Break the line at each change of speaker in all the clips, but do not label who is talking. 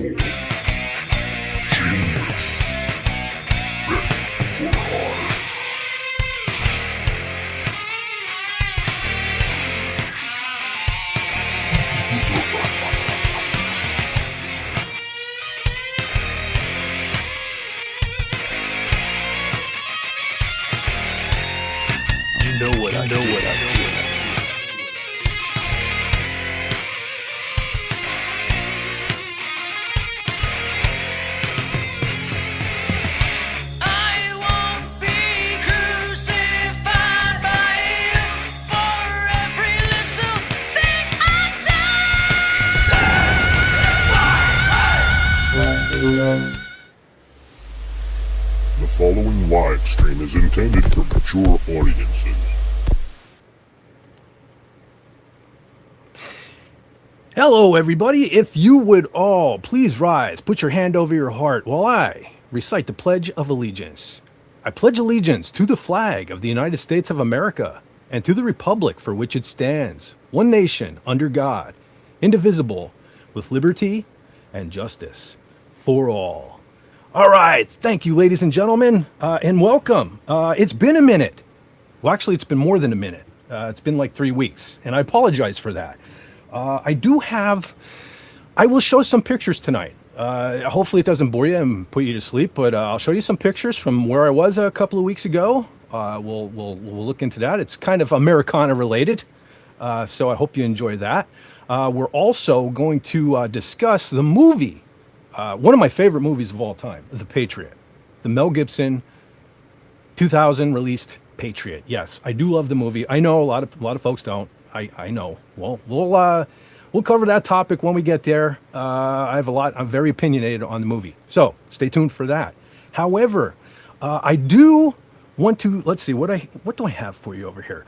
The following live stream is intended for mature audiences.
Hello, everybody. If you would all please rise, put your hand over your heart while I recite the Pledge of Allegiance. I pledge allegiance to the flag of the United States of America and to the republic for which it stands, one nation, under God, indivisible, with liberty and justice for all. All right. Thank you, ladies and gentlemen, and welcome. It's been a minute. Well, actually, it's been more than a minute. It's been like 3 weeks, and I apologize for that. I will show some pictures tonight. Hopefully it doesn't bore you and put you to sleep, but I'll show you some pictures from where I was a couple of weeks ago. We'll look into that. It's kind of Americana related, so I hope you enjoy that. We're also going to discuss the movie, one of my favorite movies of all time, The Patriot, the Mel Gibson 2000 released Patriot. Yes, I do love the movie. I know a lot of folks don't. I know. Well, we'll cover that topic when we get there. I'm very opinionated on the movie, so stay tuned for that. However, I do want to, let's see, what do I have for you over here?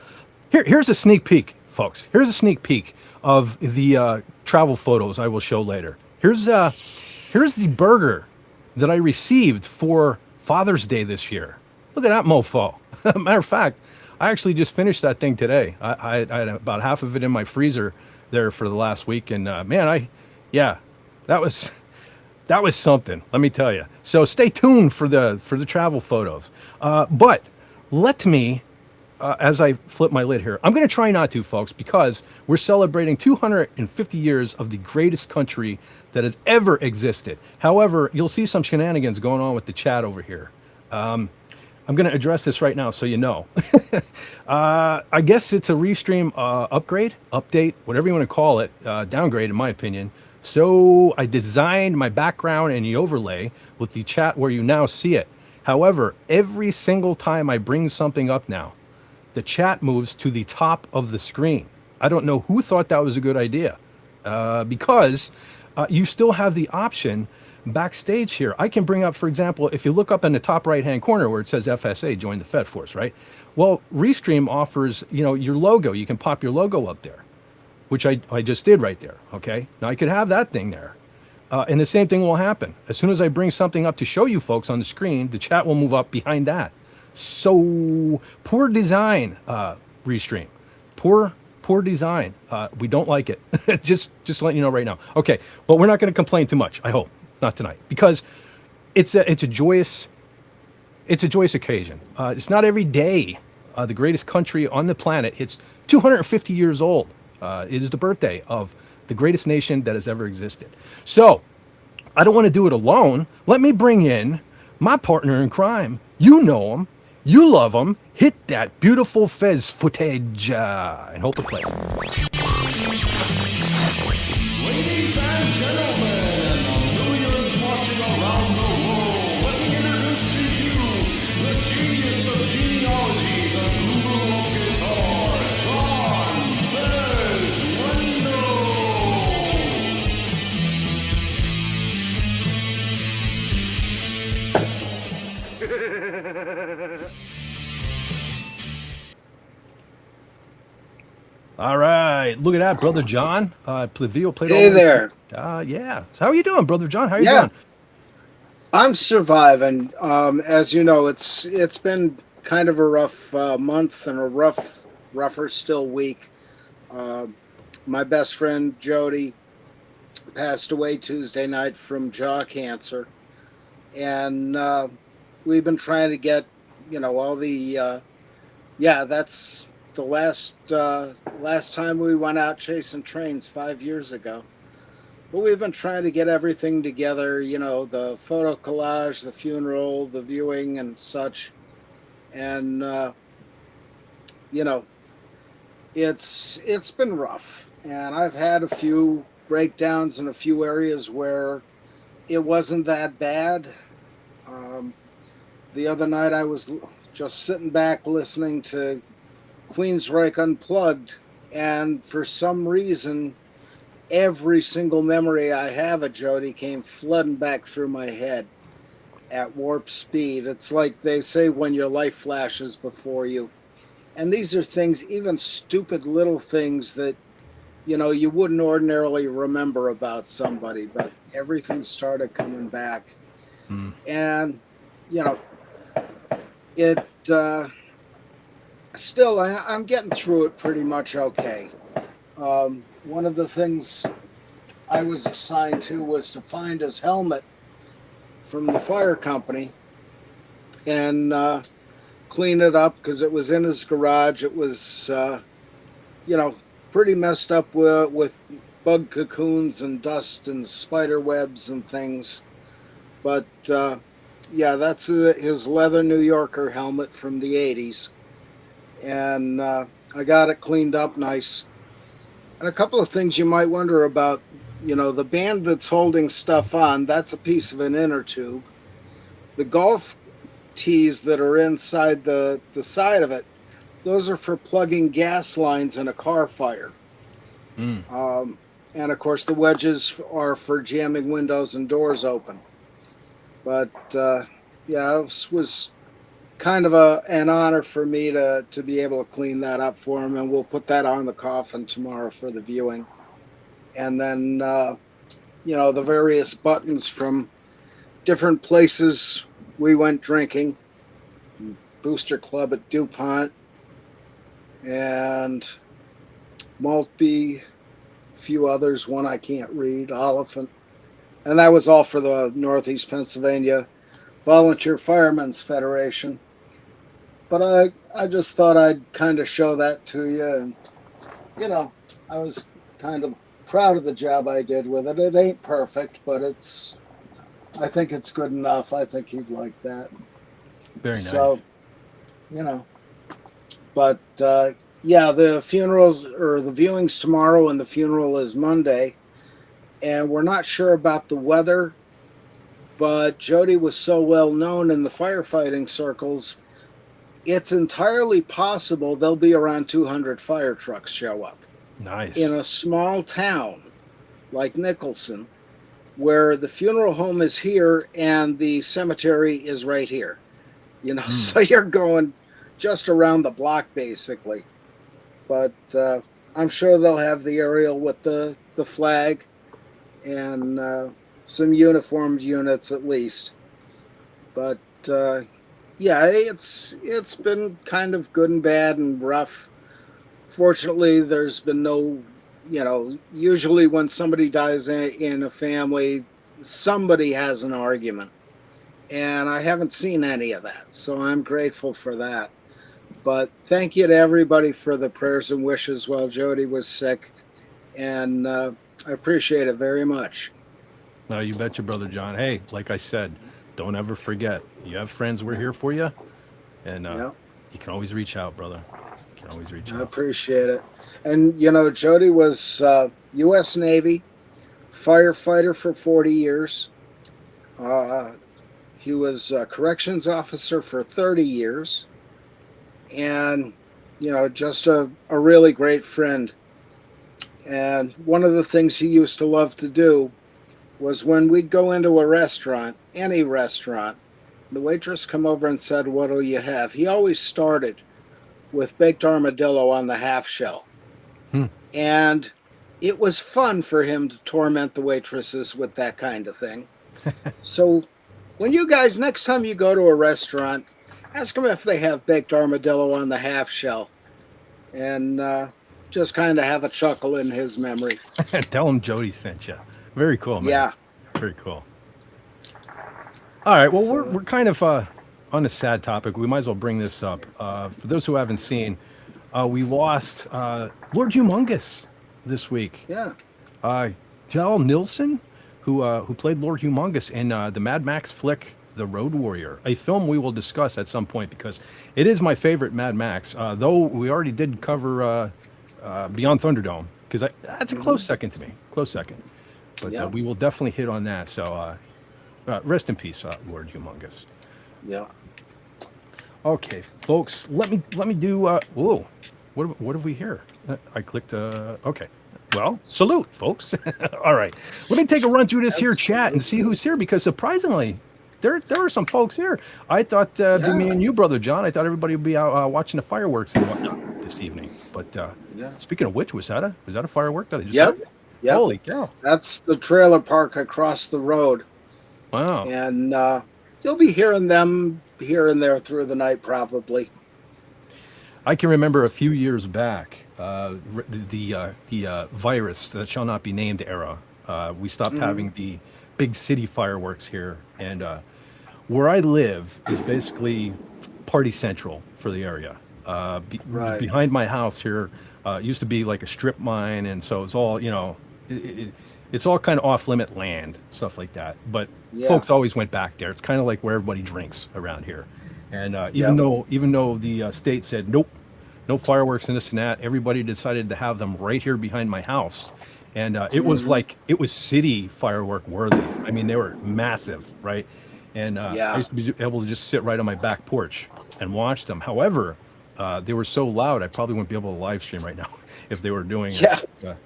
Here's a sneak peek, folks. Here's a sneak peek of the travel photos I will show later. Here's the burger that I received for Father's Day this year. Look at that mofo. Matter of fact, I actually just finished that thing today. I had about half of it in my freezer there for the last week, and that was something. Let me tell you. So stay tuned for the travel photos. But let me, as I flip my lid here, I'm going to try not to, folks, because we're celebrating 250 years of the greatest country that has ever existed. However, you'll see some shenanigans going on with the chat over here. I'm going to address this right now so you know. I guess it's a Restream update, whatever you want to call it, downgrade in my opinion. So I designed my background and the overlay with the chat where you now see it. However, every single time I bring something up now, the chat moves to the top of the screen. I don't know who thought that was a good idea, because you still have the option backstage here. I can bring up, for example, if you look up in the top right hand corner where it says FSA, join the Fed Force, right? Well, Restream offers, your logo. You can pop your logo up there, which I just did right there. Okay, now I could have that thing there, and the same thing will happen as soon as I bring something up to show you folks on the screen. The chat will move up behind that. So poor design, Restream, poor design. We don't like it. just letting you know right now. Okay, but we're not going to complain too much. I hope. Not tonight, because it's a joyous occasion. It's not every day the greatest country on the planet hits 250 years old. It is the birthday of the greatest nation that has ever existed. So I don't want to do it alone. Let me bring in my partner in crime. You know him, you love him. Hit that beautiful Fez footage and hope to play.
Ladies and gentlemen, around the world, let me introduce to you the genius of genealogy, the guru of guitar, John Fez Wendo.
All right, look at that, brother John. Plevio played.
Hey there.
Yeah. So how are you doing, brother John? How are you doing?
I'm surviving. As you know, it's been kind of a rough month and a rougher still week. My best friend Jody passed away Tuesday night from jaw cancer, and we've been trying to get, all the yeah, that's the last time we went out chasing trains 5 years ago. But we've been trying to get everything together, the photo collage, the funeral, the viewing, and such. And you know, it's been rough, and I've had a few breakdowns in a few areas where it wasn't that bad. Um, the other night, I was just sitting back listening to Queensryche Unplugged, and for some reason, every single memory I have of Jody came flooding back through my head at warp speed. It's like they say when your life flashes before you. And these are things, even stupid little things that, you wouldn't ordinarily remember about somebody, but everything started coming back.
Mm.
And, it still, I'm getting through it pretty much okay. One of the things I was assigned to was to find his helmet from the fire company and clean it up because it was in his garage. It was, pretty messed up with bug cocoons and dust and spider webs and things. But yeah, that's his leather New Yorker helmet from the 80s. And I got it cleaned up nice. And a couple of things you might wonder about, the band that's holding stuff on, that's a piece of an inner tube. The golf tees that are inside the side of it, those are for plugging gas lines in a car fire.
Mm.
And of course, the wedges are for jamming windows and doors open. But yeah, it was kind of an honor for me to be able to clean that up for him, and we'll put that on the coffin tomorrow for the viewing. And then, the various buttons from different places we went drinking, Booster Club at DuPont, and Maltby, a few others, one I can't read, Oliphant. And that was all for the Northeast Pennsylvania Volunteer Firemen's Federation. But I just thought I'd kind of show that to you. And, I was kind of proud of the job I did with it. It ain't perfect, but I think it's good enough. I think he'd like that.
Very nice.
So, but yeah, the funerals or the viewings tomorrow and the funeral is Monday. And we're not sure about the weather, but Jody was so well known in the firefighting circles, it's entirely possible there'll be around 200 fire trucks show up.
Nice.
In a small town like Nicholson, where the funeral home is here and the cemetery is right here. So you're going just around the block, basically. But I'm sure they'll have the aerial with the flag and some uniformed units at least. But yeah, it's been kind of good and bad and rough. Fortunately, there's been no, usually when somebody dies in a family, somebody has an argument. And I haven't seen any of that, so I'm grateful for that. But thank you to everybody for the prayers and wishes while Jody was sick. And I appreciate it very much.
No, you betcha, Brother John. Hey, like I said, don't ever forget. You have friends, we're here for you. And you can always reach out, brother. You can always reach out.
I appreciate it. And, Jody was U.S. Navy, firefighter for 40 years. He was a corrections officer for 30 years. And, just a really great friend. And one of the things he used to love to do was when we'd go into a restaurant, any restaurant, the waitress come over and said, "What'll you have?" He always started with baked armadillo on the half shell. And it was fun for him to torment the waitresses with that kind of thing. So when you guys, next time you go to a restaurant, ask them if they have baked armadillo on the half shell. And just kind of have a chuckle in his memory.
Tell him Jody sent you. Very cool, man.
Yeah.
Very cool. All right. Well,
So,
we're kind of on a sad topic. We might as well bring this up. For those who haven't seen, we lost Lord Humongous this week.
yeah.
Jal Nilsson, who played Lord Humongous in the Mad Max flick The Road Warrior, a film we will discuss at some point because it is my favorite Mad Max. Though we already did cover Beyond Thunderdome because that's a close second to me, close second. But
Yeah.
we will definitely hit on that. So rest in peace, Lord Humongous.
Yeah.
Okay, folks, let me do. Whoa, what have we here? I clicked. Okay, well, salute, folks. All right, let me take a run through this here chat and see who's here because surprisingly, there are some folks here. I thought be me and you, brother John. I thought everybody would be out watching the fireworks and whatnot this evening. But
Yeah.
speaking of which, was that a firework that I just
Yep.
saw?
Yep.
Holy cow!
That's the trailer park across the road.
Wow.
And you'll be hearing them here and there through the night, probably.
I can remember a few years back, the virus that shall not be named era. We stopped having the big city fireworks here, and where I live is basically party central for the area.
Right.
Behind my house here used to be like a strip mine, and so it's all it's all kind of off limit land, stuff like that. But
Yeah.
folks always went back there. It's kind of like where everybody drinks around here. And even though the state said nope, no fireworks and this and that, everybody decided to have them right here behind my house. And it was like it was city firework worthy. I mean, they were massive, right? And I used to be able to just sit right on my back porch and watch them. However, they were so loud, I probably wouldn't be able to live stream right now if they were doing
Yeah.
it.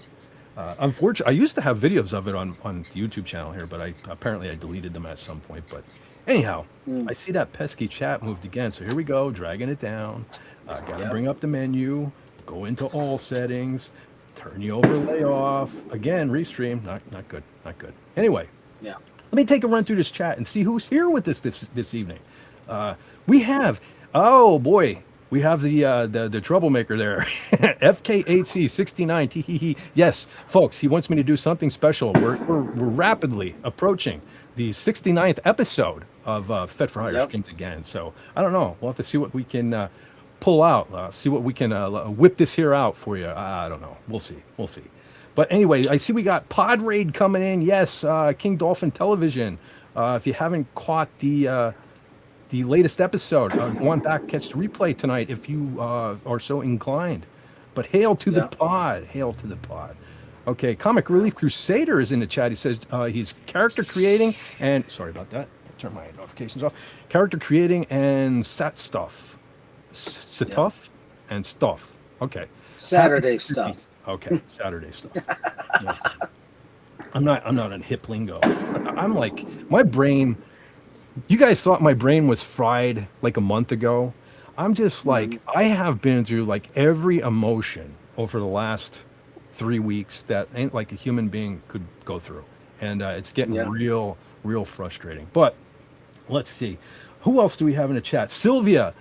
Unfortunately, I used to have videos of it on the YouTube channel here, but I deleted them at some point. But anyhow, I see that pesky chat moved again. So here we go, dragging it down. Got to bring up the menu, go into all settings, turn the overlay off. Again, restream, not good, not good. Anyway,
Yeah.
let me take a run through this chat and see who's here with us this evening. We have, oh boy, we have the troublemaker there, FK8C69. Tee. Yes, folks, he wants me to do something special. We're rapidly approaching the 69th episode of Fed for Hire Streams again. So I don't know. We'll have to see what we can pull out. See what we can whip this here out for you. I don't know. We'll see. We'll see. But anyway, I see we got Pod Raid coming in. Yes, King Dolphin Television. If you haven't caught the latest episode, go on back, catch the replay tonight if you are so inclined. But hail to the pod. Hail to the pod. Okay, Comic Relief Crusader is in the chat. He says he's character creating and... Sorry about that. Turn my notifications off. Character creating and sat stuff. Stuff and stuff. Okay.
Saturday stuff.
Okay, Saturday stuff. Yeah. I'm not on hip lingo. I'm like, my brain... You guys thought my brain was fried like a month ago. I'm just like, I have been through like every emotion over the last 3 weeks that ain't like a human being could go through. And it's getting real frustrating. But let's see. Who else do we have in the chat? Sylvia,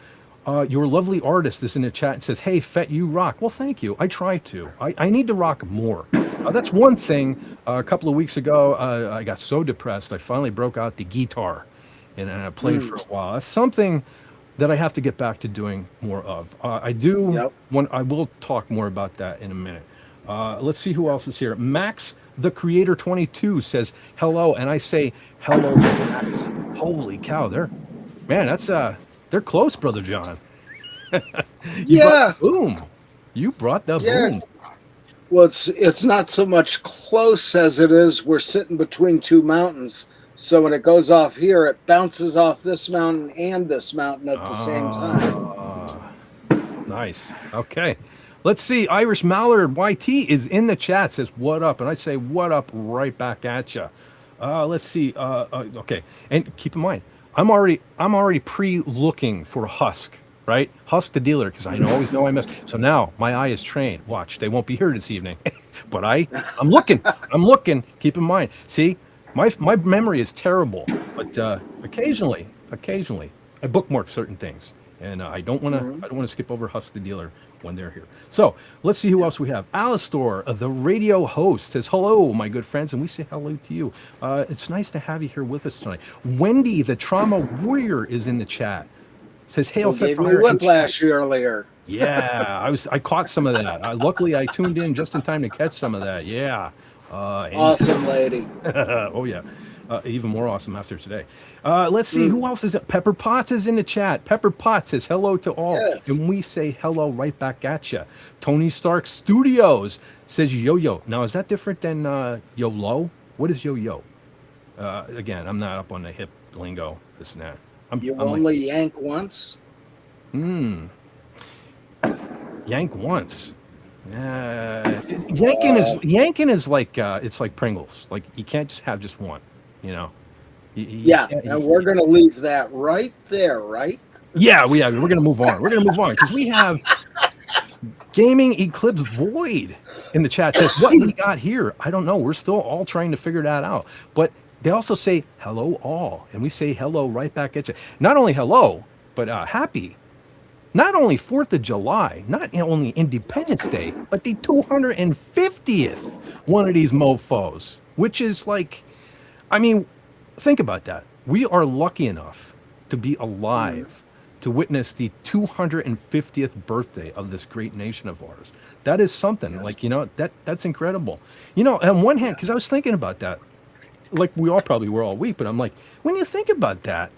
your lovely artist, is in the chat and says, hey, Fett, you rock. Well, thank you. I try to. I need to rock more. That's one thing. A couple of weeks ago, I got so depressed, I finally broke out the guitar. And I played for a while. That's something that I have to get back to doing more of. I will talk more about that in a minute. Let's see who else is here. Max the Creator 22 says hello, and I say hello, Max. Holy cow, they're close, brother John. Boom. You brought the boom.
Well, it's not so much close as it is we're sitting between two mountains. So when it goes off here, it bounces off this mountain and this mountain at the same time.
Nice. Okay. Let's see. Irish Mallard YT is in the chat, says, what up? And I say, what up right back at you. Let's see. Okay. And keep in mind, I'm already pre-looking for Husk, right? Husk the dealer, because I always know I miss. So now my eye is trained. Watch. They won't be here this evening. But I'm looking. I'm looking. Keep in mind. See? My memory is terrible, but occasionally I bookmark certain things, and I don't want to skip over Husk the Dealer when they're here. So let's see who else we have. Alistor, the radio host, says hello, my good friends, and we say hello to you. It's nice to have you here with us tonight. Wendy, the trauma warrior, is in the chat. Says hail,
Who gave me
Fire and
whiplash earlier.
yeah, I caught some of that. Luckily, I tuned in just in time to catch some of that. Yeah.
Awesome lady.
Oh yeah. Even more awesome after today. Let's see who else is it. Pepper Potts is in the chat. Pepper Potts says hello to all,
Yes.
and we say hello right back at you. Tony Stark Studios says yo-yo. Now is that different than YOLO? What is yo-yo? Again, I'm not up on the hip lingo. This and that.
You
I'm
only yank once?
yank once. Yanking is like it's like Pringles. Like you can't just have just one. You know. You can't-
and we're going to leave that right there, right?
Yeah, we're gonna move on. We're gonna move on because we have Gaming Eclipse Void in the chat says what we got here. I don't know. We're still all trying to figure that out. But they also say hello all, and we say hello right back at you. Not only hello, but happy. Not only 4th of July, not only Independence Day, but the 250th one of these mofos, which is like, I mean, think about that. We are lucky enough to be alive to witness the 250th birthday of this great nation of ours. That is something.
Yes.
Like, you know, that's incredible. You know, on one hand, because I was thinking about that, like we all probably were all week, but I'm like, when you think about that,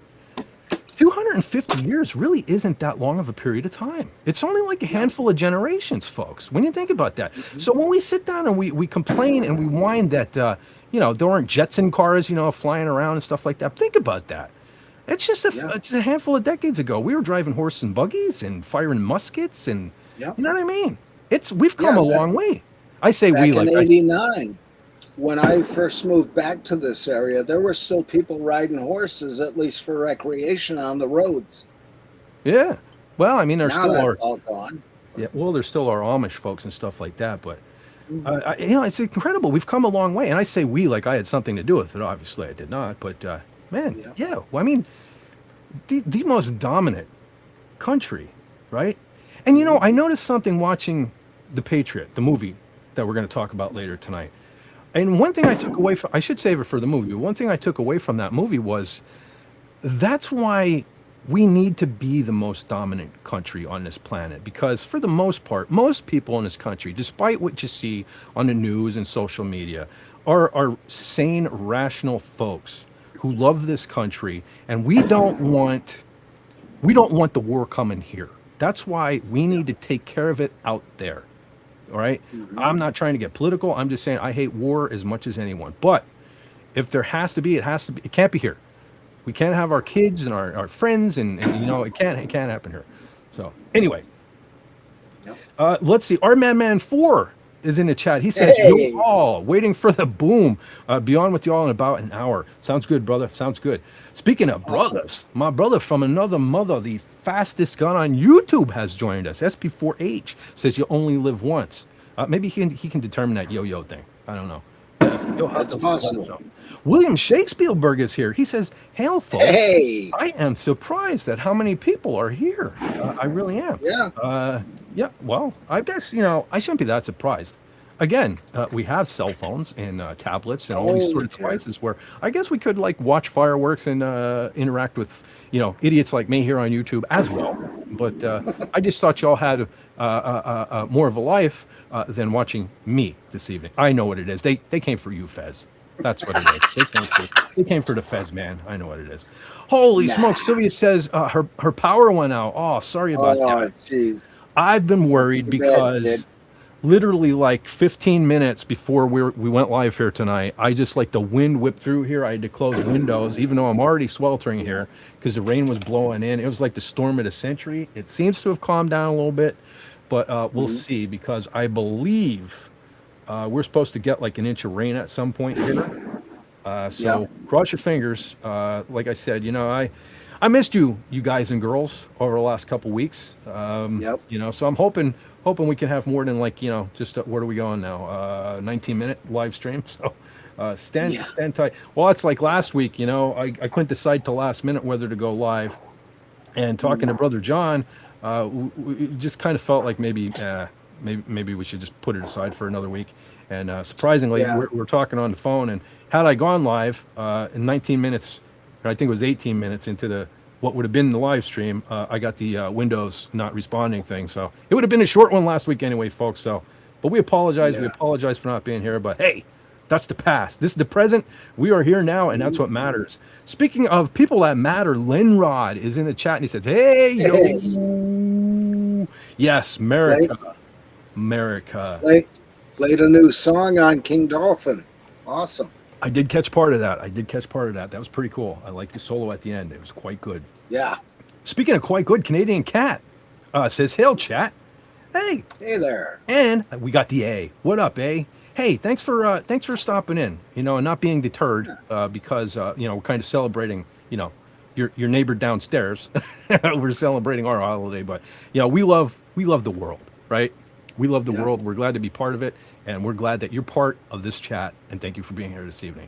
250 years really isn't that long of a period of time. It's only like a handful of generations, folks, when you think about that. So when we sit down and we complain and we whine that, you know, there aren't Jetson cars, you know, flying around and stuff like that, think about that. It's just it's a handful of decades ago. We were driving horse and buggies and firing muskets and, you know what I mean? We've come a long way. I say
Back
we
in
like...
89, when I first moved back to this area, there were still people riding horses, at least for recreation, on the roads.
Yeah. Well, I mean, there's
Now
still
that's
our...
all gone.
Yeah, well, there's still our Amish folks and stuff like that, but you know, it's incredible. We've come a long way, and I say we like I had something to do with it. Obviously, I did not, but man, yeah. Well, I mean, the most dominant country, right? And you know, I noticed something watching The Patriot, the movie that we're going to talk about later tonight. And one thing I took away from, I should save it for the movie. One thing I took away from that movie was that's why we need to be the most dominant country on this planet, because for the most part, most people in this country, despite what you see on the news and social media, are sane, rational folks who love this country, and we don't want the war coming here. That's why we need to take care of it out there. All right? I'm not trying to get political. I'm just saying I hate war as much as anyone. But if there has to be, it has to be. It can't be here. We can't have our kids and our friends, and you know, it can't happen here. So anyway, let's see. Our man 4 is in the chat. He says,
Hey.
"You all waiting for the boom. Be on with you all in about an hour." Sounds good, brother. Sounds good. Speaking of brothers, my brother from another mother, the fastest gun on YouTube, has joined us. SP4H says you only live once. Maybe he can determine that yo-yo thing. I don't know.
That's possible.
William Shakespeare is here. He says, "Hail, folks!
Hey.
I am surprised at how many people are here. I really am."
Yeah.
Yeah. Well, I guess, you know, I shouldn't be that surprised. Again, we have cell phones and tablets and all these sort of devices where I guess we could like watch fireworks and interact with, you know, idiots like me here on YouTube as well. But I just thought y'all had more of a life than watching me this evening. I know what it is. They came for you, Fez. That's what it is. They came for the Fez, man. I know what it is. Holy smoke! Sylvia says her power went out. Oh, sorry about that.
Oh, jeez.
I've been worried because literally like 15 minutes before we went live here tonight, I just like the wind whipped through here. I had to close windows, even though I'm already sweltering here because the rain was blowing in. It was like the storm of the century. It seems to have calmed down a little bit, but we'll see, because I believe we're supposed to get like an inch of rain at some point here. So cross your fingers. Like I said, you know, I missed you guys and girls over the last couple weeks. You know, so I'm hoping we can have more than like, you know, just where are we going now? 19-minute live stream. So stand tight. Well, it's like last week, you know, I couldn't decide till last minute whether to go live. And talking to Brother John, We just kind of felt like maybe we should just put it aside for another week. And surprisingly,
Yeah.
we're talking on the phone. And had I gone live in 19 minutes, or I think it was 18 minutes into the what would have been the live stream, I got the Windows not responding thing. So it would have been a short one last week anyway, folks. So, but we apologize. We
Yeah.
apologize for not being here. But hey, that's the past. This is the present. We are here now, and that's what matters. Speaking of people that matter, Linrod is in the chat, and he says, "Hey, yo, yes, America, America."
Played a new song on King Dolphin. Awesome.
I did catch part of that. That was pretty cool. I liked the solo at the end. It was quite good.
Yeah.
Speaking of quite good, Canadian Cat says, "Hail, chat. Hey,
Hey there.
and we got the A. What up, A? Hey, thanks for stopping in. And not being deterred because we're kind of celebrating. Your neighbor downstairs. We're celebrating our holiday, but we love the world, right? We love the world. We're glad to be part of it, and we're glad that you're part of this chat. And thank you for being here this evening.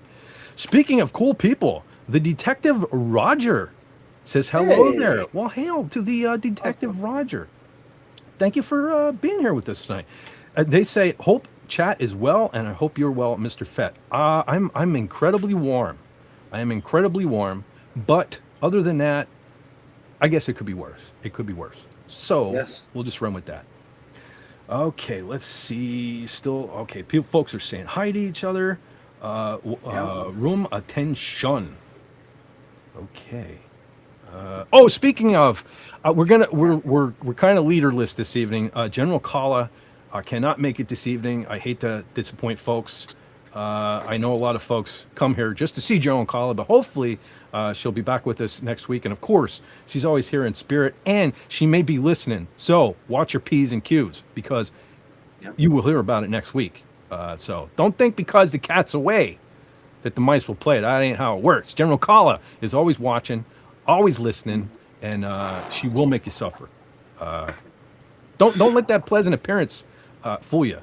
Speaking of cool people, the Detective Roger says hello there. Well, hail to the Detective Roger. Thank you for being here with us tonight. They say, hope chat is well, and I hope you're well, Mr. Fett. I'm incredibly warm. I am incredibly warm, but other than that, I guess it could be worse. It could be worse. So we'll just run with that. Okay, let's see. Still, okay, folks are saying hi to each other. Room attention. Okay. Speaking of, we're kind of leaderless this evening. General Kala cannot make it this evening. I hate to disappoint folks. I know a lot of folks come here just to see General Kala, but hopefully she'll be back with us next week. And of course, she's always here in spirit, and she may be listening. So watch your P's and Q's, because you will hear about it next week. So don't think because the cat's away that the mice will play it. That ain't how it works. General Kala is always watching, always listening, and she will make you suffer. Don't let that pleasant appearance fool you.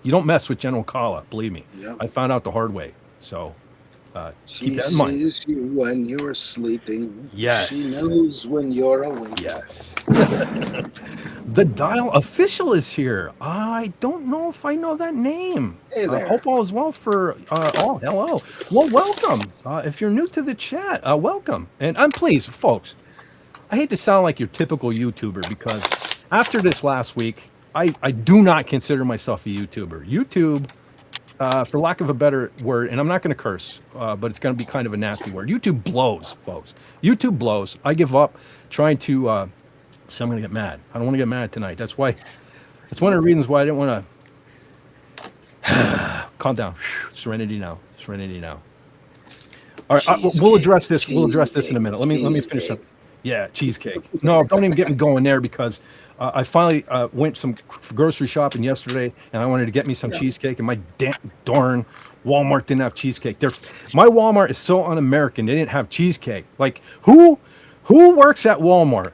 You don't mess with General Kala, believe me. I found out the hard way. So keep that in mind.
She sees you when you're sleeping.
Yes.
She knows when you're awake.
Yes. The Dial Official is here. I don't know if I know that name.
Hey there.
Hope all is well for all. Hello. Well, welcome. If you're new to the chat, welcome. And I'm pleased, folks. I hate to sound like your typical YouTuber, because after this last week, I do not consider myself a YouTuber. YouTube, for lack of a better word, and I'm not going to curse, but it's going to be kind of a nasty word. YouTube blows, folks. YouTube blows. I give up trying to. So I'm going to get mad. I don't want to get mad tonight. That's one of the reasons why I didn't want to. Calm down. Serenity now. All right, we'll address this. We'll address this in a minute. Let me finish up. Yeah, cheesecake. No, don't even get me going there, because I finally went some grocery shopping yesterday, and I wanted to get me some cheesecake, and my darn Walmart didn't have cheesecake. My Walmart is so un-American. They didn't have cheesecake. Like, who works at Walmart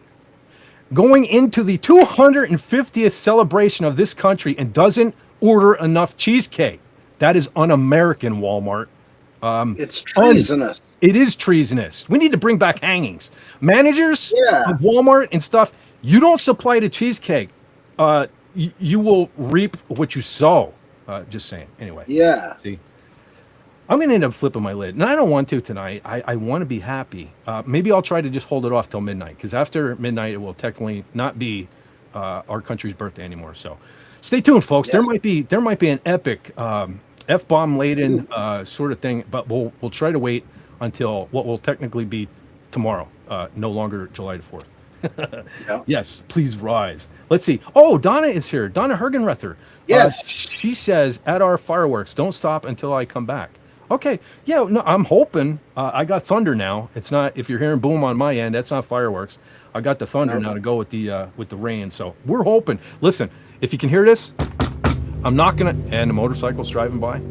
going into the 250th celebration of this country and doesn't order enough cheesecake? That is un-American, Walmart.
It's treasonous.
It is treasonous. We need to bring back hangings. Managers of Walmart and stuff, you don't supply the cheesecake. You will reap what you sow. Just saying. Anyway.
Yeah.
See, I'm going to end up flipping my lid. And I don't want to tonight. I want to be happy. Maybe I'll try to just hold it off till midnight, because after midnight, it will technically not be our country's birthday anymore. So stay tuned, folks. There might be an epic F-bomb laden sort of thing, but we'll try to wait until what will technically be tomorrow, no longer July the 4th. Yes, please rise. Let's see. Oh, Donna is here. Donna Hergenrether.
Yes.
She says, at our fireworks, don't stop until I come back. Okay. Yeah, no, I'm hoping. I got thunder now. It's not, if you're hearing boom on my end, that's not fireworks. I got the thunder now to go with the rain. So we're hoping. Listen, if you can hear this, I'm not gonna, and the motorcycle's driving by.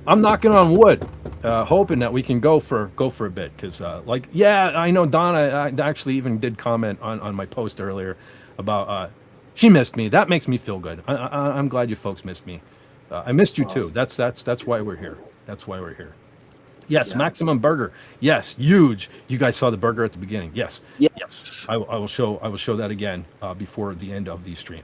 I'm knocking on wood, hoping that we can go for a bit, because I know Donna actually even did comment on my post earlier about she missed me. That makes me feel good. I'm glad you folks missed me. I missed you too. That's why we're here. That's why we're here. Yes,
Yeah.
Maximum Burger. Yes, huge. You guys saw the burger at the beginning. Yes, yes.
Yes.
I will show. I will show that again before the end of the stream.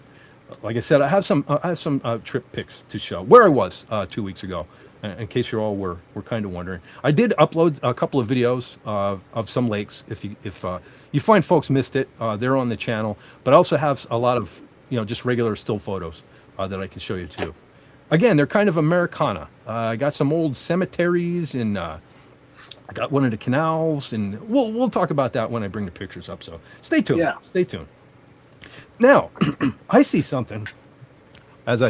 Like I said, I have some. I have some trip pics to show where I was 2 weeks ago. In case you all were kind of wondering, I did upload a couple of videos of some lakes. If you find folks missed it, they're on the channel. But I also have a lot of just regular still photos that I can show you too. Again, they're kind of Americana. I got some old cemeteries and I got one of the canals, and we'll talk about that when I bring the pictures up. So stay tuned.
Yeah.
Stay tuned. Now, I see something as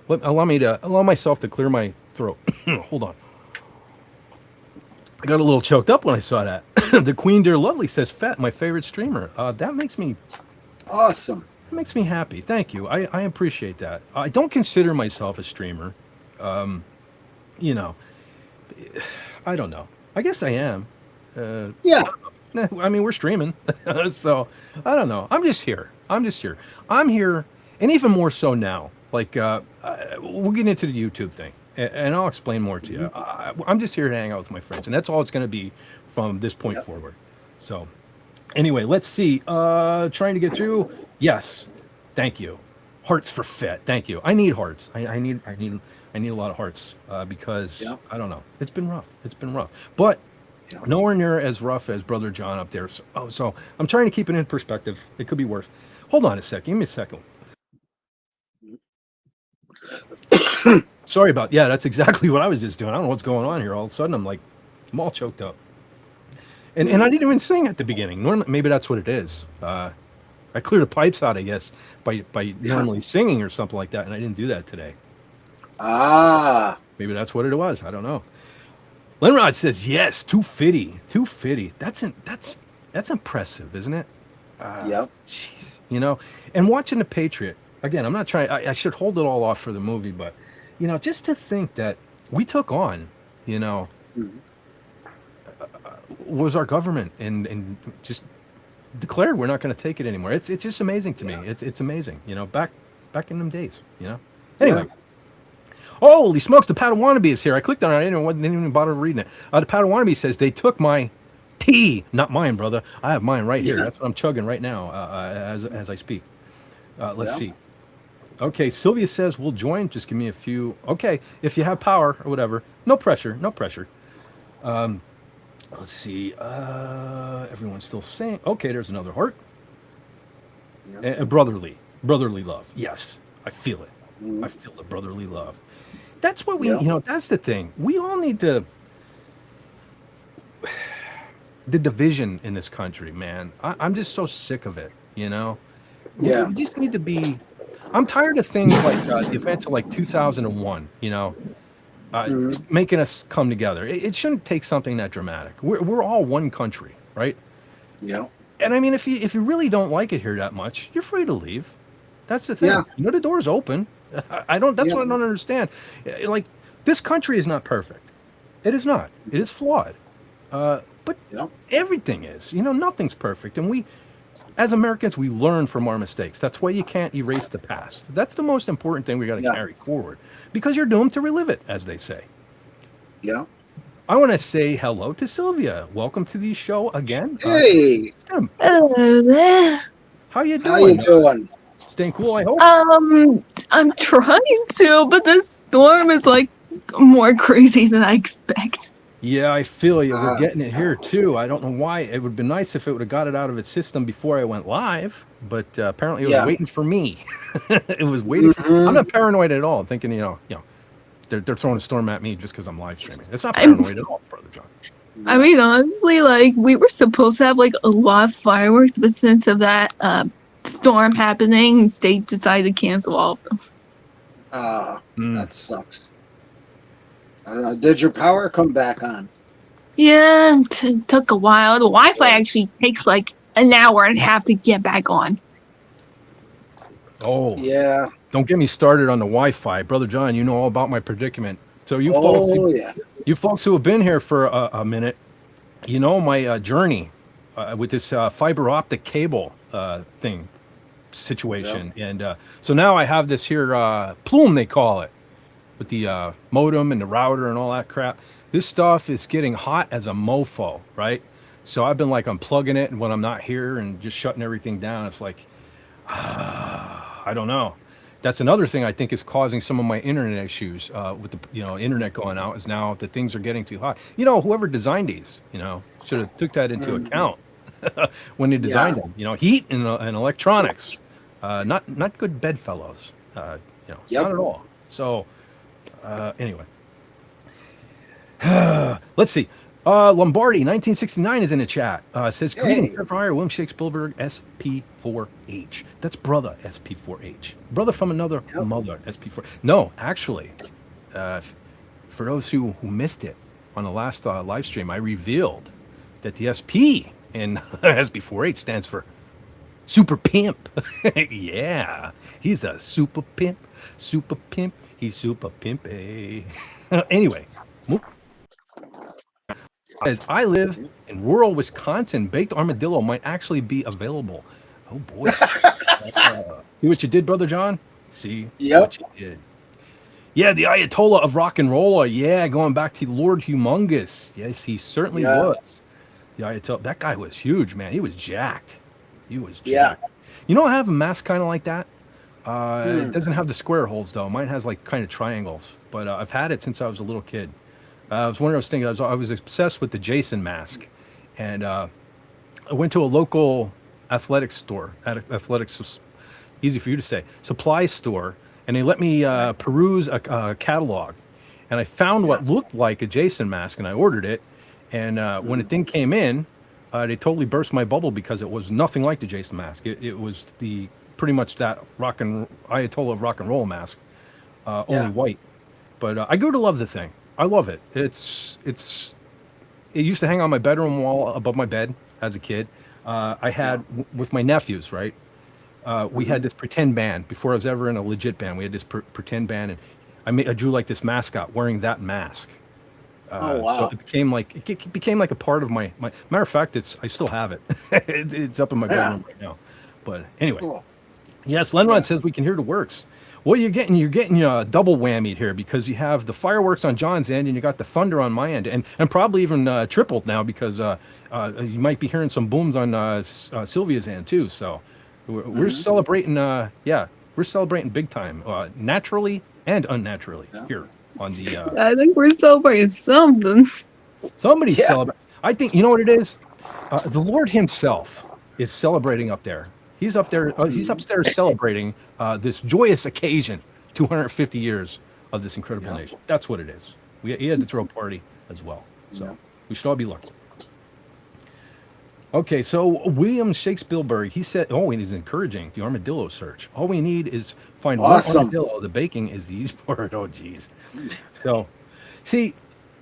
allow myself to clear my throat. Hold on. I got a little choked up when I saw that. The Queen Dear Lovely says, "Fat, my favorite streamer." That makes me
Awesome.
happy. Thank you. I appreciate that. I don't consider myself a streamer. You know, I don't know. I guess I am.
Yeah.
I mean, we're streaming, so I don't know. I'm just here. I'm here, and even more so now. Like, we'll get into the YouTube thing, and I'll explain more to you. I'm just here to hang out with my friends, and that's all it's going to be from this point forward. So, anyway, let's see. Trying to get through. Yes, thank you. Hearts for Fet. Thank you. I need hearts. I need a lot of hearts because I don't know. It's been rough, but nowhere near as rough as Brother John up there. So I'm trying to keep it in perspective. It could be worse. Hold on a second. Give me a second. Sorry about. Yeah, that's exactly what I was just doing. I don't know what's going on here. All of a sudden, I'm all choked up. And I didn't even sing at the beginning. Normally, maybe that's what it is. I cleared the pipes out, I guess, by normally singing or something like that, and I didn't do that today. Maybe that's what it was. I don't know. Lenrod says yes, 250. That's impressive, isn't it?
Yep.
Jeez, and watching the Patriot again. I'm not trying. I should hold it all off for the movie, but just to think that we took on, was our government and just declared we're not going to take it anymore. It's just amazing to me. It's amazing. Back in them days. Anyway. Holy smokes, the Padawannabe is here. I clicked on it. I didn't even bother reading it. The Padawannabe says they took my tea. Not mine, brother. I have mine right here. That's what I'm chugging right now as I speak. Let's see. Okay, Sylvia says we'll join. Just give me a few. Okay, if you have power or whatever. No pressure. Let's see. Everyone's still saying. Okay, there's another heart. Brotherly love. Yes, I feel it. I feel the brotherly love. That's what we, that's the thing. We all need to, the division in this country, man. I'm just so sick of it, We just need to be, I'm tired of things like the events of like 2001, making us come together. It shouldn't take something that dramatic. We're all one country, right?
Yeah.
And I mean, if you really don't like it here that much, you're free to leave. That's the thing.
Yeah.
The door's open. That's what I don't understand. Like, this country is not perfect. It is not. It is flawed. But everything is. Nothing's perfect. And we, as Americans, we learn from our mistakes. That's why you can't erase the past. That's the most important thing we got to carry forward. Because you're doomed to relive it, as they say.
Yeah.
I want to say hello to Sylvia. Welcome to the show again.
Hey.
Hello there.
How you doing?
How you doing?
Staying cool, I hope.
I'm trying to, but the storm is like more crazy than I expect.
Yeah, I feel you. We're getting it here too. I don't know why. It would have been nice if it would have got it out of its system before I went live, but apparently it was waiting for me. It was waiting. I'm not paranoid at all. I'm thinking, they're throwing a storm at me just because I'm live streaming. It's not paranoid at all, Brother John.
I mean, honestly, like we were supposed to have like a lot of fireworks, but since of that storm happening, they decided to cancel all of them.
That sucks. I don't know. Did your power come back on?
Yeah, it took a while. The Wi-Fi actually takes like an hour and a half to get back on.
Oh,
yeah.
Don't get me started on the Wi-Fi, Brother John. You know all about my predicament. So you folks who have been here for a minute, my journey with this fiber optic cable situation, and so now I have this here plume, they call it. with the modem and the router and all that crap. This stuff is getting hot as a mofo, right? So I've been like unplugging it, and when I'm not here and just shutting everything down, it's like, I don't know. That's another thing I think is causing some of my internet issues with the internet going out, is now that things are getting too hot. Whoever designed these, should have took that into account when they designed them. Heat and electronics, not good bedfellows. Not at all. So anyway, let's see. Lombardi, 1969 is in the chat. Says, greetings, Fire, William Shakespeare, SP4H. That's brother, SP4H. Brother from another mother, SP4. No, actually, for those who missed it on the last live stream, I revealed that the SP in SP4H stands for Super Pimp. Yeah, he's a super pimp. Super pimp. He's super pimpy. Anyway, as I live in rural Wisconsin, baked armadillo might actually be available. Oh boy! See what you did, Brother John? See what you did? Yeah, the Ayatollah of rock and roll. Yeah, going back to Lord Humongous. Yes, he certainly was. The Ayatollah. That guy was huge, man. He was jacked. I have a mask kind of like that. It doesn't have the square holes though. Mine has like kind of triangles. But I've had it since I was a little kid. It was one of those things. I was obsessed with the Jason mask, and I went to a local athletics store, easy for you to say, supply store, and they let me peruse a catalog, and I found what looked like a Jason mask, and I ordered it, and when the thing came in, they totally burst my bubble because it was nothing like the Jason mask. It was pretty much that Ayatollah of rock and roll mask, only white. But I grew to love the thing. I love it. It used to hang on my bedroom wall above my bed as a kid. I had with my nephews, right? We had this pretend band before I was ever in a legit band. We had this pretend band, and I drew like this mascot wearing that mask. So it became like a part of my matter of fact. I still have it. It's up in my bedroom right now. But anyway, yes, Lenrod says we can hear the works. Well, you're getting double whammied here, because you have the fireworks on John's end and you got the thunder on my end, and probably even tripled now, because you might be hearing some booms on Sylvia's end too. So we're celebrating. We're celebrating big time, naturally and unnaturally here on the.
I think we're celebrating something.
Somebody's celebrating. I think you know what it is. The Lord Himself is celebrating up there. He's up there. He's upstairs celebrating this joyous occasion, 250 years of this incredible nation. That's what it is. He had to throw a party as well. So we should all be lucky. Okay, so William Shakespeare, he said, and he's encouraging the armadillo search. All we need is find one armadillo. The baking is the easy part. Oh, geez. So, see,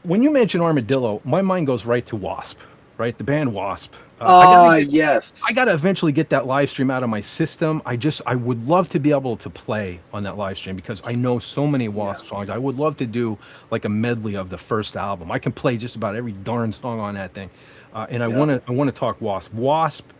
when you mention armadillo, my mind goes right to Wasp, right? The band Wasp.
Yes.
I got to eventually get that live stream out of my system. I would love to be able to play on that live stream, because I know so many Wasp songs. I would love to do like a medley of the first album. I can play just about every darn song on that thing. And I want to talk Wasp. Wasp,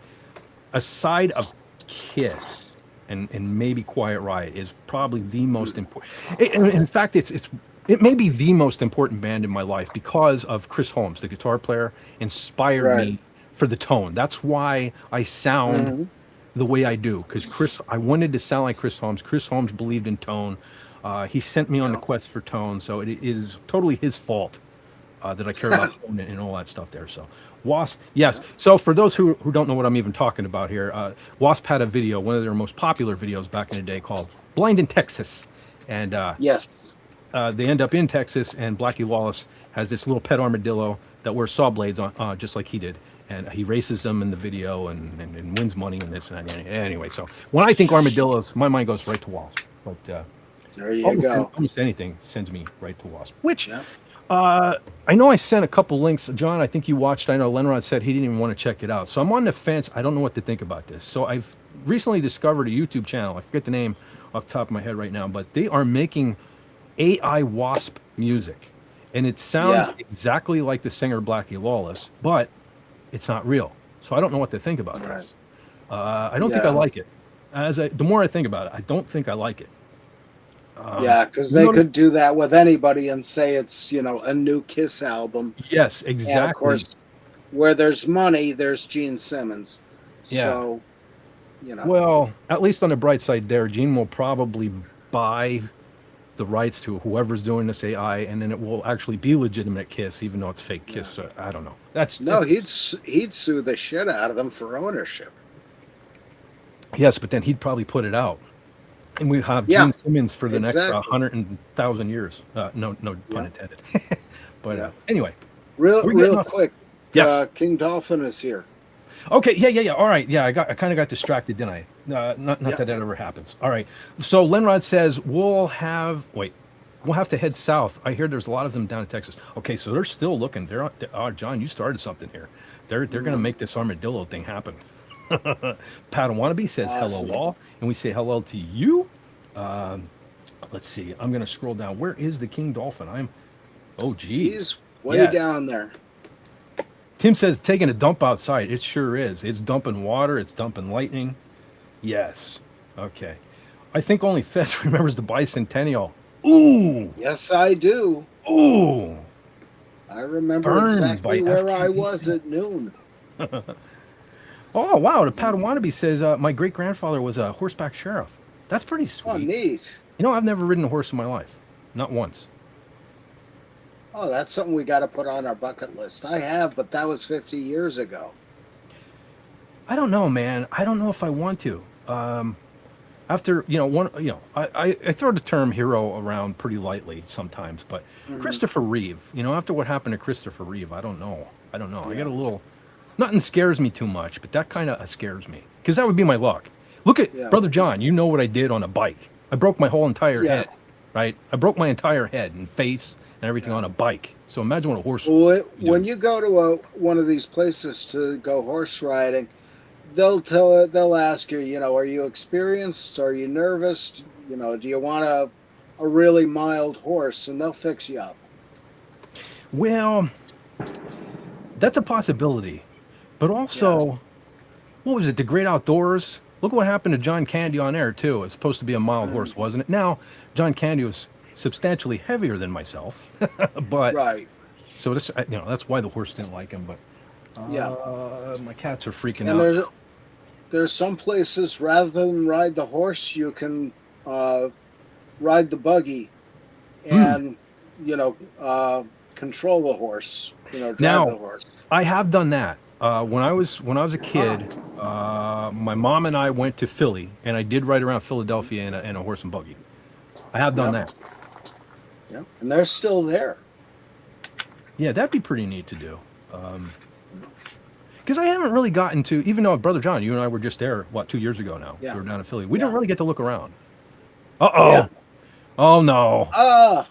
aside of Kiss and maybe Quiet Riot, is probably the most important. In fact, it may be the most important band in my life, because of Chris Holmes, the guitar player, inspired me for the tone. That's why I sound the way I do, because I wanted to sound like Chris Holmes. Chris Holmes believed in tone. He sent me on the quest for tone, so it is totally his fault that I care about tone and all that stuff there. So Wasp, yes. So for those who don't know what I'm even talking about here, Wasp had a video, one of their most popular videos back in the day, called Blind in Texas. And they end up in Texas, and Blackie Lawless has this little pet armadillo that wears saw blades on, just like he did. And he races them in the video and wins money and this and that. Anyway, so when I think armadillos, my mind goes right to Wasp. But
there you go.
Almost anything sends me right to Wasp. Which I know I sent a couple links. John, I think you watched. I know Lenrod said he didn't even want to check it out. So I'm on the fence. I don't know what to think about this. So I've recently discovered a YouTube channel. I forget the name off the top of my head right now, but they are making AI Wasp music. And it sounds exactly like the singer Blackie Lawless, but it's not real. So I don't know what to think about this. I don't think I like it. The more I think about it, I don't think I like it.
Yeah, because they could do that with anybody and say it's, a new Kiss album.
Yes,
And of
exactly.
course, where there's money, there's Gene Simmons.
Yeah.
So,
Well, at least on the bright side there, Gene will probably buy the rights to whoever's doing this AI, and then it will actually be legitimate Kiss, even though it's fake Kiss. So, I don't know.
no, he'd sue the shit out of them for ownership.
Yes, but then he'd probably put it out, and we have
Yeah,
Gene Simmons for the next
exactly.
100,000 years. No pun intended. But
Yeah.
anyway,
Real
We're getting off-
quick.
Yes.
King Dolphin is here.
okay, yeah. All right, yeah. I kind of got distracted, didn't I? Not
Yeah.
that ever happens. All right. So Lenrod says we'll have to head south. I hear there's a lot of them down in Texas. Okay, so they're still looking. John, you started something here. They're going to make this armadillo thing happen. Padawannabe says
Awesome.
hello all, and we say hello to you. Let's see. I'm going to scroll down. Where is the King Dolphin? Geez.
He's way
Yes.
down there.
Tim says taking a dump outside. It sure is. It's dumping water. It's dumping lightning. Yes. Okay. I think only Fez remembers the bicentennial. Ooh.
Yes, I do.
Ooh.
I remember
Burned
exactly
by
where I
FTV.
was at noon.
Oh, wow. The Padawannabe says my great-grandfather was a horseback sheriff. That's pretty sweet.
Oh, neat.
I've never ridden a horse in my life. Not once.
Oh, that's something we got to put on our bucket list. I have, but that was 50 years ago.
I don't know, man. I don't know if I want to. After I throw the term hero around pretty lightly sometimes, but Christopher Reeve, after what happened to Christopher Reeve, I don't know. I got a little. Nothing scares me too much, but that kind of scares me because that would be my luck. Look at Brother John. You know what I did on a bike? I broke my whole entire head, right? I broke my entire head and face and everything on a bike. So imagine what a horse.
When you go to one of these places to go horse riding, they'll ask you, are you experienced? Are you nervous? Do you want a really mild horse? And they'll fix you up.
Well, that's a possibility, but also, what was it? The Great Outdoors. Look what happened to John Candy on air too. It's supposed to be a mild horse, wasn't it? Now, John Candy was substantially heavier than myself, but
Right.
so this, that's why the horse didn't like him. But my cats are freaking
And
out.
there's some places rather than ride the horse, you can ride the buggy and control the horse. Drive
Now,
the horse.
I have done that. When I was a kid, my mom and I went to Philly, and I did ride around Philadelphia in a horse and buggy. I have done that.
Yeah, and they're still there.
Yeah, that'd be pretty neat to do. Because I haven't really gotten to, even though Brother John, you and I were just there, 2 years ago now?
Yeah.
We were down in Philly. We didn't
Yeah.
really get to look around. Uh-oh.
Yeah.
Oh, no.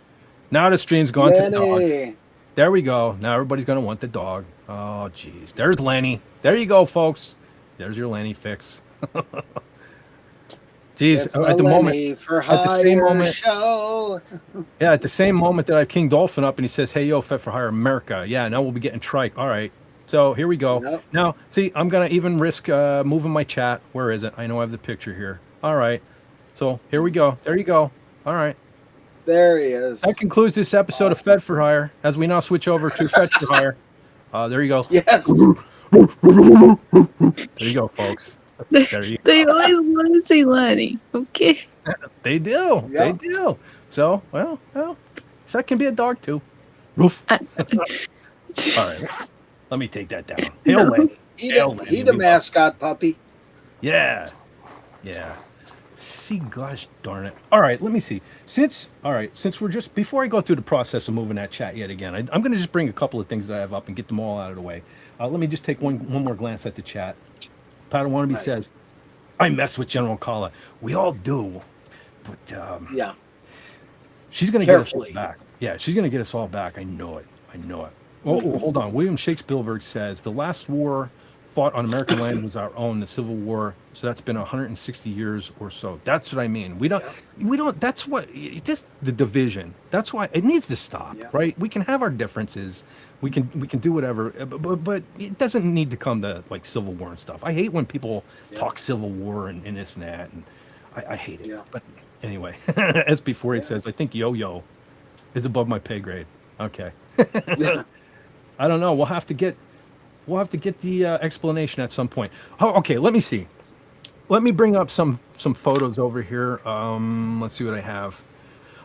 Now the stream's gone to dog.
Lenny.
There we go. Now everybody's going to want the dog. Oh, jeez. There's Lenny. There you go, folks. There's your Lenny fix. Jeez,
It's
at the
Lenny for
at the same
hire
moment,
show.
at the same moment that I have King Dolphin up and he says, "Hey, yo, Fet for Hire America." Yeah, now we'll be getting trike. All right. So here we go.
Yep.
Now, see, I'm going to even risk moving my chat. Where is it? I know I have the picture here. All right. So here we go. There you go. All right.
There he is.
That concludes this episode of Fed for Hire as we now switch over to Fetch for Hire. There you go.
Yes.
There you go, folks. There you go.
They always want to say Lenny. Okay.
They do.
Yeah.
They do. So, well, Fett can be a dog too. Roof. All right. Let me take that down. Hail Lenny. Hail Lenny.
He the mascot puppy.
Yeah. Yeah. See, gosh darn it. All right, let me see. Since we're just, before I go through the process of moving that chat yet again, I'm going to just bring a couple of things that I have up and get them all out of the way. Let me just take one more glance at the chat. Padawannabe says, I mess with General Kala. We all do. But
Yeah.
she's going to get us all
Carefully.
back. Yeah, she's going to get us all back. I know it. Oh, hold on. William Shakespeare says, the last war fought on American land was our own, the Civil War. So that's been 160 years or so. That's what I mean. We don't, that's what, just the division. That's why it needs to stop, right? We can have our differences. We can do whatever, but it doesn't need to come to like Civil War and stuff. I hate when people talk Civil War and this and that. And I hate it.
Yeah.
But Anyway, SB48 says, I think Yo-Yo is above my pay grade. Okay.
Yeah.
I don't know. We'll have to get the explanation at some point. Oh, okay. Let me see. Let me bring up some photos over here. Let's see what I have.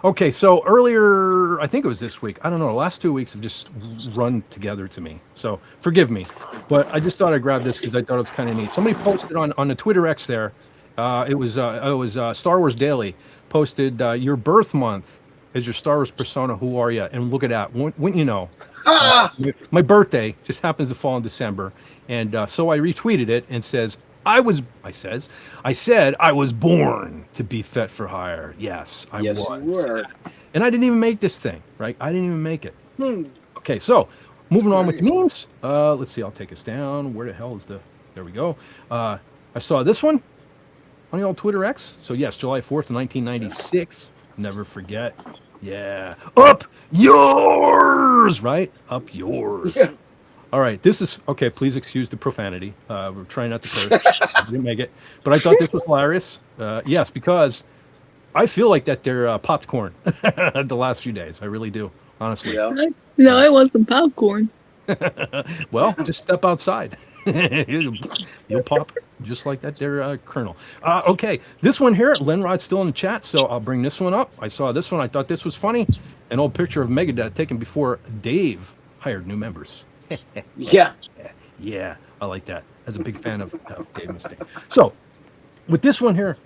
Okay, so earlier, I think it was this week. I don't know. The last 2 weeks have just run together to me. So forgive me, but I just thought I'd grab this because I thought it was kind of neat. Somebody posted on the Twitter X there. It was Star Wars Daily posted your birth month is your Star Wars persona. Who are you? And look at that. Wouldn't you know? My birthday just happens to fall in December, and so I retweeted it and says I said I was born to be fit for hire. Yes, I
Yes,
was.
you were.
And I didn't even make this thing, right? I didn't even make it. Okay, so moving on with the memes. Let's see. I'll take us down. Where the hell is the? There we go. I saw this one on the old Twitter X. So yes, July 4th, 1996. Never forget. Yeah. Up yours, right? Up yours.
Yeah.
All right. This is okay. Please excuse the profanity. We're trying not to curse. I didn't make it, but I thought this was hilarious. Yes, because I feel like that they're popped corn the last few days. I really do, honestly.
Yeah.
No, I want some popcorn.
Well, just step outside. You'll pop just like that there, Colonel. Okay, this one here, Lenrod's still in the chat, so I'll bring this one up. I saw this one. I thought this was funny. An old picture of Megadeth taken before Dave hired new members.
Yeah.
Yeah, I like that. As a big fan of Dave Mustaine. So, with this one here,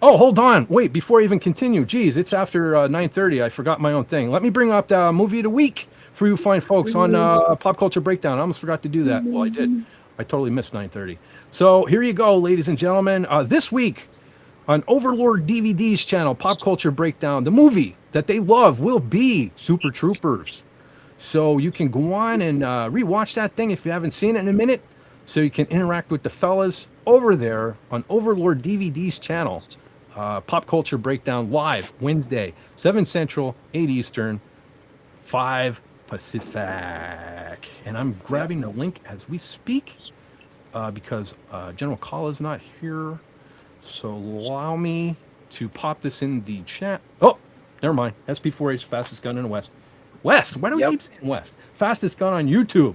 oh, hold on. Wait, before I even continue, geez, it's after 9:30. I forgot my own thing. Let me bring up the movie of the week for you fine folks on Pop Culture Breakdown. I almost forgot to do that. Well, I did. I totally missed 9:30. So here you go, ladies and gentlemen. This week on Overlord DVD's channel, Pop Culture Breakdown, the movie that they love will be Super Troopers. So you can go on and rewatch that thing if you haven't seen it in a minute. So you can interact with the fellas over there on Overlord DVD's channel. Pop Culture Breakdown live Wednesday, 7 Central, 8 Eastern, 5 Pacific. And I'm grabbing the link as we speak because General Call is not here. So allow me to pop this in the chat. Oh, never mind. SP4H, fastest gun in the West. West? Why do we keep saying West? Fastest gun on YouTube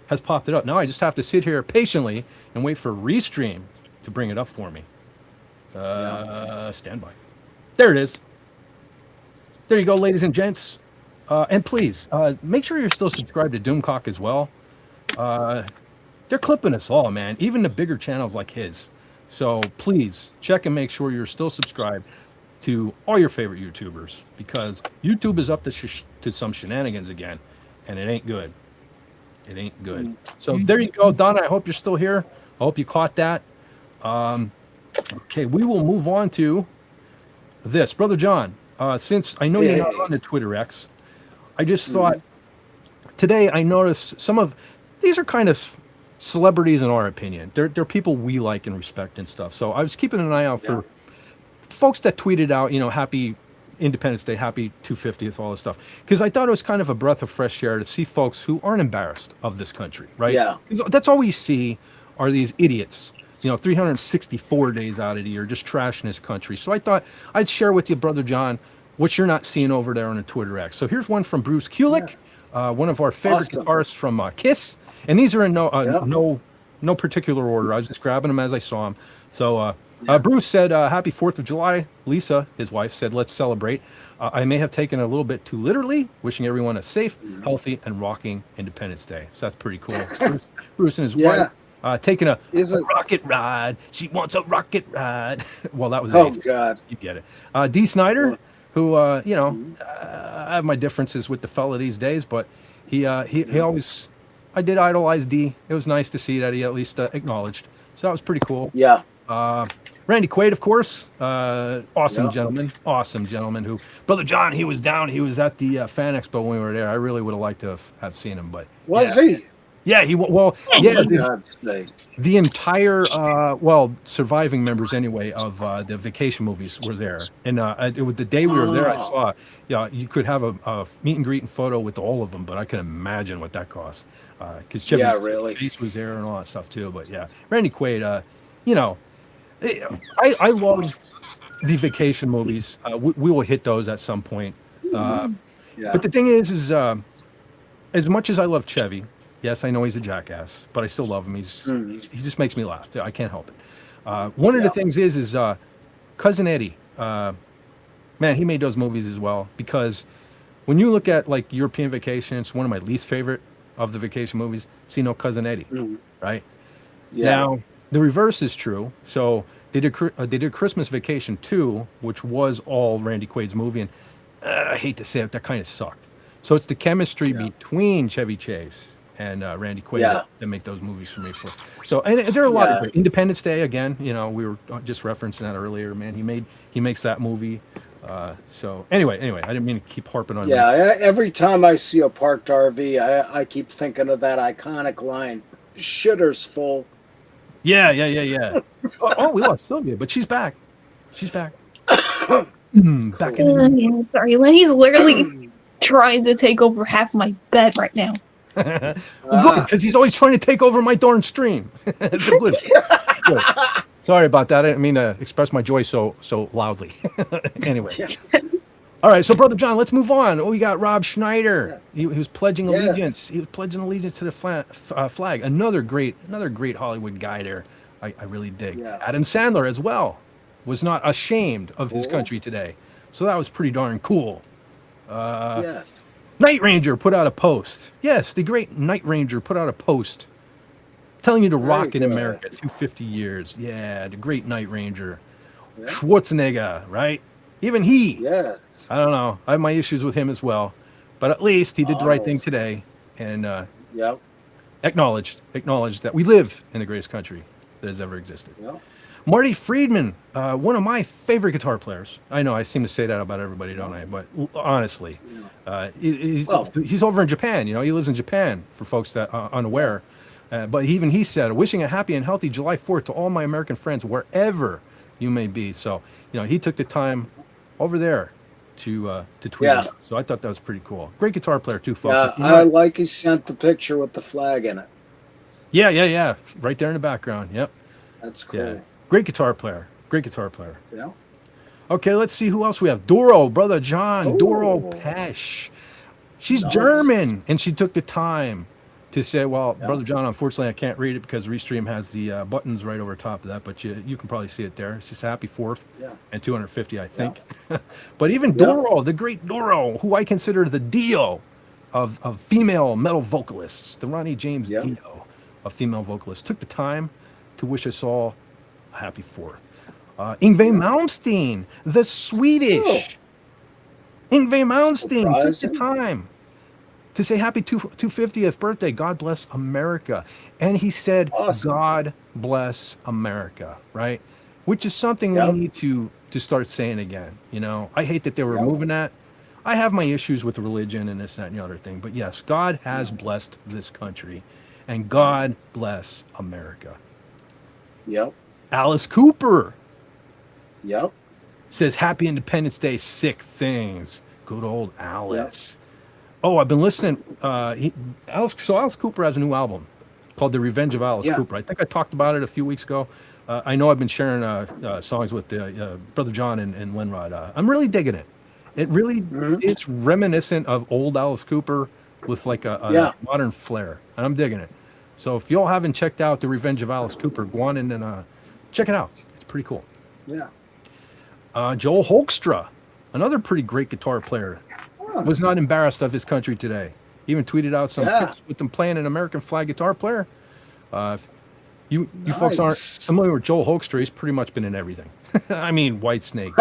has popped it up. Now I just have to sit here patiently and wait for Restream to bring it up for me. Stand by. There it is. There you go, ladies and gents. And please, make sure you're still subscribed to Doomcock as well. They're clipping us all, man. Even the bigger channels like his. So please check and make sure you're still subscribed to all your favorite YouTubers because YouTube is up to some shenanigans again, and it ain't good. It ain't good. So there you go, Donna. I hope you're still here. I hope you caught that. Okay, we will move on to this. Brother John, since I know you're not on the Twitter X, I just thought today I noticed some of these are kind of celebrities in our opinion. They're people we like and respect and stuff. So I was keeping an eye out for folks that tweeted out, happy Independence Day, happy 250th, all this stuff. Because I thought it was kind of a breath of fresh air to see folks who aren't embarrassed of this country, right?
Yeah.
'Cause that's all we see are these idiots, 364 days out of the year, just trashing this country. So I thought I'd share with you, Brother John, what you're not seeing over there on the Twitter X. So here's one from Bruce Kulick, one of our favorite guitarists from Kiss. And these are in no particular order. I was just grabbing them as I saw them. So Bruce said, happy 4th of July. Lisa, his wife, said, let's celebrate. I may have taken it a little bit too literally, wishing everyone a safe, healthy, and rocking Independence Day. So that's pretty cool. Bruce and his wife taking a rocket ride. She wants a rocket ride. Well, that was
God.
You get it. D. Snyder, who, I have my differences with the fella these days, but he always... I did idolize D. It was nice to see that he at least acknowledged. So that was pretty cool.
Yeah.
Randy Quaid, of course. Awesome gentleman. Awesome gentleman who... Brother John, he was down. He was at the Fan Expo when we were there. I really would have liked to have seen him, but...
Was he?
Yeah, he... Well,
For God's sake.
The entire... surviving members, anyway, of the vacation movies were there. And it was the day we were there, I saw... you could have a meet and greet and photo with all of them, but I can imagine what that cost. Because
really.
Chase was there and all that stuff too. But yeah, Randy Quaid, I love the vacation movies. We will hit those at some point.
Yeah.
But the thing is as much as I love Chevy, yes, I know he's a jackass, but I still love him. He just makes me laugh. I can't help it. One of the things is Cousin Eddie. Man, he made those movies as well, because when you look at like European Vacation, it's one of my least favorite of the vacation movies. See no Cousin Eddie, right?
Yeah.
Now the reverse is true. So they did Christmas Vacation 2, which was all Randy Quaid's movie, and I hate to say it, that kind of sucked. So it's the chemistry between Chevy Chase and Randy Quaid that make those movies for me. So and there are a lot of great. Independence Day, again, we were just referencing that earlier. Man, he makes that movie. So anyway, I didn't mean to keep harping on.
Yeah, every time I see a parked RV, I keep thinking of that iconic line, "Shitter's full."
Yeah. oh, we lost Sylvia, but she's back. Back in the
Sorry, Lenny's literally trying to take over half my bed right now.
Good, because he's always trying to take over my darn stream. It's a good. Sorry about that. I didn't mean to express my joy so loudly. Anyway. All right, so Brother John, let's move on. Oh, we got Rob Schneider. He was pledging allegiance. He was pledging allegiance to the flag. Another great Hollywood guy there. I really dig.
Yeah.
Adam Sandler as well was not ashamed of his country today. So that was pretty darn cool.
Yes.
Night Ranger put out a post. Yes, the great Night Ranger put out a post telling you to rock in America 250 years. Yeah, the great Night Ranger. Yeah. Schwarzenegger, right? Even he.
Yes.
I don't know. I have my issues with him as well. But at least he did the right thing today and acknowledged that we live in the greatest country that has ever existed.
Yep.
Marty Friedman, one of my favorite guitar players. I know I seem to say that about everybody, don't I? But honestly, he's over in Japan. He lives in Japan, for folks that are unaware. But even he said, wishing a happy and healthy July 4th to all my American friends, wherever you may be. So, he took the time over there to tweet it. So I thought that was pretty cool. Great guitar player, too, folks.
Yeah, I like he sent the picture with the flag in it.
Yeah. Right there in the background. Yep.
That's cool.
Yeah. Great guitar player.
Yeah.
Okay, let's see who else we have. Doro, Brother John. Doro Pesch. She's German, and she took the time to say, Brother John, unfortunately, I can't read it because Restream has the buttons right over top of that, but you can probably see it there. It's just a happy 4th and 250, I think. Yeah. But even Doro, the great Doro, who I consider the Dio of female metal vocalists, the Ronnie James Dio of female vocalists, took the time to wish us all a happy 4th. Yngwie Malmsteen, the Swedish. Yngwie Malmsteen took the time to say happy 250th birthday. God bless America. And he said, God bless America, right? Which is something we need to start saying again. I hate that they were removing that. I have my issues with religion and this, that, and the other thing. But yes, God has blessed this country. And God bless America.
Yep.
Alice Cooper.
Yep.
Says Happy Independence Day, sick things. Good old Alice. Yep. Oh, I've been listening. Alice Cooper has a new album called The Revenge of Alice Cooper. I think I talked about it a few weeks ago. I know I've been sharing songs with Brother John and Lenrod. I'm really digging it. It really it's reminiscent of old Alice Cooper with like a modern flair, and I'm digging it. So if y'all haven't checked out The Revenge of Alice Cooper, go on in and check it out. It's pretty cool.
Yeah.
Joel Hoekstra, another pretty great guitar player, was not embarrassed of his country today. Even tweeted out some pics with them playing an American flag guitar player. You folks aren't familiar with Joel Hoekstra. He's pretty much been in everything. I mean, Whitesnake.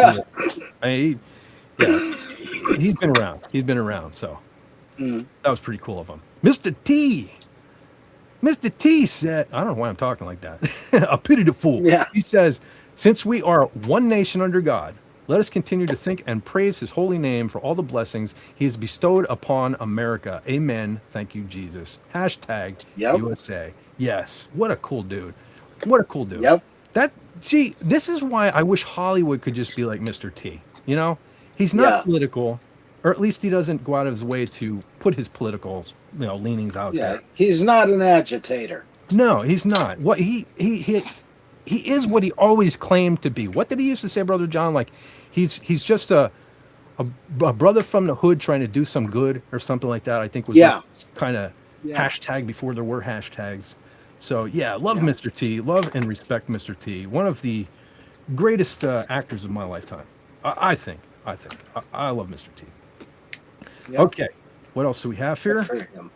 He's been around. He's been around. So that was pretty cool of him. Mr. T said, I don't know why I'm talking like that. A pity to fool.
Yeah.
He says, since we are one nation under God, let us continue to think and praise his holy name for all the blessings he has bestowed upon America. Amen. Thank you, Jesus. Hashtag USA. Yes. What a cool dude. Yep. This is why I wish Hollywood could just be like Mr. T. He's not political, or at least he doesn't go out of his way to put his political, leanings out there.
He's not an agitator.
No, he's not. What he he is what he always claimed to be. What did he used to say, Brother John? Like, he's just a brother from the hood trying to do some good or something like that. I think was
Yeah.
kind of
Yeah.
hashtag before there were hashtags. So yeah, love
Yeah.
Mr. T, love and respect Mr. T. One of the greatest actors of my lifetime. I think. I love Mr. T.
Yeah.
Okay, what else do we have here?
Good for him.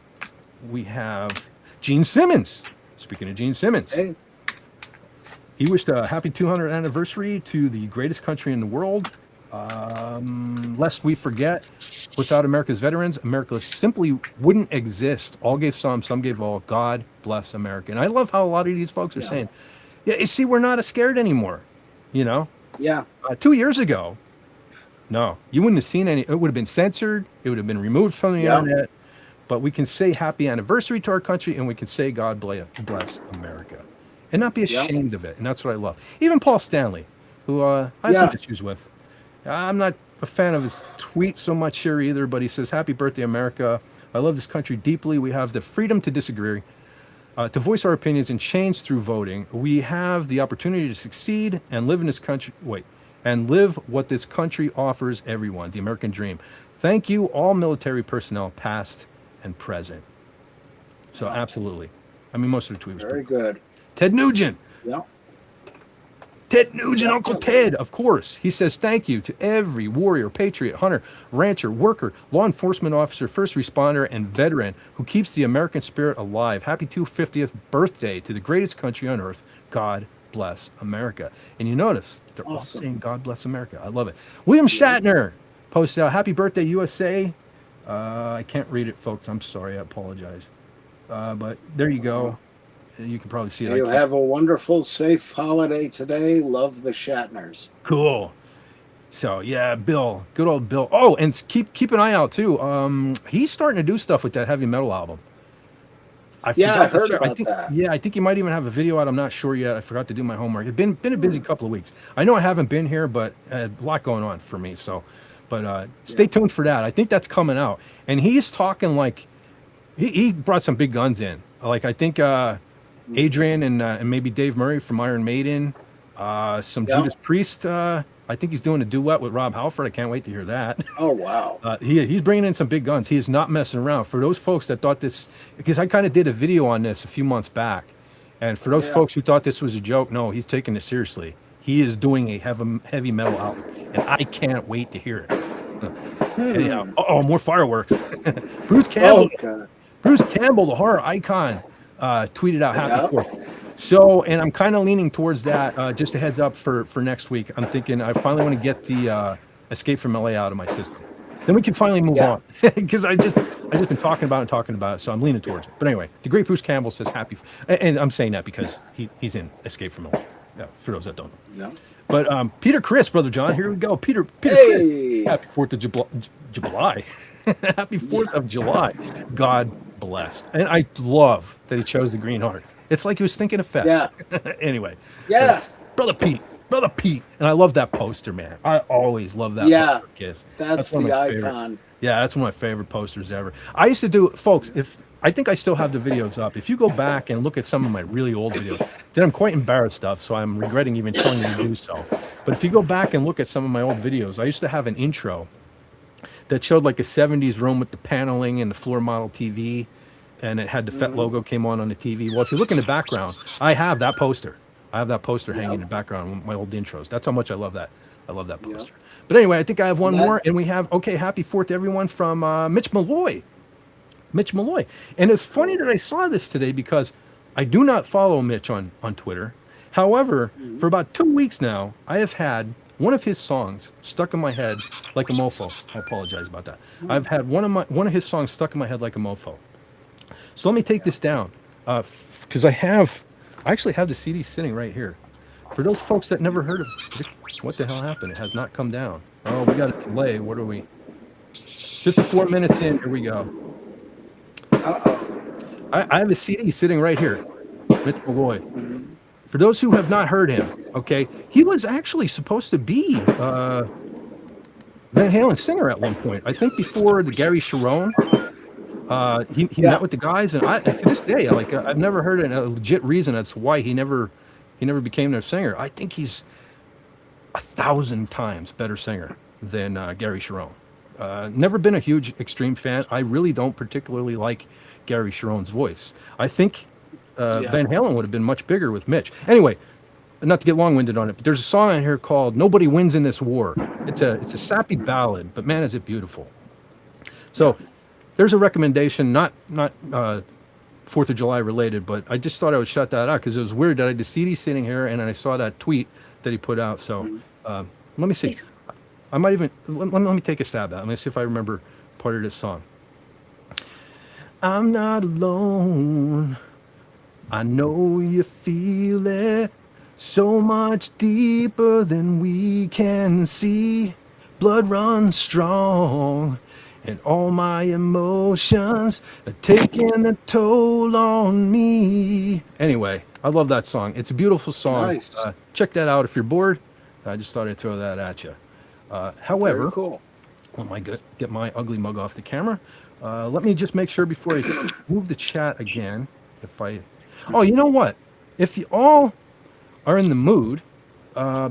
We have Gene Simmons. Speaking of Gene Simmons,
Hey.
he wished a happy 200th anniversary to the greatest country in the world. Lest we forget, without America's veterans, America simply wouldn't exist. All gave some gave all. God bless America. And I love how a lot of these folks are saying, yeah, you see, we're not scared anymore. You know,
Yeah.
2 years ago, no, you wouldn't have seen any. It would have been censored. It would have been removed from the
Yeah.
internet. But we can say happy anniversary to our country, and we can say God bless America, and not be ashamed of it. And that's what I love. Even Paul Stanley, who I have some issues with. I'm not a fan of his tweets so much here either, but he says, "Happy birthday, America. I love this country deeply. We have the freedom to disagree, to voice our opinions and change through voting. We have the opportunity to succeed and live in this country. And live what this country offers everyone, the American dream. Thank you, all military personnel, past and present." So absolutely. I mean, most of the tweet was
Very
pretty
good.
Ted Nugent.
Yeah.
Ted Nugent, Uncle Ted, of course. He says, thank you to every warrior, patriot, hunter, rancher, worker, law enforcement officer, first responder, and veteran who keeps the American spirit alive. Happy 250th birthday to the greatest country on earth. God bless America. And you notice, they're all saying God bless America. I love it. William Shatner posts out, happy birthday, USA. I can't read it, folks. I'm sorry. I apologize. But there you go. You can probably see it.
You have a wonderful, safe holiday today. Love the Shatners.
Cool. So yeah, Bill, good old Bill. Oh, and keep an eye out too. He's starting to do stuff with that heavy metal album.
I heard about that.
Yeah, I think he might even have a video out. I'm not sure yet. I forgot to do my homework. It's been a busy couple of weeks. I know I haven't been here, but a lot going on for me. So, but stay tuned for that. I think that's coming out. And he's talking like he brought some big guns in. Like I think Adrian and maybe Dave Murray from Iron Maiden, some Judas Priest. I think he's doing a duet with Rob Halford. I can't wait to hear that.
Oh, wow.
He's bringing in some big guns. He is not messing around. For those folks that thought this, because I kind of did a video on this a few months back, and for those folks who thought this was a joke, no, he's taking this seriously. He is doing a heavy metal album, and I can't wait to hear it. Oh, more fireworks. Bruce Campbell. Bruce Campbell, the horror icon, tweeted out happy 4th. So, and I'm kind of leaning towards that. Just a heads up for next week. I'm thinking I finally want to get the Escape from LA out of my system. Then we can finally move on, because I just been talking about it. So I'm leaning towards it. But anyway, the great Bruce Campbell says happy, and I'm saying that because he's in Escape from LA. Yeah, for those that don't know.
Yeah.
But Peter Chris, Brother John, here we go. Peter Chris, happy 4th of July. Happy 4th of July. God bless. And I love that he chose the green heart. It's like he was thinking of Fed.
Yeah.
Anyway.
Yeah.
Brother Pete. And I love that poster, man. I always love that poster. Kiss.
That's
one of
the
my
icon.
favorite. Yeah, that's one of my favorite posters ever. I used to do, folks, I think I still have the videos up. If you go back and look at some of my really old videos, then I'm quite embarrassed of, so I'm regretting even telling you to do so. But if you go back and look at some of my old videos, I used to have an intro that showed like a 70s room with the paneling and the floor model TV, and it had the FET logo came on the TV. Well, if you look in the background, I have that poster. Hanging in the background with my old intros. That's how much I love that. I love that poster. But anyway, I think I have one more, and we have, happy 4th to everyone from Mitch Malloy. And it's funny that I saw this today because I do not follow Mitch on Twitter. However, for about 2 weeks now, I have had one of his songs stuck in my head like a mofo. I apologize about that. I've had one of his songs stuck in my head like a mofo. So let me take this down, because I actually have the CD sitting right here. For those folks that never heard of it, what the hell happened? It has not come down. Oh, we got a delay. What are we? 54 minutes in. Here we go. I have a CD sitting right here. Mitch Malloy. For those who have not heard him, he was actually supposed to be Van Halen's singer at one point. I think before the Gary Sharon. He met with the guys, and to this day, I've never heard a legit reason as to why he never he never became their singer. I think he's 1,000 times better singer than Gary Sharon. Never been a huge Extreme fan. I really don't particularly like Gary Sharon's voice. I think Van Halen would have been much bigger with Mitch. Anyway, not to get long-winded on it, but there's a song on here called "Nobody Wins in This War." It's a sappy ballad, but man, is it beautiful. So there's a recommendation, not 4th of July related, but I just thought I would shout that out because it was weird that I just see he's sitting here and I saw that tweet that he put out. So let me see. I might even let me take a stab at it. Let me see if I remember part of this song. I'm not alone. I know you feel it so much deeper than we can see. Blood runs strong, and all my emotions are taking a toll on me. Anyway, I love that song. It's a beautiful song.
Nice.
Check that out if you're bored. I just thought I'd throw that at you. However,
Very cool.
let me get my ugly mug off the camera. Let me just make sure before I move the chat again. Oh, you know what? If you all are in the mood,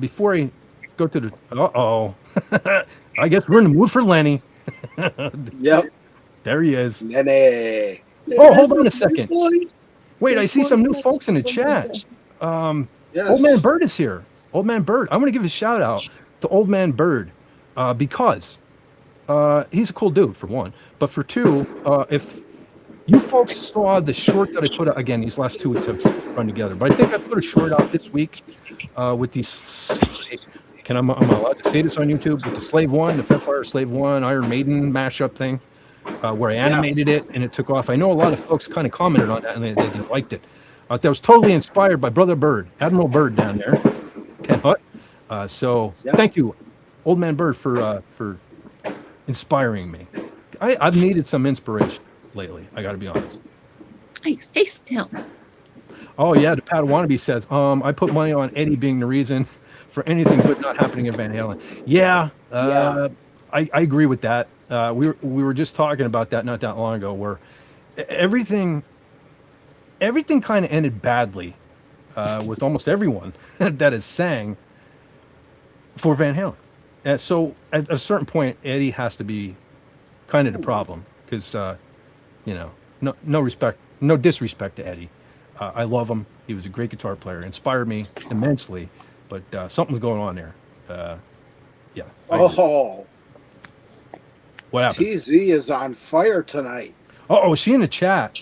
before I go to the, I guess we're in the mood for Lenny.
Yep.
There he is.
Nene.
Oh, hold on a second. Wait, I see some new folks in the chat.
Yes.
Old Man Bird is here. Old Man Bird. I want to give a shout out to Old Man Bird because he's a cool dude, for one. But for two, if you folks saw the short that I put out, again, these last 2 weeks have run together, but I think I put a short out this week with these. Am I allowed to say this on YouTube? With the Slave One, the Fat Fire Slave One, Iron Maiden mashup thing, where I animated it and it took off. I know a lot of folks kind of commented on that and they liked it. That was totally inspired by Brother Bird, Admiral Bird down there, Ken Hutt. Thank you, Old Man Bird, for inspiring me. I've needed some inspiration lately. I got to be honest.
Hey, stay still.
Oh yeah, the Padawannabe says, I put money on Eddie being the reason for anything good not happening in Van Halen. Yeah, I agree with that. We were just talking about that not that long ago, where everything kind of ended badly with almost everyone that has sang for Van Halen. So at a certain point, Eddie has to be kind of the problem because no respect, no disrespect to Eddie. I love him. He was a great guitar player, inspired me immensely. But something's going on there. Yeah.
Oh,
What happened?
TZ is on fire tonight.
Oh, is she in the chat?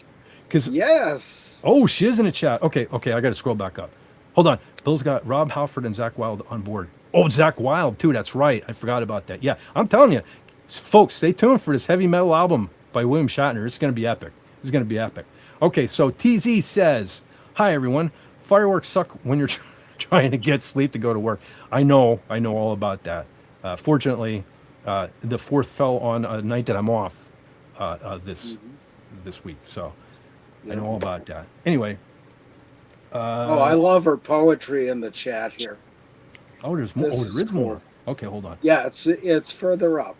Yes.
Oh, she is in the chat. Okay. I got to scroll back up. Hold on. Bill's got Rob Halford and Zach Wilde on board. Oh, Zach Wilde too. That's right. I forgot about that. Yeah, I'm telling you, folks, stay tuned for this heavy metal album by William Shatner. It's going to be epic. It's going to be epic. Okay, so TZ says, "Hi everyone. Fireworks suck when you're trying to get sleep to go to work." I know all about that. Fortunately, the 4th fell on a night that I'm off this week, so I know all about that. Anyway.
I love her poetry in the chat here.
Oh, there's more.
This
There
is
is more.
cool.
Okay, hold on.
Yeah, it's further up.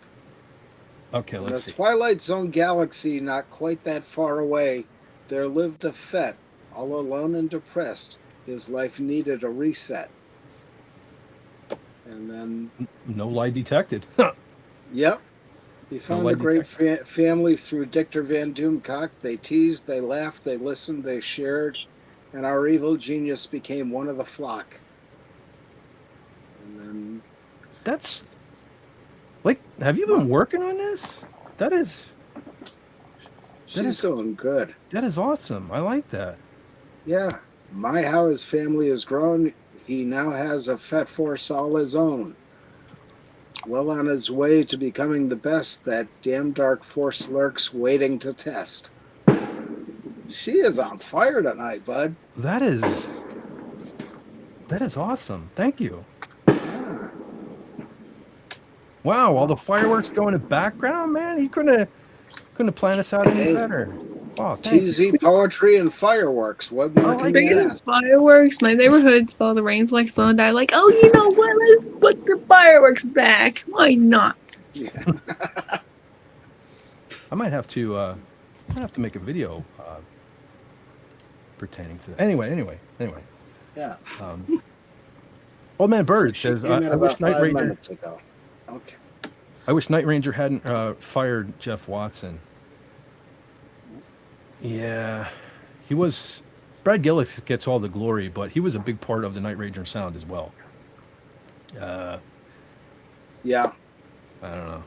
Okay,
In
let's
the
see.
Twilight Zone galaxy, not quite that far away, there lived a Fett, all alone and depressed. His life needed a reset. And then,
No lie detected.
yep, he found
lie
a great family through Dictor Van Doomcock. They teased, they laughed, they listened, they shared, and our evil genius became one of the flock. And then,
That's like, have you been working on this? That is
she's doing good.
that is awesome. I like that.
Yeah, my how his family has grown. He now has a Fett force all his own. Well on his way to becoming the best, that damn dark force lurks waiting to test. She is on fire tonight, bud.
That is awesome. Thank you.
Yeah.
Wow, all the fireworks going in the background, man. You couldn't have planned this out any
Hey.
better. Oh, thank you.
TZ poetry and fireworks. What more
Oh,
can
Speaking
you
of
ask?
fireworks, my neighborhood saw the rains like slow and died. Like, oh, you know what? Let's put the fireworks back. Why not?
Yeah.
I might have to make a video pertaining to that. Anyway.
Yeah.
Old Man
So
Bird
she
says,
came in
I wish
about
Night
5
Ranger.
minutes ago. Okay.
I wish Night Ranger hadn't fired Jeff Watson. Yeah, he was. Brad Gillis gets all the glory, but he was a big part of the Night Ranger sound as well.
Yeah.
I don't know.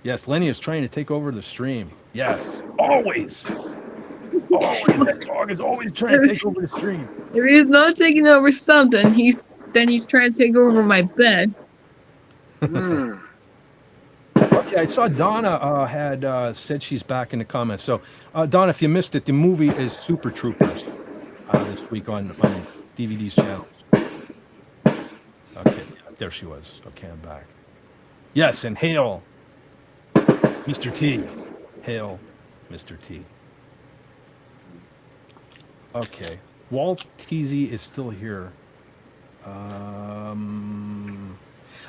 Yes, Lenny is trying to take over the stream. Yes, always. Always. That dog is always trying to take over the stream.
If he's not taking over something, he's trying to take over my bed.
Hmm.
Okay, I saw Donna had said she's back in the comments. So, Donna, if you missed it, the movie is Super Troopers this week on DVD's channel. Okay, there she was. Okay, I'm back. Yes, and hail, Mr. T. Hail, Mr. T. Okay, Walt Teasy is still here.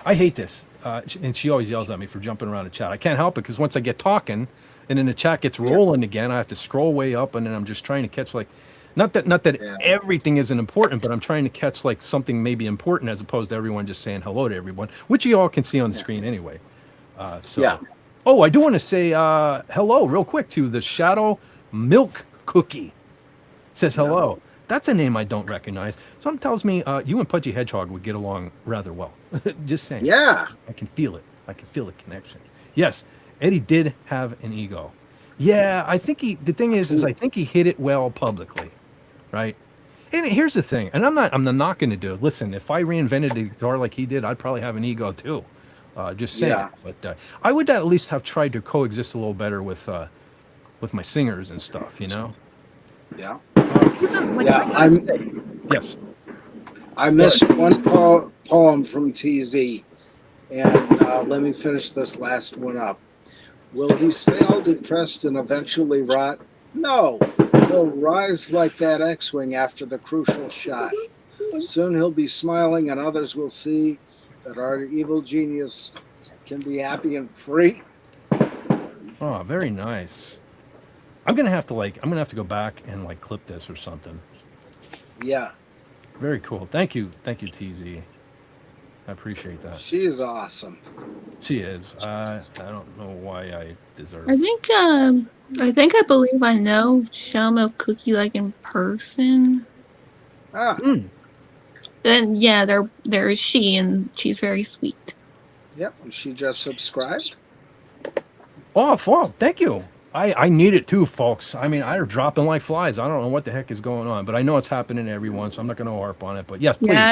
I hate this, and she always yells at me for jumping around the chat. I can't help it because once I get talking, and then the chat gets rolling again, I have to scroll way up, and then I'm just trying to catch like, not that everything isn't important, but I'm trying to catch like something maybe important as opposed to everyone just saying hello to everyone, which you all can see on the screen anyway. Oh, I do want to say hello real quick to the Shadow Milk Cookie. Says hello. That's a name I don't recognize. Something tells me you and Pudgy Hedgehog would get along rather well. Just saying.
Yeah.
I can feel it. I can feel the connection. Yes, Eddie did have an ego. Yeah, I think the thing is I think he hid it well publicly, right? And here's the thing, and I'm not knocking the dude. Listen, if I reinvented the guitar like he did, I'd probably have an ego too. Just saying.
Yeah.
But I would at least have tried to coexist a little better with my singers and stuff, you know?
Yeah.
Yes.
I missed one poem from TZ, and let me finish this last one up. Will he stay all depressed and eventually rot? No. He'll rise like that X-Wing after the crucial shot. Soon he'll be smiling, and others will see that our evil genius can be happy and free.
Oh, very nice. I'm gonna have to go back and like clip this or something.
Yeah.
Very cool. Thank you, TZ. I appreciate that.
She is awesome.
She is. I don't know why I deserve.
I believe I know Shama Cookie like in person.
Ah.
Then yeah, there is she, and she's very sweet.
Yep. And she just subscribed.
Oh, fuck. Thank you. I need it too, folks. I mean, I'm dropping like flies. I don't know what the heck is going on, but I know it's happening to everyone, so I'm not going to harp on it. But yes, please.
Yeah,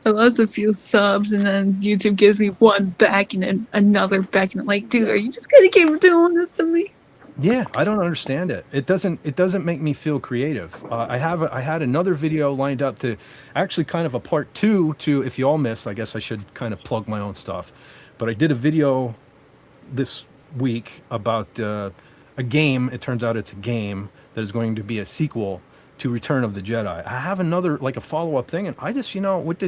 I lost a few subs, and then YouTube gives me one back and then another back, and I'm like, dude, are you just gonna keep doing this to me?
Yeah, I don't understand it. It doesn't make me feel creative. I had another video lined up to actually kind of a part 2 to, if you all missed, I guess I should kind of plug my own stuff. But I did a video this week about a game. It turns out it's a game that is going to be a sequel to Return of the Jedi. I have another, like a follow-up thing, and I just, with the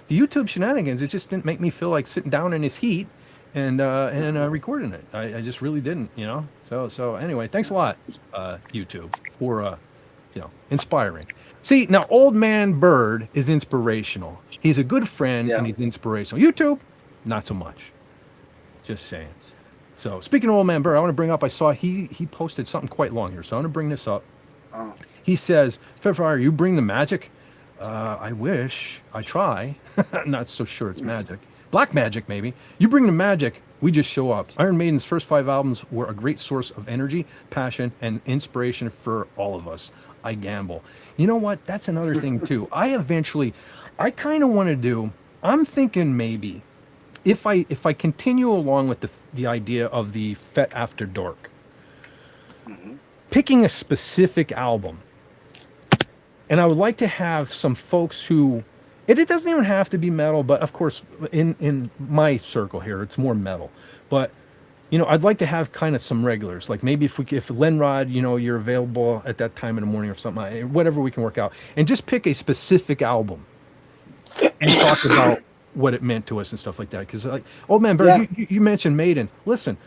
YouTube shenanigans, it just didn't make me feel like sitting down in this heat and recording it. I just really didn't, So anyway, thanks a lot, YouTube, for inspiring. See, now Old Man Bird is inspirational. He's a good friend and he's inspirational. YouTube, not so much. Just saying. So speaking of Old Man Bird, I want to bring up, I saw he posted something quite long here, so I want to bring this up.
Oh.
He says, Fairfire, you bring the magic? I wish. I try. Not so sure it's magic. Black magic, maybe. You bring the magic, we just show up. Iron Maiden's first 5 albums were a great source of energy, passion, and inspiration for all of us. I gamble. You know what? That's another thing, too. I kind of want to do, I'm thinking maybe, if I continue along with the idea of the Fet After Dark, picking a specific album, and I would like to have some folks who, it doesn't even have to be metal, but of course in my circle here it's more metal, but I'd like to have kind of some regulars, like maybe if Lenrod, you're available at that time in the morning or something, whatever we can work out, and just pick a specific album and talk about what it meant to us and stuff like that. Because like Old Man Bird, you mentioned Maiden. Listen,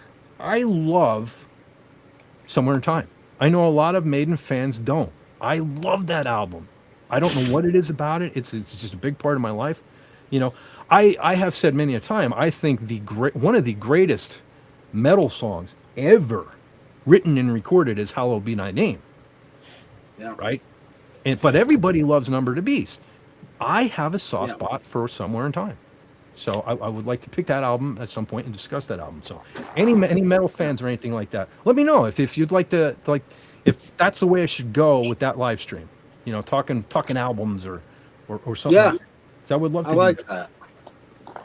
I love Somewhere in Time. I know a lot of Maiden fans don't. I love that album. I don't know what it is about it. It's just a big part of my life. You know, I have said many a time, I think one of the greatest metal songs ever written and recorded is Hallowed Be Thy Name,
Yeah.
right? But everybody loves Number of the Beast. I have a soft
Yeah.
spot for Somewhere in Time. So I would like to pick that album at some point and discuss that album. So any metal fans or anything like that, let me know if you'd like to, like, if that's the way I should go with that live stream. You know, talking albums or something.
Yeah.
Like that. So I would love to
I
do
like
that.
that.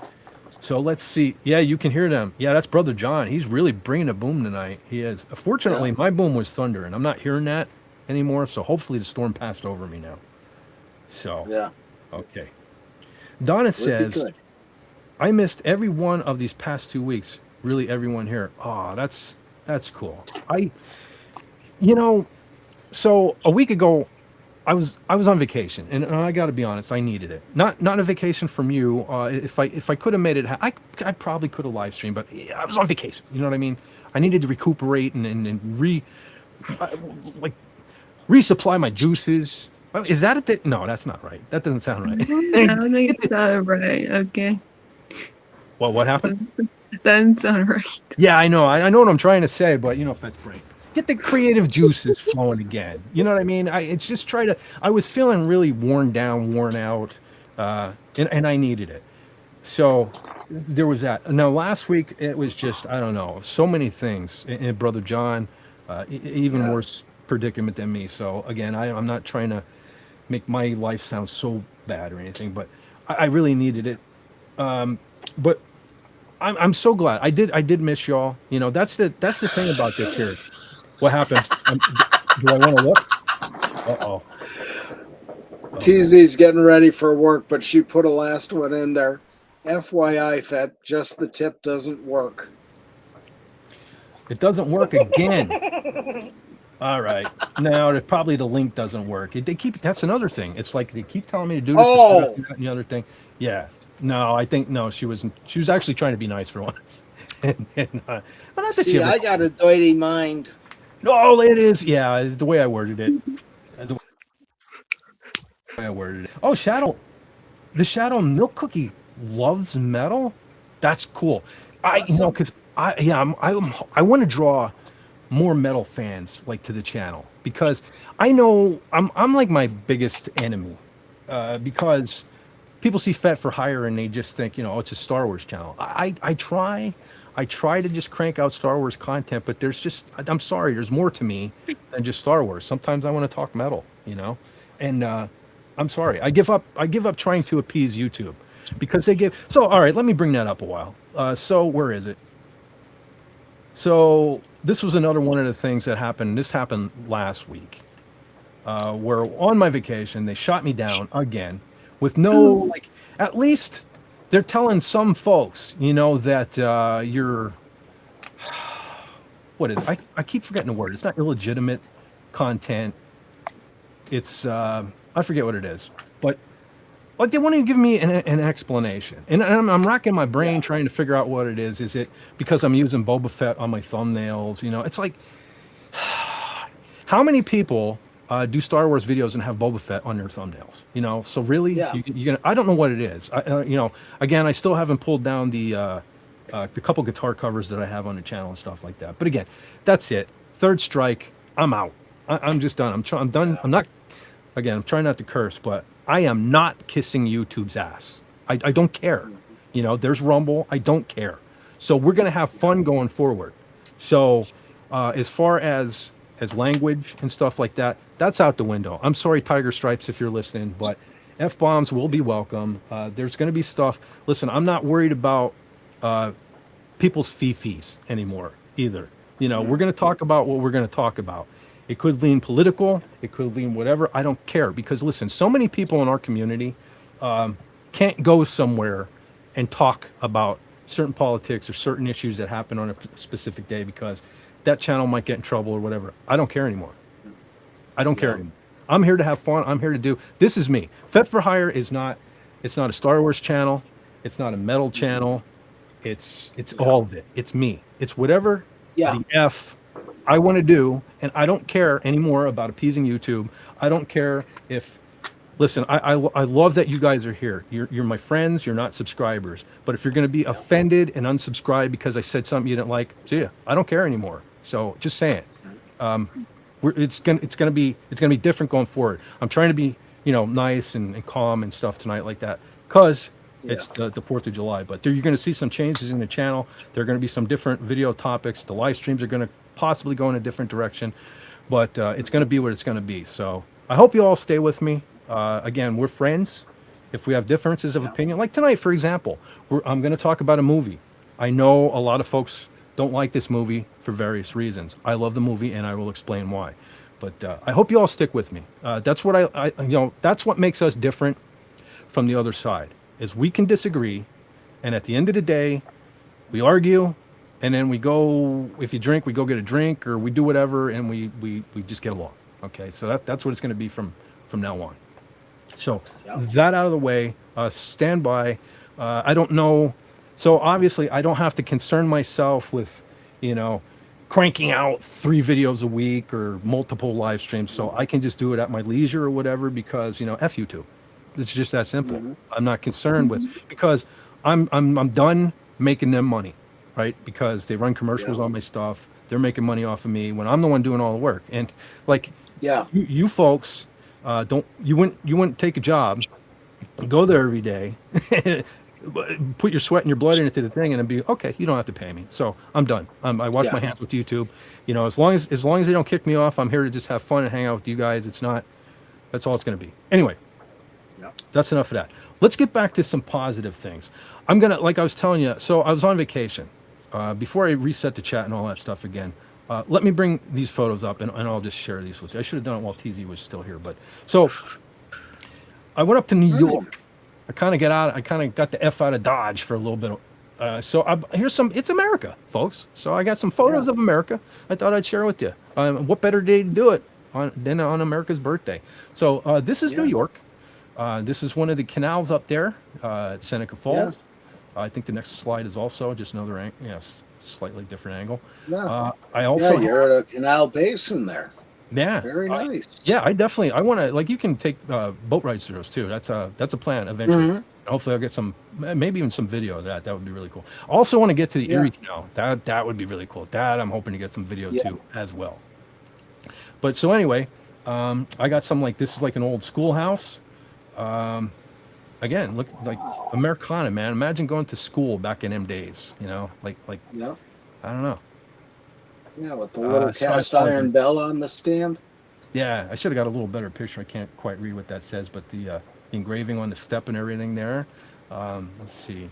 So let's see. Yeah, you can hear them. Yeah, that's Brother John. He's really bringing a boom tonight. He is. Fortunately,
Yeah.
my boom was thunder, and I'm not hearing that anymore. So hopefully the storm passed over me now. So
Yeah.
okay. Donna
Would be
says,
good.
I missed every one of these past 2 weeks. Really, everyone here. Oh, that's cool. So a week ago, I was on vacation, and I got to be honest, I needed it. Not a vacation from you. If I could have made it, I probably could have live streamed, but I was on vacation. You know what I mean? I needed to recuperate and resupply my juices. Is that it? No, that's not right. That doesn't sound right.
I don't think it's right. Okay.
Well, what happened?
Doesn't sound right.
Yeah, I know. I know what I'm trying to say, but Fet's brain. Get the creative juices flowing again. You know what I mean? It's just I was feeling really worn down, worn out, and I needed it. So there was that. Now last week it was just, I don't know, so many things. And Brother John, even
Yeah.
worse predicament than me. So again, I'm not trying to make my life sound so bad or anything, but I really needed it. But I'm so glad. I did miss y'all. That's the thing about this here. What happened? Do I want to look? Uh-oh.
TZ's getting ready for work, but she put a last one in there. FYI, Fet, just the tip doesn't work.
It doesn't work again. All right. No, probably the link doesn't work. That's another thing. It's like they keep telling me to do this,
Oh.
this, that, and the other thing. Yeah. No, I think no. She wasn't. She was actually trying to be nice for once. But not that
See,
she
I got a doity mind.
No, it is. Yeah, it's the way I worded it. The way I worded it. Oh, the Shadow Milk Cookie loves metal. That's cool. Because I want to draw more metal fans to the channel, because I know I'm like my biggest enemy, because people see Fet for Hire and they just think it's a Star Wars channel. I try to just crank out Star Wars content, but I'm sorry, there's more to me than just Star Wars. Sometimes I want to talk metal, and I'm sorry. I give up trying to appease YouTube, because so all right, let me bring that up a while. So where is it? So this was another one of the things that happened. This happened last week, where on my vacation, they shot me down again with no, at least they're telling some folks, that you're, what is it? I keep forgetting the word. It's not illegitimate content. It's, I forget what it is, but they won't even give me an explanation. And I'm racking my brain trying to figure out what it is. Is it because I'm using Boba Fett on my thumbnails? It's like, how many people do Star Wars videos and have Boba Fett on their thumbnails? So really, I don't know what it is. Again, I still haven't pulled down the couple guitar covers that I have on the channel and stuff like that. But again, that's it. Third strike. I'm out. I'm just done. I'm done. I'm not. Again, I'm trying not to curse, but I am not kissing YouTube's ass. I don't care. There's Rumble. I don't care. So we're gonna have fun going forward. So as far as language and stuff like that, that's out the window. I'm sorry, Tiger Stripes, if you're listening, but F-bombs will be welcome. There's going to be stuff. Listen, I'm not worried about people's fee-fees anymore either. We're going to talk about what we're going to talk about. It could lean political. It could lean whatever. I don't care, because, listen, so many people in our community can't go somewhere and talk about certain politics or certain issues that happen on a specific day because that channel might get in trouble or whatever. I don't care anymore. I don't care anymore. I'm here to have fun. I'm here to do. This is me. Fet for Hire is not. It's not a Star Wars channel. It's not a metal channel. It's all of it. It's me. It's whatever the F I want to do, and I don't care anymore about appeasing YouTube. I don't care if listen, I love that you guys are here. You're my friends. You're not subscribers. But if you're going to be offended and unsubscribe because I said something you didn't like, see ya. I don't care anymore. So just saying, it's gonna be different going forward. I'm trying to be nice and calm and stuff tonight like that because it's the 4th of July. But you're going to see some changes in the channel. There are going to be some different video topics. The live streams are going to possibly go in a different direction, but it's going to be what it's going to be. So I hope you all stay with me. Again, we're friends. If we have differences of opinion, like tonight, for example, I'm going to talk about a movie. I know a lot of folks don't like this movie for various reasons. I love the movie, and I will explain why. But I hope you all stick with me. That's what that's what makes us different from the other side. Is we can disagree, and at the end of the day, we argue, and then we go. If you drink, we go get a drink, or we do whatever, and we just get along. Okay, so that's what it's going to be from now on. So that out of the way, stand by. I don't know. So obviously, I don't have to concern myself with, cranking out 3 videos a week or multiple live streams. So I can just do it at my leisure or whatever because, F YouTube. It's just that simple. Mm-hmm. I'm not concerned with because I'm done making them money, right? Because they run commercials on my stuff. They're making money off of me when I'm the one doing all the work. And like, you folks. You wouldn't take a job, go there every day, put your sweat and your blood into the thing, and then be okay. You don't have to pay me, so I'm done. I wash my hands with YouTube. As long as they don't kick me off, I'm here to just have fun and hang out with you guys. That's all it's going to be. Anyway, that's enough of that. Let's get back to some positive things. I'm gonna, like I was telling you. So I was on vacation. Before I reset the chat and all that stuff again. Let me bring these photos up, and I'll just share these with you. I should have done it while TZ was still here, but so I went up to New York. I kind of got the F out of Dodge for a little bit. Here's some. It's America, folks. So I got some photos of America. I thought I'd share with you. What better day to do it than on America's birthday? So this is New York. This is one of the canals up there at Seneca Falls. I think the next slide is also just another slightly different angle. I also
you're at a canal basin there.
Very
nice.
I want to, like, you can take boat rides through those too. That's a plan eventually. Hopefully I'll get some, maybe even some video of that. That would be really cool. I also want to get to the Erie Canal. That would be really cool. That I'm hoping to get some video too as well. But so anyway, I got some, like, this is like an old schoolhouse. Again, look like Americana, man. Imagine going to school back in them days, like I don't know.
Yeah, with the little cast iron bell on the stand.
Yeah, I should have got a little better picture. I can't quite read what that says, but the engraving on the step and everything there. Let's see.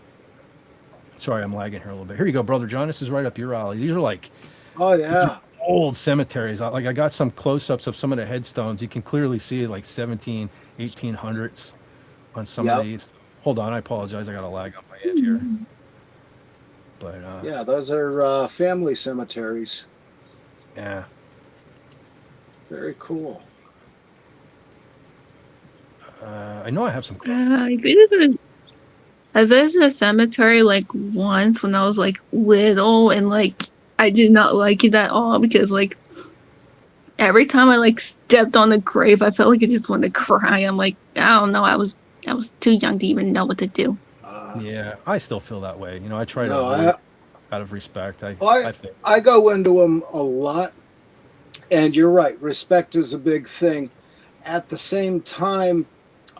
Sorry, I'm lagging here a little bit. Here you go, Brother John. This is right up your alley. These are like old cemeteries. I got some close-ups of some of the headstones. You can clearly see like 1800s on some of these. Hold on, I apologize. I got a lag on my end here. But
those are family cemeteries.
Yeah.
Very cool.
I know I have some.
I visited a cemetery like once when I was like little, and like I did not like it at all because like every time I like stepped on the grave, I felt like I just wanted to cry. I'm like, I don't know, I was too young to even know what to do.
Yeah, I still feel that way. I try to avoid out of respect.
I go into them a lot, and you're right. Respect is a big thing. At the same time,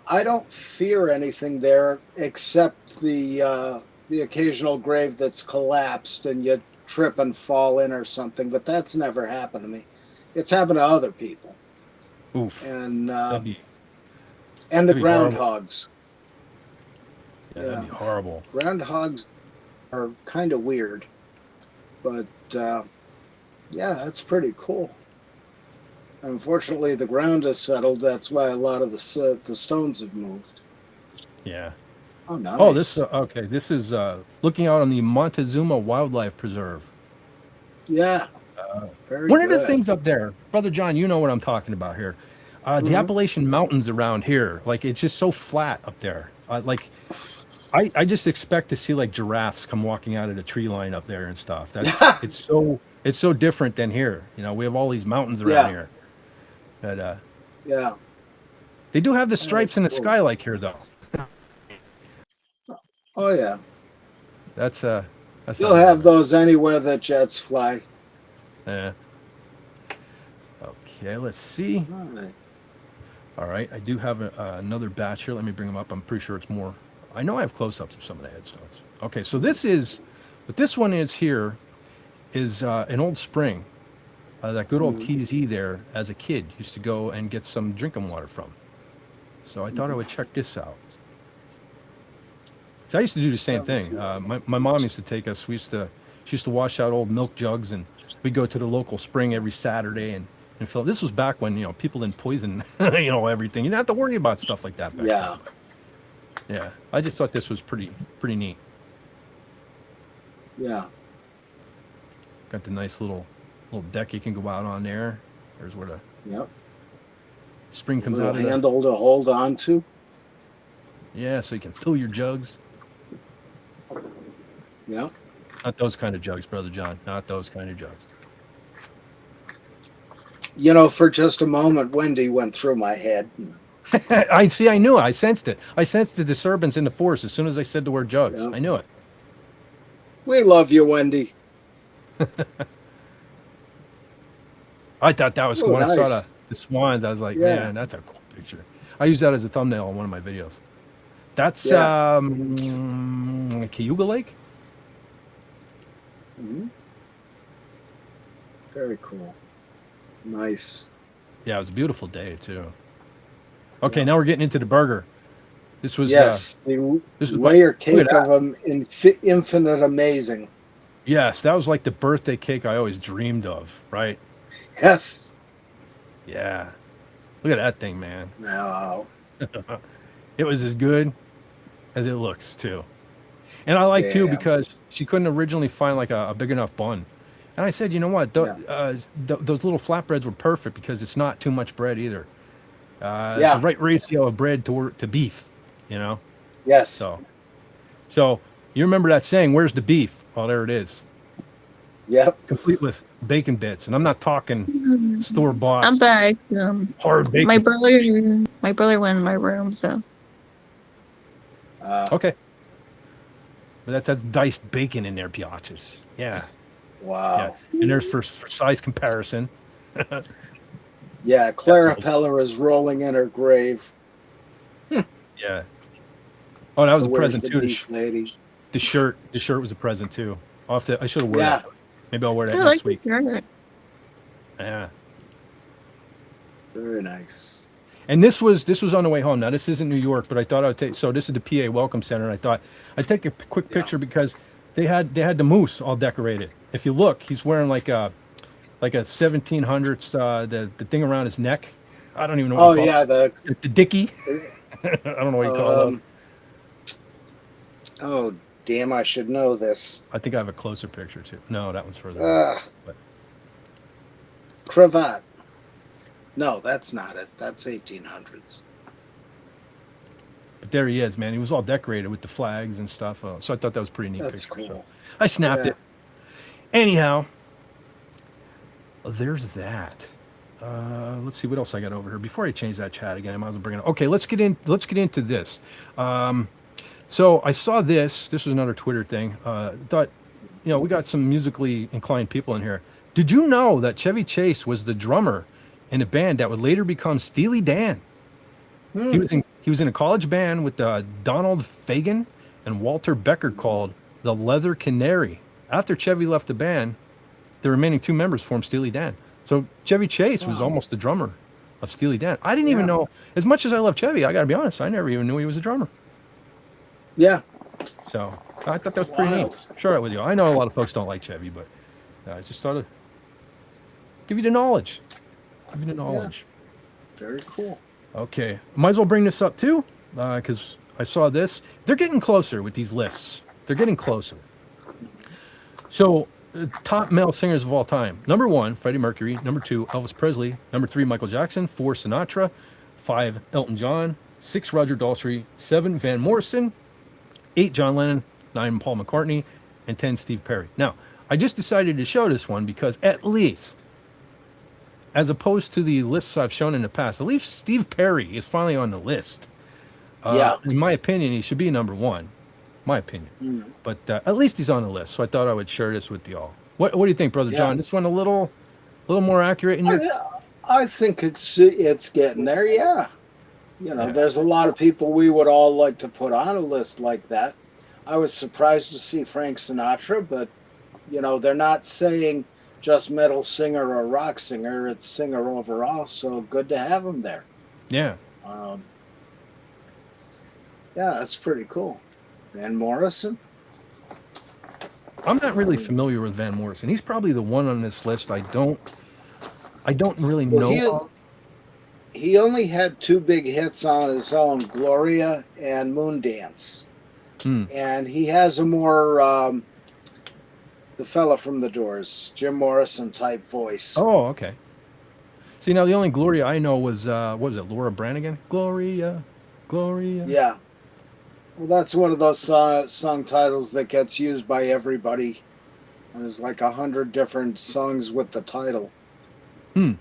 I don't fear anything there except the occasional grave that's collapsed and you trip and fall in or something. But that's never happened to me. It's happened to other people.
Oof.
And the
groundhogs.
Horrible.
Yeah, that'd be horrible.
Groundhogs are kind of weird, but that's pretty cool. Unfortunately, the ground has settled. That's why a lot of the stones have moved.
Yeah.
Oh, nice.
Oh, this okay. This is looking out on the Montezuma Wildlife Preserve.
Yeah. Very
one
good.
of the things up there, Brother John, you know what I'm talking about here. The Appalachian Mountains around here, like, it's just so flat up there. I just expect to see like giraffes come walking out of the tree line up there and stuff. That's it's so different than here. We have all these mountains around here. But They do have the stripes
that's
in the
cool.
sky like here, though.
Oh yeah,
That's
you'll have those anywhere that jets fly.
Yeah. Okay, let's see.
Right.
All right, I do have another batch here. Let me bring them up. I'm pretty sure it's more. I know I have close-ups of some of the headstones. Okay, so this is, what this one is here is an old spring. That good old TZ there, as a kid, used to go and get some drinking water from. So I thought I would check this out. So I used to do the same thing. My mom used to take us. She used to wash out old milk jugs, and we'd go to the local spring every Saturday and fill. This was back when people didn't poison everything. You didn't have to worry about stuff like that back
Yeah.
then. Yeah. I just thought this was pretty neat.
Yeah.
Got the nice little deck you can go out on there. There's where the
Yep.
spring comes
Little
out of the,
handle to hold on to.
yeah, so you can fill your jugs.
Yep.
Not those kind of jugs, Brother John. Not those kind of jugs.
For just a moment, Wendy went through my head.
I see. I knew it. I sensed it. I sensed the disturbance in the force as soon as I said the word jugs.
Yeah.
I knew it.
We love you, Wendy.
I thought that was
Oh,
cool. When I saw
nice.
the swans, I was like,
Yeah.
man, that's a cool picture. I use that as a thumbnail on one of my videos. That's
Yeah.
Cayuga Lake.
Mhm. Very cool. Nice.
Yeah, it was a beautiful day too. Okay, now we're getting into the burger. This was
Yes, the
this was
layer
look at
cake
that.
of them, infinite amazing.
Yes, that was like the birthday cake I always dreamed of, right?
Yes.
Yeah. Look at that thing, man.
Wow.
It was as good as it looks too. And I like too
Damn.
because she couldn't originally find like a big enough bun. And I said, you know what? Those little flatbreads were perfect because it's not too much bread either. It's
Yeah.
the right ratio of bread to beef,
Yes.
So you remember that saying, where's the beef? Well, there it is.
Yep.
Complete with bacon bits. And I'm not talking store-bought
I'm back.
hard bacon.
My brother went in my room, so
Okay. But that's diced bacon in there, biatches. Yeah.
Wow.
Yeah. And there's for size comparison.
Yeah. Clara Peller is rolling in her grave.
Yeah. Oh, that was a
Where's
present
the
too.
beef lady?
The shirt was a present too. I should have worn
Yeah.
that. Maybe I'll wear that
I
next
like
week.
the shirt.
Yeah.
Very nice.
And this was on the way home. Now this isn't New York, but I thought I would take. So this is the PA Welcome Center, and I thought I'd take a quick picture because they had the moose all decorated. If you look, he's wearing like a 1700s the thing around his neck. I don't even know.
Oh
What you call
yeah,
it. The dicky. I don't know what you call it.
Oh damn! I should know this.
I think I have a closer picture too. No, that one's further. But-
Cravat. No, that's not it. That's 1800s.
But there he is, man. He was all decorated with the flags and stuff. So I thought that was a pretty neat
That's
picture.
cool.
So I snapped
Yeah.
it. Anyhow, there's that. Let's see what else I got over here. Before I change that chat again, I might as well bring it up. Okay, let's get into this. So I saw this. This was another Twitter thing. Thought, we got some musically inclined people in here. Did you know that Chevy Chase was the drummer in a band that would later become Steely Dan? He was in a college band with Donald Fagen and Walter Becker called the Leather Canary. After Chevy left the band, the remaining two members formed Steely Dan. So Chevy Chase was almost the drummer of Steely Dan. I didn't even know. As much as I love Chevy, I got to be honest, I never even knew he was a drummer.
Yeah.
So I thought that was pretty neat. Share it with you. I know a lot of folks don't like Chevy, but I just thought of give you the knowledge. Give you the knowledge.
Very cool.
Okay. Might as well bring this up too, because I saw this. They're getting closer with these lists. They're getting closer. So, top male singers of all time. Number 1, Freddie Mercury. Number 2, Elvis Presley. Number 3, Michael Jackson. 4, Sinatra. 5, Elton John. 6, Roger Daltrey. 7, Van Morrison. 8, John Lennon. 9, Paul McCartney. And 10, Steve Perry. Now, I just decided to show this one because at least as opposed to the lists I've shown in the past. At least Steve Perry is finally on the list.
Yeah.
In my opinion, he should be number one. My opinion.
Mm.
But at least he's on the list. So I thought I would share this with y'all. What do you think, Brother
Yeah.
John? This one a little more accurate in your.
I think it's getting there. Yeah. You know,
Yeah.
there's a lot of people we would all like to put on a list like that. I was surprised to see Frank Sinatra, but you know, they're not saying just metal singer or rock singer, it's singer overall, so good to have him there.
Yeah.
Yeah, that's pretty cool. Van Morrison?
I'm not really familiar with Van Morrison. He's probably the one on this list I don't really know.
He only had 2 big hits on his own, Gloria and Moondance. And he has a more the fella from the Doors, Jim Morrison type voice.
Oh, okay. See, now the only Gloria I know was what was it, Laura Branigan? Gloria.
Yeah. Well, that's one of those song titles that gets used by everybody. And there's like 100 different songs with the title.
I'm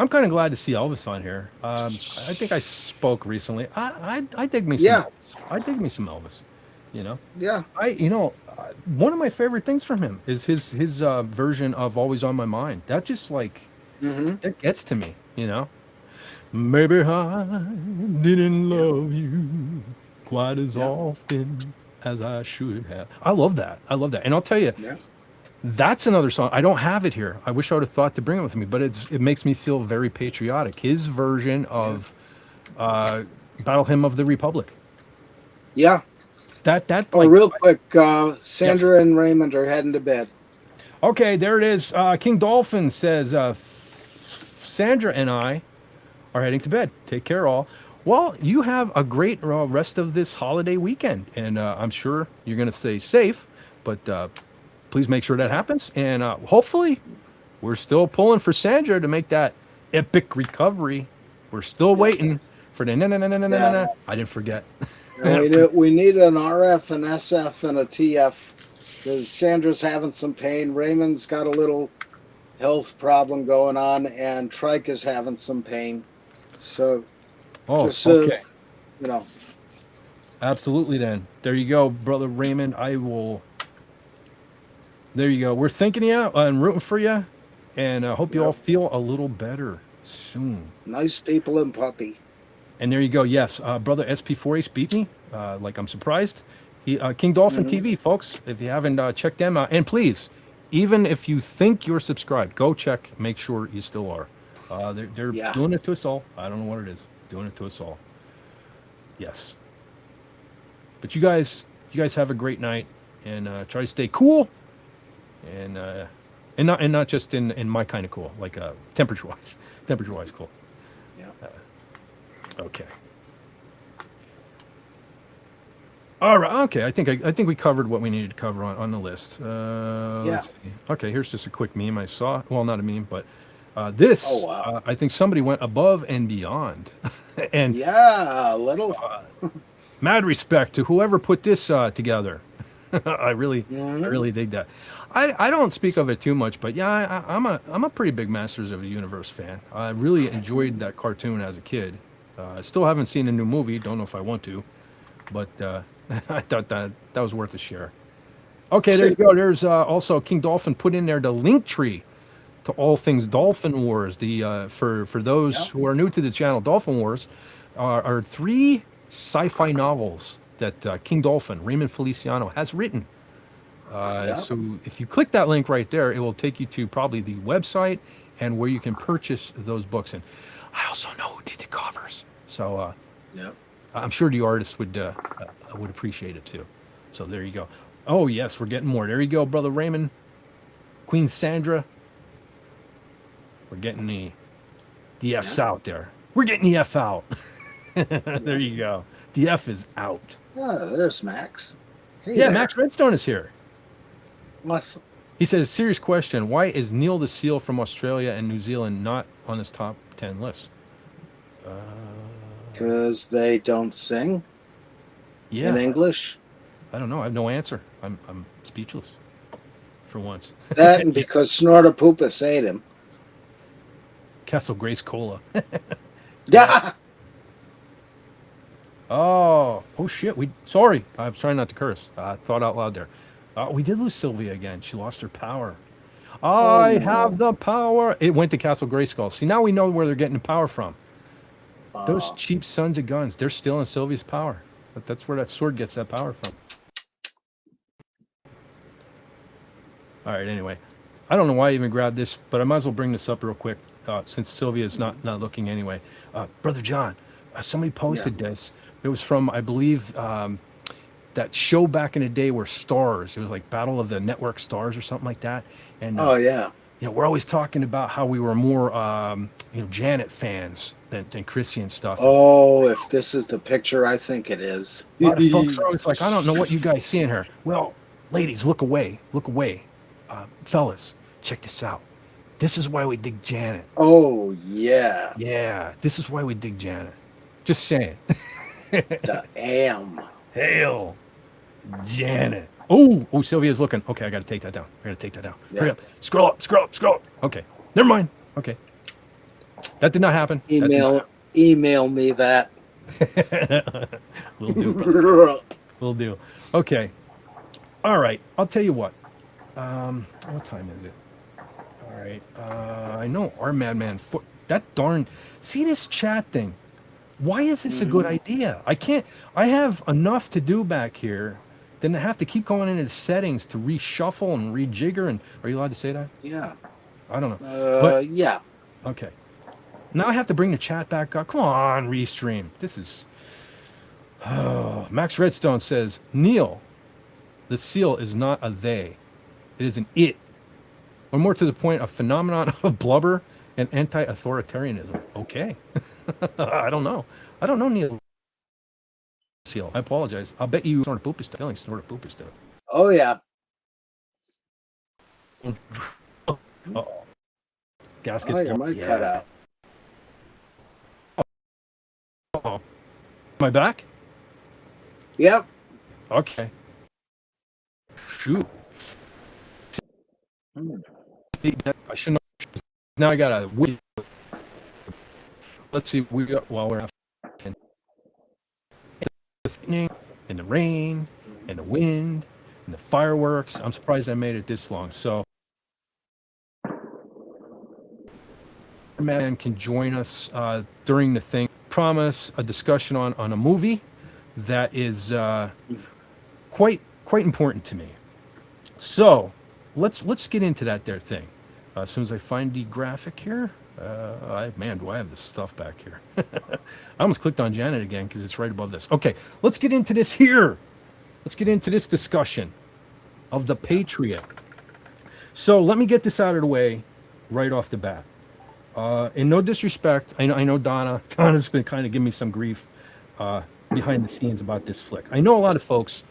kind of glad to see Elvis on here. I think I spoke recently. I dig me some
Yeah.
Elvis. I dig me some Elvis. You know,
Yeah.
one of my favorite things from him is his version of "Always on My Mind." That just like that gets to me. You know, maybe I didn't love you quite as often as I should have. I love that. And I'll tell you, that's another song. I don't have it here. I wish I would have thought to bring it with me, but it makes me feel very patriotic. His version of Battle Hymn of the Republic.
Yeah.
That
Oh,
like,
real quick, Sandra and Raymond are heading to bed.
okay, there it is. King Dolphin says, Sandra and I are heading to bed. Take care, all. Well, you have a great rest of this holiday weekend, and I'm sure you're going to stay safe, but please make sure that happens. And hopefully, we're still pulling for Sandra to make that epic recovery. We're still waiting for the na. I didn't forget.
And we need an RF, an SF, and a TF because Sandra's having some pain. Raymond's got a little health problem going on, and Trike is having some pain. So,
Okay.
You know.
Absolutely, then. There you go, Brother Raymond. There you go. We're thinking of you and rooting for you, and I hope you all feel a little better soon.
Nice people and puppy.
And there you go. Yes, Brother SP4H beat me. Like, I'm surprised. King Dolphin TV, folks. If you haven't checked them out, and please, even if you think you're subscribed, go check. Make sure you still are. They're doing it to us all. I don't know what it is. Doing it to us all. Yes. But you guys have a great night, and try to stay cool, and not just in my kind of cool, like temperature wise cool.
Yeah.
Okay. All right. Okay. I think we covered what we needed to cover on the list. Let's see. Okay. Here's just a quick meme I saw. Well, not a meme, but this.
Oh, wow.
I think somebody went above and beyond, and
Yeah, a little.
mad respect to whoever put this together. I really dig that. I don't speak of it too much, but yeah, I'm a pretty big Masters of the Universe fan. I really enjoyed that cartoon as a kid. I still haven't seen the new movie. Don't know if I want to, but I thought that was worth a share. Okay, there you go. There's also King Dolphin put in there the link tree to all things Dolphin Wars. The for those who are new to the channel, Dolphin Wars are 3 sci-fi novels that King Dolphin, Raymond Feliciano, has written. So if you click that link right there, it will take you to probably the website and where you can purchase those books. And I also know who did the covers, so I'm sure the artists would appreciate it too. So there you go. Oh yes, we're getting more. There you go, Brother Raymond, Queen Sandra. We're getting the F's out there. We're getting the F out. There you go. The F is out.
Oh, there's Max. Hey
Yeah,
there.
Max Redstone is here.
Awesome.
He says, serious question. Why is Neil the Seal from Australia and New Zealand not on his top 10 list?
Because they don't sing
Yeah.
in English.
I don't know. I have no answer. I'm speechless. for once.
That and because Snortopoopas ate him.
Castle Grace Cola.
Yeah.
Oh shit. Sorry. I was trying not to curse. I thought out loud there. We did lose Sylvia again. She lost her power. I have the power. It went to Castle Grayskull. See, now we know where they're getting the power from. Those cheap sons of guns. They're stealing Sylvia's power. But that's where that sword gets that power from. All right, anyway. I don't know why I even grabbed this, but I might as well bring this up real quick since Sylvia's not looking anyway. Brother John, somebody posted this. It was from, I believe, that show back in the day where Stars, it was like Battle of the Network Stars or something like that. And we're always talking about how we were more Janet fans than Chrissy and stuff.
Oh, if this is the picture I think it is.
A lot of folks are always like, I don't know what you guys see in her. Well, ladies, look away. Fellas, check this out. This is why we dig Janet.
Oh, yeah.
Yeah, this is why we dig Janet. Just saying.
Damn.
Hail, Janet. Oh, Sylvia's looking. Okay, I got to take that down.
Yeah.
Hurry up. Scroll up. Okay, never mind. Okay. That did not happen.
Email me that.
Will do, brother. Will do. Okay. All right. I'll tell you what. What time is it? All right. I know our madman foot. That darn. See this chat thing. Why is this a good idea? I have enough to do back here. Then I have to keep going into the settings to reshuffle and rejigger. And are you allowed to say that?
Yeah.
I don't know.
Yeah.
Okay. Now I have to bring the chat back up. Come on, Restream. This is. Oh, Max Redstone says, Neil, the seal is not a they. It is an it. Or more to the point, a phenomenon of blubber and anti-authoritarianism. Okay. I don't know. Neil seal. I apologize. I'll bet you snort a poop is feeling snort a poop is
Oh, yeah.
Uh-oh. Gaskets.
Oh, your mic cut out.
Oh. Am I back?
Yep.
Okay. Shoot. I shouldn't have. Now I got a win. Let's see. We got while we're in the rain, and the wind, and the fireworks. I'm surprised I made it this long. So, man can join us during the thing. Promise a discussion on a movie that is quite important to me. So let's get into that there thing. As soon as I find the graphic here. Do I have this stuff back here? I almost clicked on Janet again because it's right above this. Okay, let's get into this here. Let's get into this discussion of the Patriot. So let me get this out of the way right off the bat. In no disrespect, I know Donna's been kind of giving me some grief behind the scenes about this flick. I know a lot of folks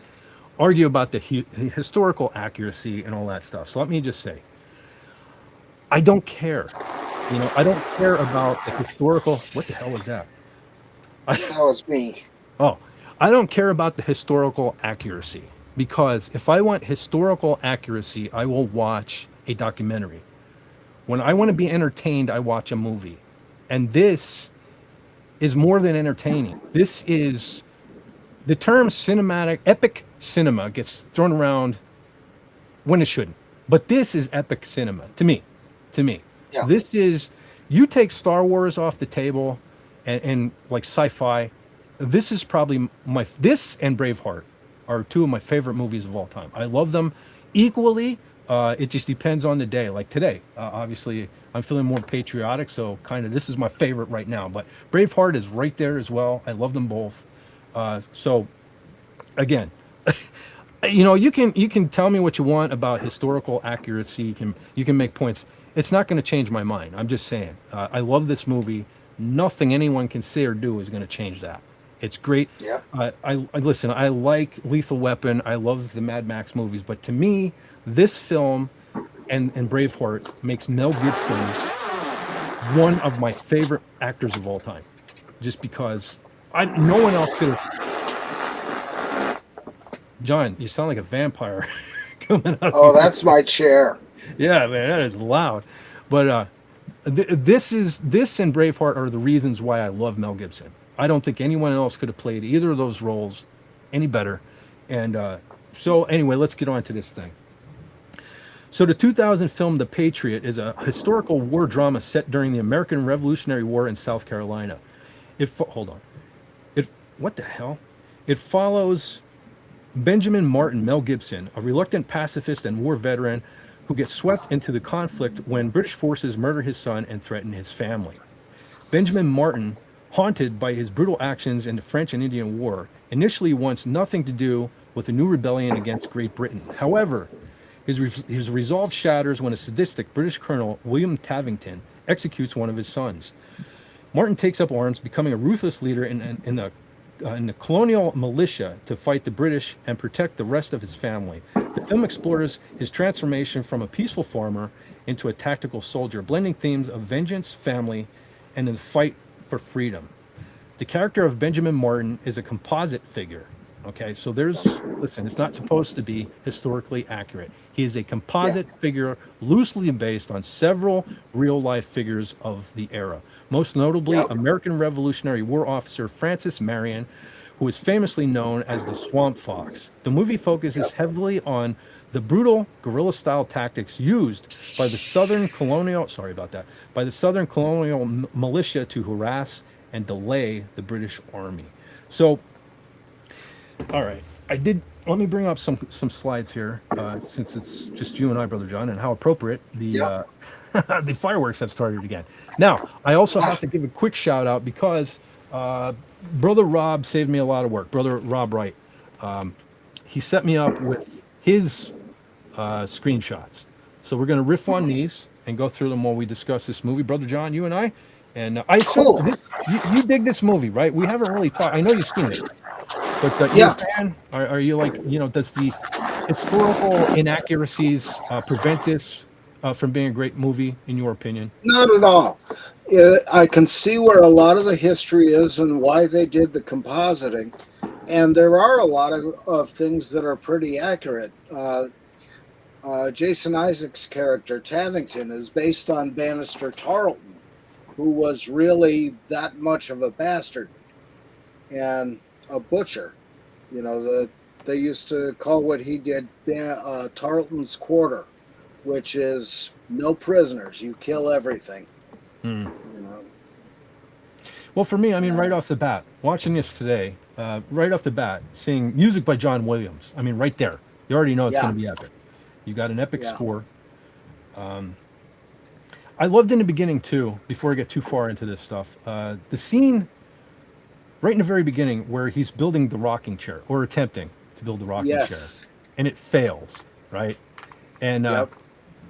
argue about the historical accuracy and all that stuff. So let me just say, I don't care. I don't care about the historical. What the hell was that?
That was me.
Oh, I don't care about the historical accuracy because if I want historical accuracy, I will watch a documentary. When I want to be entertained, I watch a movie. And this is more than entertaining. This is the term cinematic, epic cinema gets thrown around when it shouldn't. But this is epic cinema to me. Yeah. This is, you take Star Wars off the table and like sci-fi, this is probably this and Braveheart are two of my favorite movies of all time. I love them equally. It just depends on the day. Like today, obviously I'm feeling more patriotic. So kind of, this is my favorite right now, but Braveheart is right there as well. I love them both. So again, you can tell me what you want about historical accuracy. You can make points. It's not going to change my mind. I'm just saying. I love this movie. Nothing anyone can say or do is going to change that. It's great.
Yeah.
I listen. I like Lethal Weapon. I love the Mad Max movies. But to me, this film and Braveheart makes Mel Gibson one of my favorite actors of all time. Just because no one else could have. John, you sound like a vampire. coming out.
Oh, that's my chair.
Yeah, man, that is loud. But this and Braveheart are the reasons why I love Mel Gibson. I don't think anyone else could have played either of those roles any better. And so anyway, let's get on to this thing. So the 2000 film The Patriot is a historical war drama set during the American Revolutionary War in South Carolina. Hold on. What the hell? It follows Benjamin Martin, Mel Gibson, a reluctant pacifist and war veteran who gets swept into the conflict when British forces murder his son and threaten his family. Benjamin Martin, haunted by his brutal actions in the French and Indian War, initially wants nothing to do with the new rebellion against Great Britain. However, his resolve shatters when a sadistic British colonel, William Tavington, executes one of his sons. Martin takes up arms, becoming a ruthless leader in the colonial militia to fight the British and protect the rest of his family. The film explores his transformation from a peaceful farmer into a tactical soldier, blending themes of vengeance, family, and the fight for freedom. The character of Benjamin Martin is a composite figure. Okay, so listen, it's not supposed to be historically accurate. He is a composite figure loosely based on several real-life figures of the era. Most notably, American Revolutionary War officer Francis Marion, who is famously known as the Swamp Fox. The movie focuses heavily on the brutal guerrilla-style tactics used by the Southern colonial militia to harass and delay the British Army. So, all right, let me bring up some slides here, since it's just you and I, Brother John, and how appropriate the the fireworks have started again. Now, I also have to give a quick shout out because Brother Rob saved me a lot of work. Brother Rob Wright, he set me up with his screenshots. So we're going to riff on these and go through them while we discuss this movie. Brother John, you and I. And I assume you dig this movie, right? We haven't really talked. I know you've seen it. But you're a fan? Are you like, does the historical inaccuracies prevent this from being a great movie, in your opinion?
Not at all. I can see where a lot of the history is and why they did the compositing. And there are a lot of things that are pretty accurate. Jason Isaacs' character, Tavington, is based on Bannister Tarleton, who was really that much of a bastard and a butcher. They used to call what he did Tarleton's Quarter, which is no prisoners. You kill everything.
Well, for me, I mean, right off the bat, watching this today, right off the bat, seeing music by John Williams, I mean, right there, you already know it's going to be epic. You got an epic score. I loved in the beginning, too, before I get too far into this stuff, the scene right in the very beginning where he's building the rocking chair, or attempting to build the rocking chair, and it fails, right? And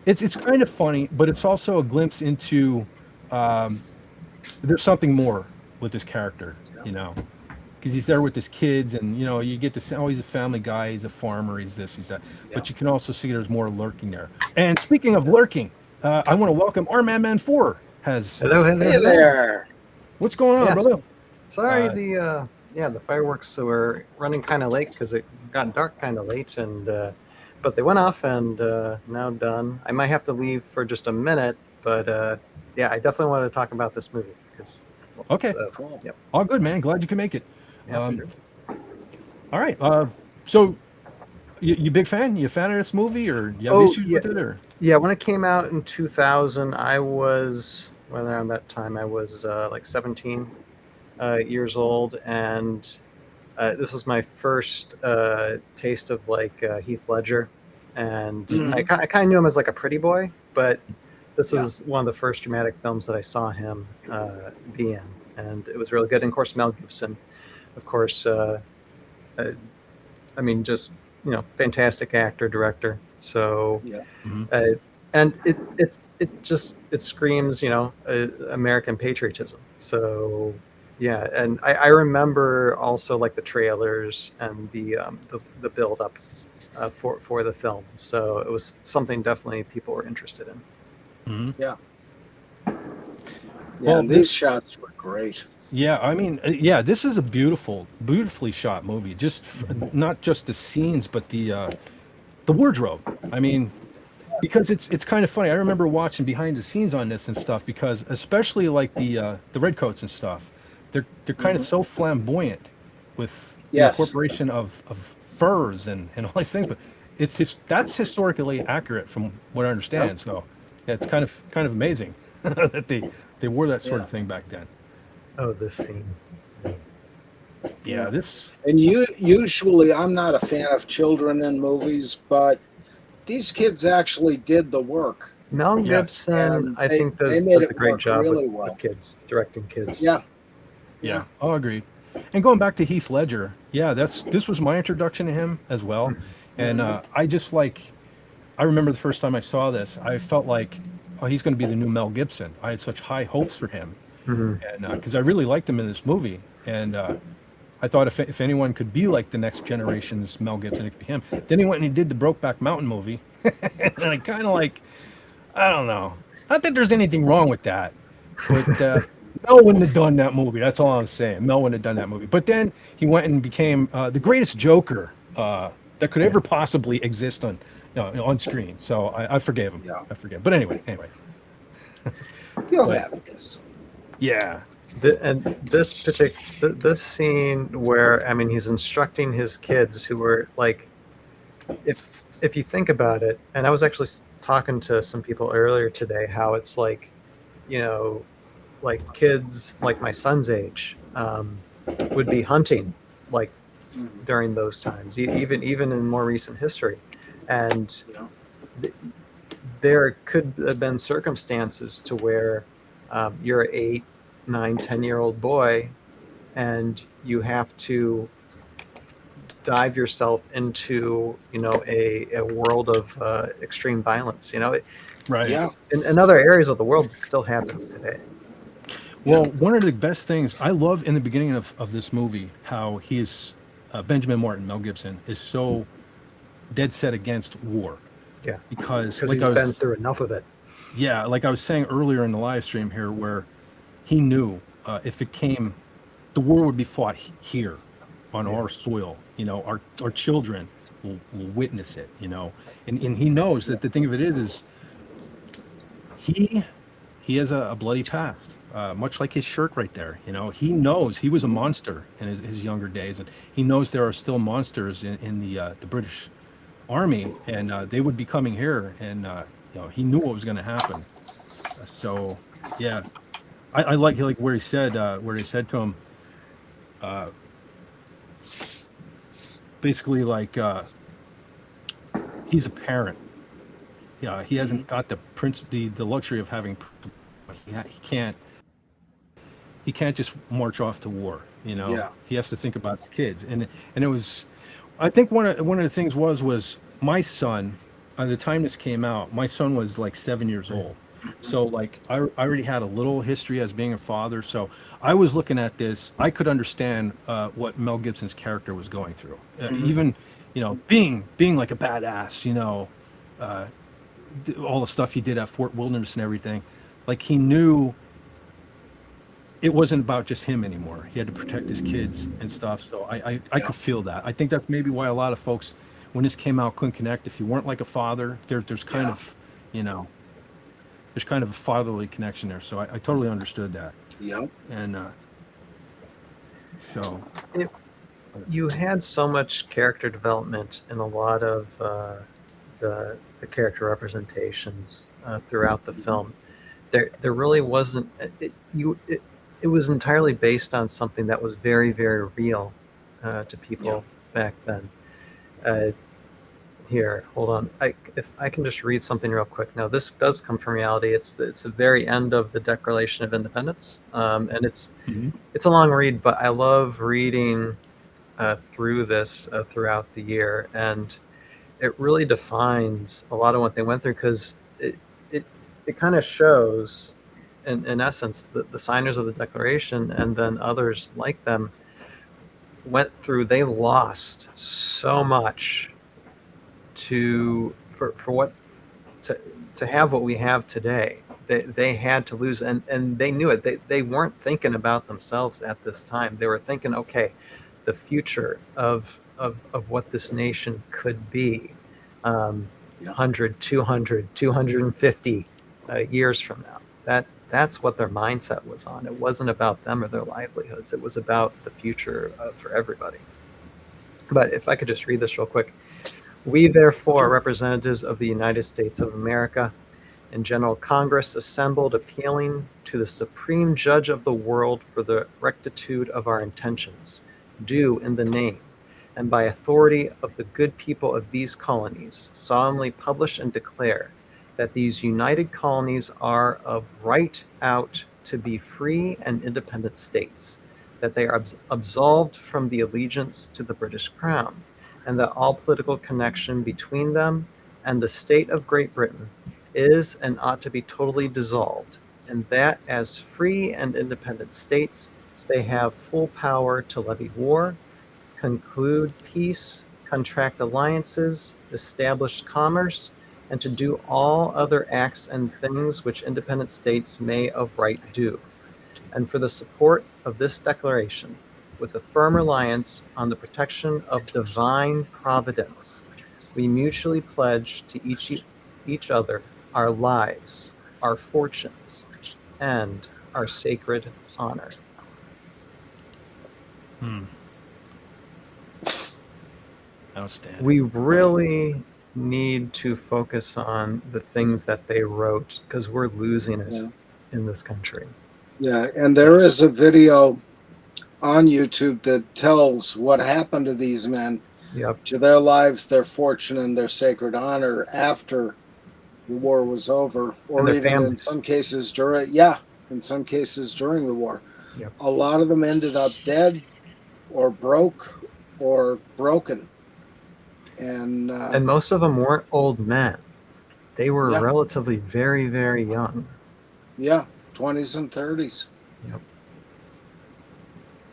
it's kind of funny, but it's also a glimpse into there's something more with this character, because he's there with his kids, and you get to say, oh, he's a family guy, he's a farmer, he's this, he's that, but you can also see there's more lurking there. And speaking of lurking, I want to welcome our Man 4 has.
Hello.
Hey there.
What's going on, brother?
Sorry, the fireworks were running kind of late because it got dark kind of late, and but they went off and now done. I might have to leave for just a minute, but I definitely wanted to talk about this movie because.
Okay.
Cool.
Yep.
All good, man. Glad you can make it.
Yeah, for sure.
All right. So, you big fan? You a fan of this movie, or you have issues with it, or?
Yeah, when it came out in 2000, I was around that time. I was like 17 years old, and this was my first taste of like Heath Ledger, and I kind of knew him as like a pretty boy, but this is one of the first dramatic films that I saw him be in, and it was really good. And of course, Mel Gibson, of course. I mean, just fantastic actor, director. So, and it screams, American patriotism. So, yeah, and I remember also like the trailers and the build up for the film. So it was something definitely people were interested in.
Yeah.
Well,
And these shots were great.
Yeah, I mean, this is a beautifully shot movie. Just not just the scenes, but the the wardrobe. I mean, because it's kind of funny. I remember watching behind the scenes on this and stuff because especially like the redcoats and stuff, they're kind of so flamboyant with the
Yes.
incorporation of furs and all these things. But that's historically accurate from what I understand.
Yep.
So yeah, it's kind of amazing that they wore that sort of
Yeah.
thing back then.
Oh, this scene.
Yeah, this
And usually, I'm not a fan of children in movies, but these kids actually did the work.
Mel
Yeah.
Gibson,
And
I
they-
think
they
does
made
a
it
great
work
job
really
with,
well.
with kids, directing kids.
Yeah.
Yeah, oh, agreed. And going back to Heath Ledger, yeah, this was my introduction to him as well. And I just I remember the first time I saw this, I felt like, oh, he's going to be the new Mel Gibson. I had such high hopes for him, and because I really liked him in this movie, and I thought if anyone could be like the next generation's Mel Gibson, it could be him. Then he went and he did the Brokeback Mountain movie, and I kind of I don't know. Not that there's anything wrong with that, but Mel wouldn't have done that movie. That's all I'm saying. Mel wouldn't have done that movie. But then he went and became the greatest Joker that could ever possibly exist on screen. So I forgave him.
Yeah.
I forgave. But anyway.
You'll have this.
Yeah.
And this scene where I mean he's instructing his kids who were like, if you think about it, and I was actually talking to some people earlier today, how it's like, like kids like my son's age would be hunting like during those times, even in more recent history, and
Yeah.
there could have been circumstances to where you're an 8, 9, 10-year-old boy, and you have to dive yourself into a world of extreme violence.
Right.
Yeah.
In other areas of the world, it still happens today.
Well, one of the best things I love in the beginning of this movie, how he is Benjamin Martin, Mel Gibson, is so dead set against war.
Yeah,
Because
because he's been through enough of it.
yeah, like I was saying earlier in the live stream here, where he knew if it came, the war would be fought here on our soil. Our children will witness it. And he knows that the thing of it is he has a bloody past, much like his shirt right there. He knows he was a monster in his younger days, and he knows there are still monsters in the British Army, and they would be coming here, and he knew what was going to happen. So yeah, I like where he said to him, basically like he's a parent. Yeah, he hasn't got the luxury of having. He can't just march off to war.
Yeah.
He has to think about his kids, and it was. I think one of the things was my son. By the time this came out, my son was like 7 years old. So like I already had a little history as being a father. So I was looking at this. I could understand what Mel Gibson's character was going through. Even being like a badass. All the stuff he did at Fort Wilderness and everything. Like he knew it wasn't about just him anymore. He had to protect his kids and stuff. So I could feel that. I think that's maybe why a lot of folks, when this came out, couldn't connect. If you weren't like a father, there's kind of, there's kind of a fatherly connection there. So I totally understood that.
Yep.
And so
You had so much character development in a lot of the character representations throughout the film. There really wasn't. It was entirely based on something that was very, very real to people back then. Here, hold on. If I can just read something real quick. Now, this does come from reality. It's the very end of the Declaration of Independence, and it's a long read, but I love reading through this throughout the year, and it really defines a lot of what they went through, because it kind of shows, in essence, the signers of the Declaration and then others like them went through. They lost so much to have what we have today. They had to lose, and they knew it. They weren't thinking about themselves at this time. They were thinking, okay, the future of what this nation could be, 100, 200, 250 years from now. That's what their mindset was on. It wasn't about them or their livelihoods. It was about the future for everybody. But if I could just read this real quick. We, therefore, representatives of the United States of America and General Congress assembled, appealing to the Supreme Judge of the world for the rectitude of our intentions, do in the name and by authority of the good people of these colonies, solemnly publish and declare that these united colonies are of right out to be free and independent states, that they are absolved from the allegiance to the British Crown, and that all political connection between them and the state of Great Britain is and ought to be totally dissolved, and that as free and independent states, they have full power to levy war, conclude peace, contract alliances, establish commerce, and to do all other acts and things which independent states may of right do. And for the support of this declaration, with a firm reliance on the protection of divine providence, we mutually pledge to each other our lives, our fortunes, and our sacred honor.
Outstanding.
We really need to focus on the things that they wrote because we're losing it in this country.
Yeah, and there is a video on YouTube that tells what happened to these men, to their lives, their fortune, and their sacred honor after the war was over, or even
families.
in some cases during the war.
Yep.
A lot of them ended up dead or broke or broken. And
most of them weren't old men. They were relatively very, very young.
Yeah, 20s and 30s.
Yep.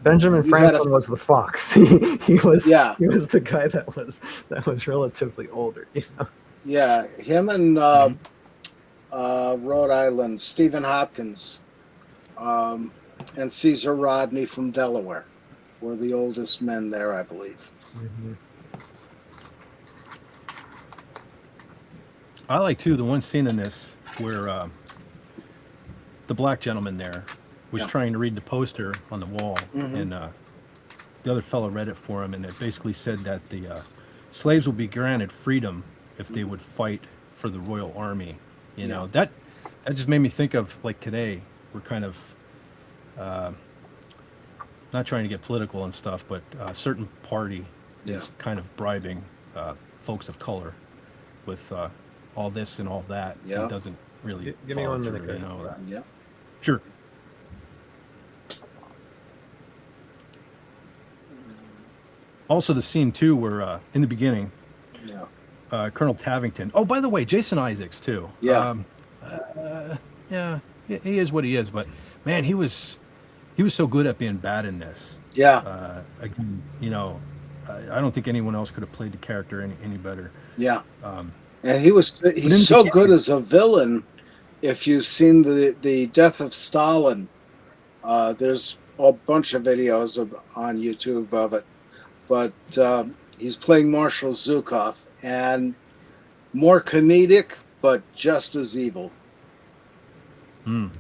Benjamin Franklin was the fox. he was the guy that was relatively older. You know?
Yeah, him and Rhode Island, Stephen Hopkins, and Caesar Rodney from Delaware were the oldest men there, I believe.
Mm-hmm.
I like too the one scene in this where the black gentleman there was trying to read the poster on the wall, and the other fellow read it for him, and it basically said that the slaves will be granted freedom if they would fight for the Royal Army. You know, that just made me think of like today we're kind of not trying to get political and stuff, but a certain party is kind of bribing folks of color with all this and all that.
Yeah.
It doesn't really
Give me 1 minute,
through,
guys.
you know, that.
Yeah.
Sure. Also the scene too where in the beginning Colonel Tavington, oh by the way, Jason Isaacs too, he is what he is, but man, he was so good at being bad in this. Again, you know, I don't think anyone else could have played the character any better.
And he's so good as a villain. If you've seen the Death of Stalin, there's a bunch of videos on YouTube of it. But he's playing Marshal Zhukov, and more comedic, but just as evil.
Well,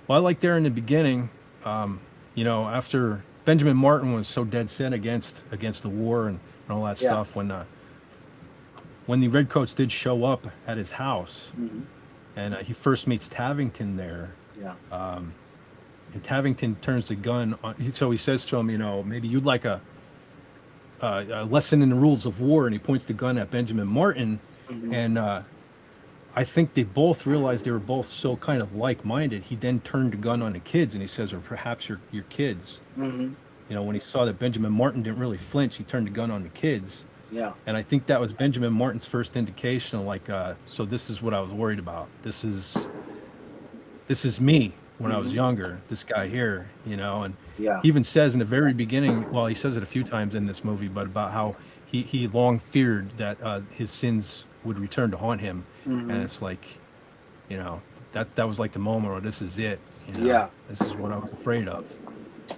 I like there in the beginning, you know, after Benjamin Martin was so dead set against the war and all that stuff, when the Redcoats did show up at his house, and he first meets Tavington there, and Tavington turns the gun on. So he says to him, you know, maybe you'd like a lesson in the rules of war, and he points the gun at Benjamin Martin, and I think they both realized they were both so kind of like-minded. He then turned the gun on the kids, and he says, or perhaps your kids. You know, when he saw that Benjamin Martin didn't really flinch, he turned the gun on the kids. And I think that was Benjamin Martin's first indication of like, so this is what I was worried about. This is me when I was younger, this guy here, you know, and he even says in the very beginning, well, he says it a few times in this movie, but about how he long feared that his sins would return to haunt him. And it's like, you know, that was like the moment where this is it. You know? This is what I was afraid of.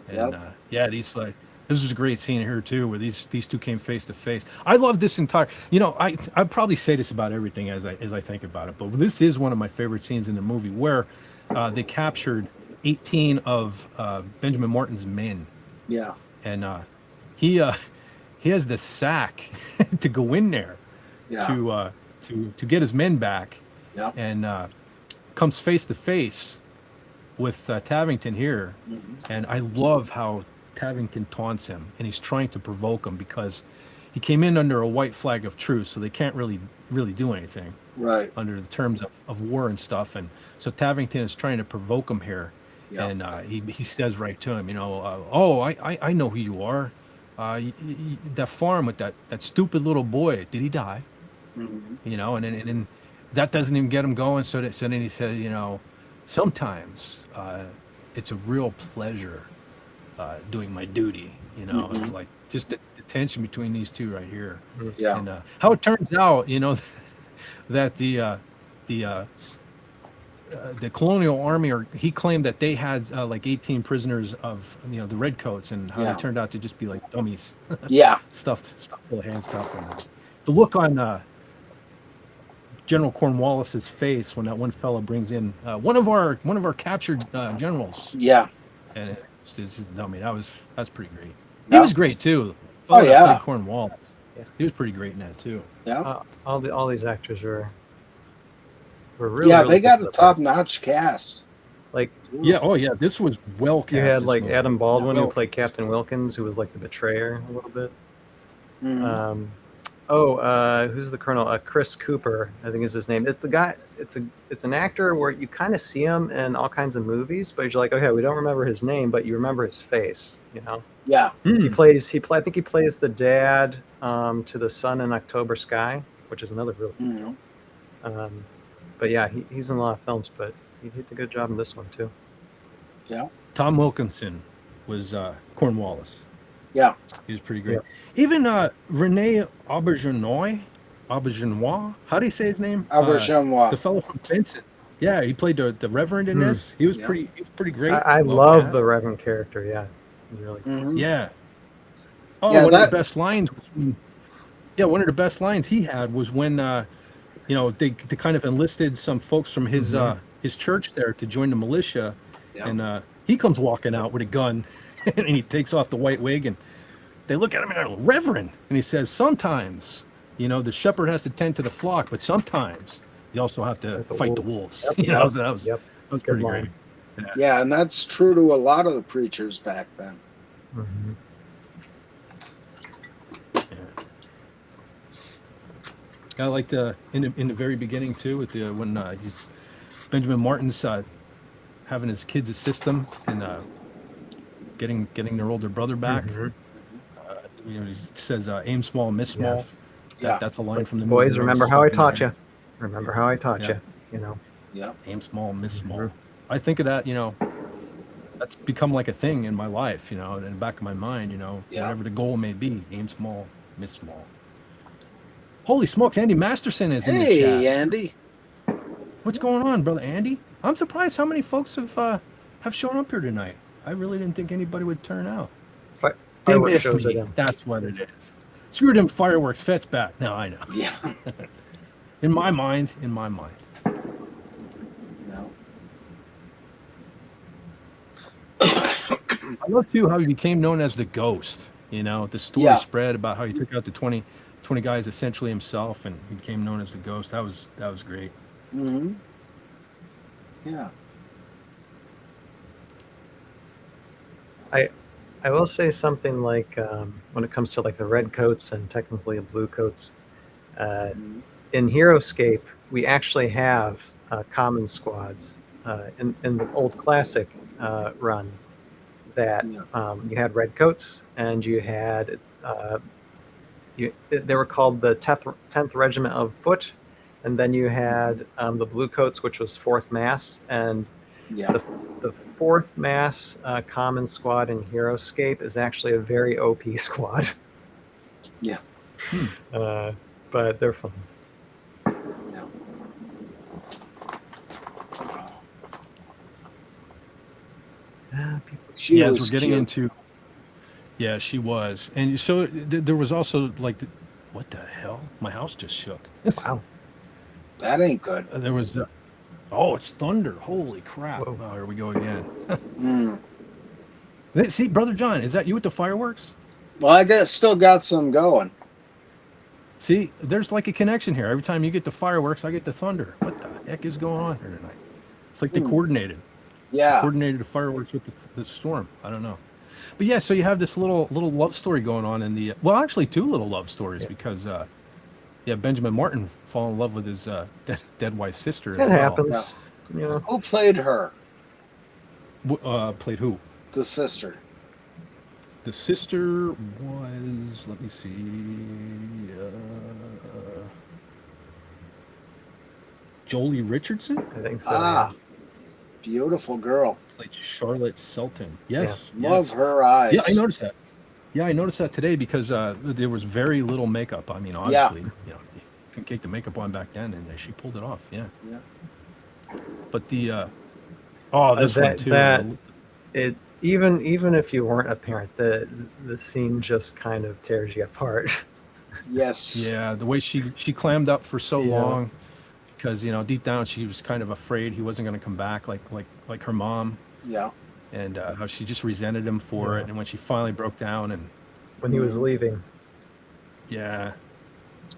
And these like, This was a great scene here too, where these two came face to face. I love this entire. You know, I probably say this about everything as I think about it, but this is one of my favorite scenes in the movie where they captured 18 of Benjamin Martin's men,
Yeah.
and he has the sack to go in there
Yeah.
to get his men back,
Yeah.
and comes face to face with Tavington here, and I love how Tavington taunts him, and he's trying to provoke him because he came in under a white flag of truce, so they can't really do anything
Right.
under the terms of war and stuff. And so Tavington is trying to provoke him here,
Yeah.
and he says right to him, you know, oh, I know who you are. That farm with that stupid little boy, did he die? You know, and then that doesn't even get him going. So then he said, you know, sometimes it's a real pleasure doing my duty. You know, it's like just the tension between these two right here.
Yeah.
And how it turns out, you know, that the colonial army, or he claimed that they had like 18 prisoners of, you know, the redcoats, and how
Yeah.
they turned out to just be like dummies,
Yeah.
stuffed full of hand stuff. And the look on General Cornwallis's face when that one fellow brings in one of our captured generals,
Yeah.
and it's just dummy. That's pretty great. He
Yeah.
was great too.
Oh,
Fellow that
yeah.
played Cornwallis. He was pretty great in that too.
Yeah.
All these actors were really,
Yeah.
really
They got
good
a
at the part.
top-notch cast.
Like
Yeah. Oh yeah. This was well cast.
you had
this
like
movie.
Adam Baldwin
Well-
who played Captain Wilkins, who was like the betrayer a little bit.
Mhm.
Who's the colonel? Chris Cooper, I think is his name. It's the guy. It's an actor where you kind of see him in all kinds of movies, but you're like, okay, we don't remember his name, but you remember his face. You know,
Yeah.
Hmm.
I think he plays the dad to the son in October Sky, which is another really.
Mhm.
But yeah, he's in a lot of films, but he did a good job in this one too.
Yeah.
Tom Wilkinson was Cornwallis.
Yeah.
He was pretty great. Even Rene Auberjonois, how do you say his name?
Auberjonois.
The fellow from Vincent. Yeah, he played the Reverend in this. He was
Yeah.
pretty great.
I
Well
love
cast.
the Reverend character. Yeah, he's really.
Mhm.
Yeah. Oh,
Yeah,
one of
that-
the best lines was one of the best lines he had was when you know, they kind of enlisted some folks from his church there to join the militia,
Yeah.
and he comes walking out with a gun, and he takes off the white wig, and they look at him and they're, Reverend, and he says, sometimes, you know, the shepherd has to tend to the flock, but sometimes you also have to
the
fight the
wolves.
wolves.
Yep.
You know, so that was
Yep.
pretty
Good
great.
line.
Yeah, and that's true to a lot of the preachers back then.
Mhm.
I liked in the very beginning too, with the when he's Benjamin Martin's having his kids assist him in getting their older brother back.
Mhm.
You know, he says, "Aim small, miss small."
Yes.
Yeah.
That's a line from the movie.
Boys,
that
remember
always
how I
stuck in my
taught you.
head.
Remember how I taught
Yeah.
you. You know.
Yeah.
Aim small, miss small. I think of that. You know, that's become like a thing in my life. You know, in the back of my mind. You know,
Yeah.
whatever the goal may be, aim small, miss small. Holy smokes, Andy Masterson is in the chat.
Hey, Andy.
What's going on, brother Andy? I'm surprised how many folks have shown up here tonight. I really didn't think anybody would turn out. They
Fireworks
missed
shows
me.
it in.
That's what it is. Screw them fireworks. Fet's back. No, I know.
Yeah.
In my mind.
No.
I love too how he became known as the Ghost. You know, the story
Yeah.
spread about how he took out the 20 guys essentially himself, and he became known as the Ghost. That was great.
Hmm. Yeah.
I will say something like when it comes to like the red coats and technically the blue coats. In Heroescape, we actually have common squads in the old classic run that
Yeah.
you had red coats and you had they were called the 10th Regiment of Foot, and then you had the blue coats, which was 4th Mass, and
Yeah.
the 4th Mass common squad in Heroescape is actually a very OP squad.
Yeah.
But they're fun.
Yeah.
People
She
Yeah, as
was
we're getting
cute.
into Yeah, she was. And so there was also like, what the hell? My house just shook.
Wow.
That ain't good.
There was, oh, it's thunder. Holy crap.
Whoa.
Oh, here we go again.
Mm.
See, Brother John, is that you with the fireworks?
Well, I guess still got some going.
See, there's like a connection here. Every time you get the fireworks, I get the thunder. What the heck is going on here tonight? It's like they coordinated.
Yeah.
Coordinated the fireworks with the storm. I don't know. But yeah, so you have this little love story going on in the, well, actually two little love stories because, yeah, Benjamin Martin fall in love with his dead wife's sister.
That
as well.
happens. You know.
Who played her?
Played who?
The sister.
The sister was, let me see, Jolie Richardson
I think so.
Ah, beautiful girl.
played Charlotte Selton. Yes,
Love
yes.
her eyes.
Yeah, I noticed that. Yeah, I noticed that today because there was very little makeup. I mean, obviously, you couldn't take the makeup on back then, and she pulled it off. Yeah.
Yeah.
But the this one too.
It even if you weren't a parent, the scene just kind of tears you apart.
Yes.
Yeah, the way she clammed up for so
Yeah.
long, because deep down she was kind of afraid he wasn't going to come back like her mom,
Yeah.
and how she just resented him for it. And when she finally broke down, and
When he was leaving.
yeah,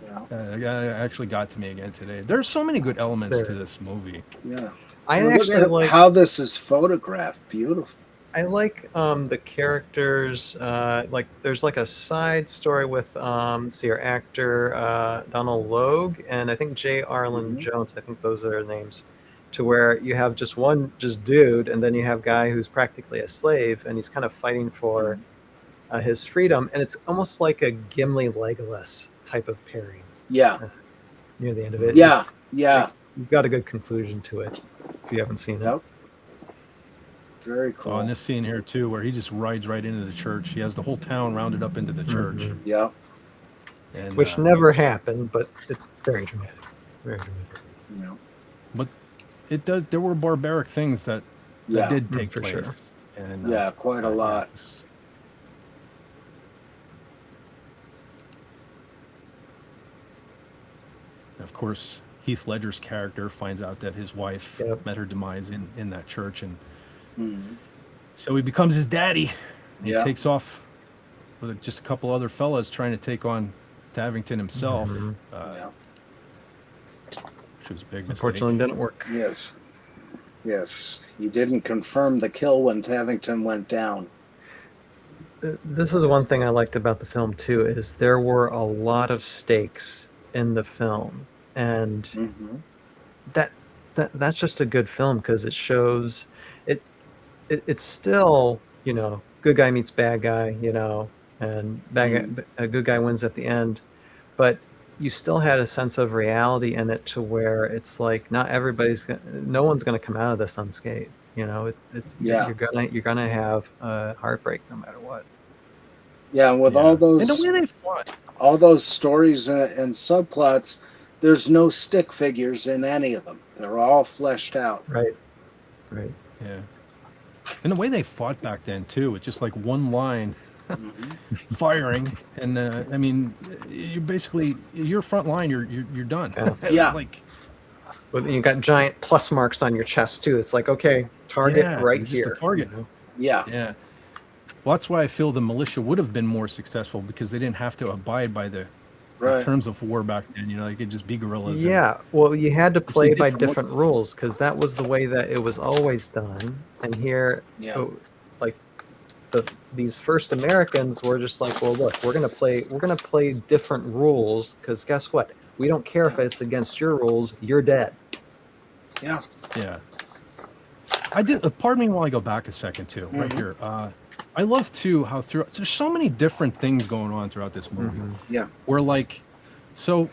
Yeah.
it actually got to me again today. There's so many good elements
There.
to this movie.
Yeah.
I
Look
actually
at
like
how this is photographed. Beautiful.
I like the characters. Like there's like a side story with let's see, our actor Donald Logue and I think J. Arlen Jones. I think those are their names. To where you have just one dude, and then you have a guy who's practically a slave, and he's kind of fighting for his freedom, and it's almost like a Gimli Legolas type of pairing
Yeah.
near the end of it.
Yeah.
It's-
Yeah.
you've got a good conclusion to it if you haven't seen it.
Yep. Very cool.
Oh, and this scene here too, where he just rides right into the church. He has the whole town rounded up into the church,
Yeah.
and
Which never happened, but it's very dramatic. Very dramatic.
Yeah.
but it does. There were barbaric things that
Yeah.
did take
for
place.
sure.
And
Yeah. Quite a lot.
Of course, Heath Ledger's character finds out that his wife
Yep.
met her demise in that church, and
Mhm.
so he becomes his daddy. And
Yeah.
He takes off with just a couple other fellas trying to take on Tavington himself,
Yeah.
which was a big mistake.
Unfortunately, didn't work.
Yes. Yes. He didn't confirm the kill when Tavington went down.
This is one thing I liked about the film too, is there were a lot of stakes in the film, and
Mm-hmm.
that's just a good film because it shows it's still good guy meets bad guy, and a good guy wins at the end, but you still had a sense of reality in it to where it's like no one's gonna come out of this unscathed. It's
Yeah.
you're gonna have a heartbreak no matter what.
Yeah, and with
Yeah.
all
And
those
the way they fought.
stories and subplots, there's no stick figures in any of them. They're all fleshed out.
Right.
Yeah. And the way they fought back then too, it's just like one line firing, and I mean, you basically your front line, you're done.
Yeah.
It's
Yeah.
like
But you got giant plus marks on your chest too. It's like, okay, target
yeah,
right
just a
here.
target.
Yeah.
Yeah. Well, that's why I feel the militia would have been more successful because they didn't have to abide by the
Right.
terms of war back then. They could just be guerrillas. and-
Yeah, well, you had to play
they
by
from what-
different rules because that was the way that it was always done. And here,
Yeah.
like these first Americans were just like, well, look, we're gonna play different rules because guess what? We don't care if it's against your rules. You're dead.
Yeah.
Yeah. I did. Pardon me while I go back a second too. Right here. I love too how there's so many different things going on throughout this movie.
Yeah.
Where so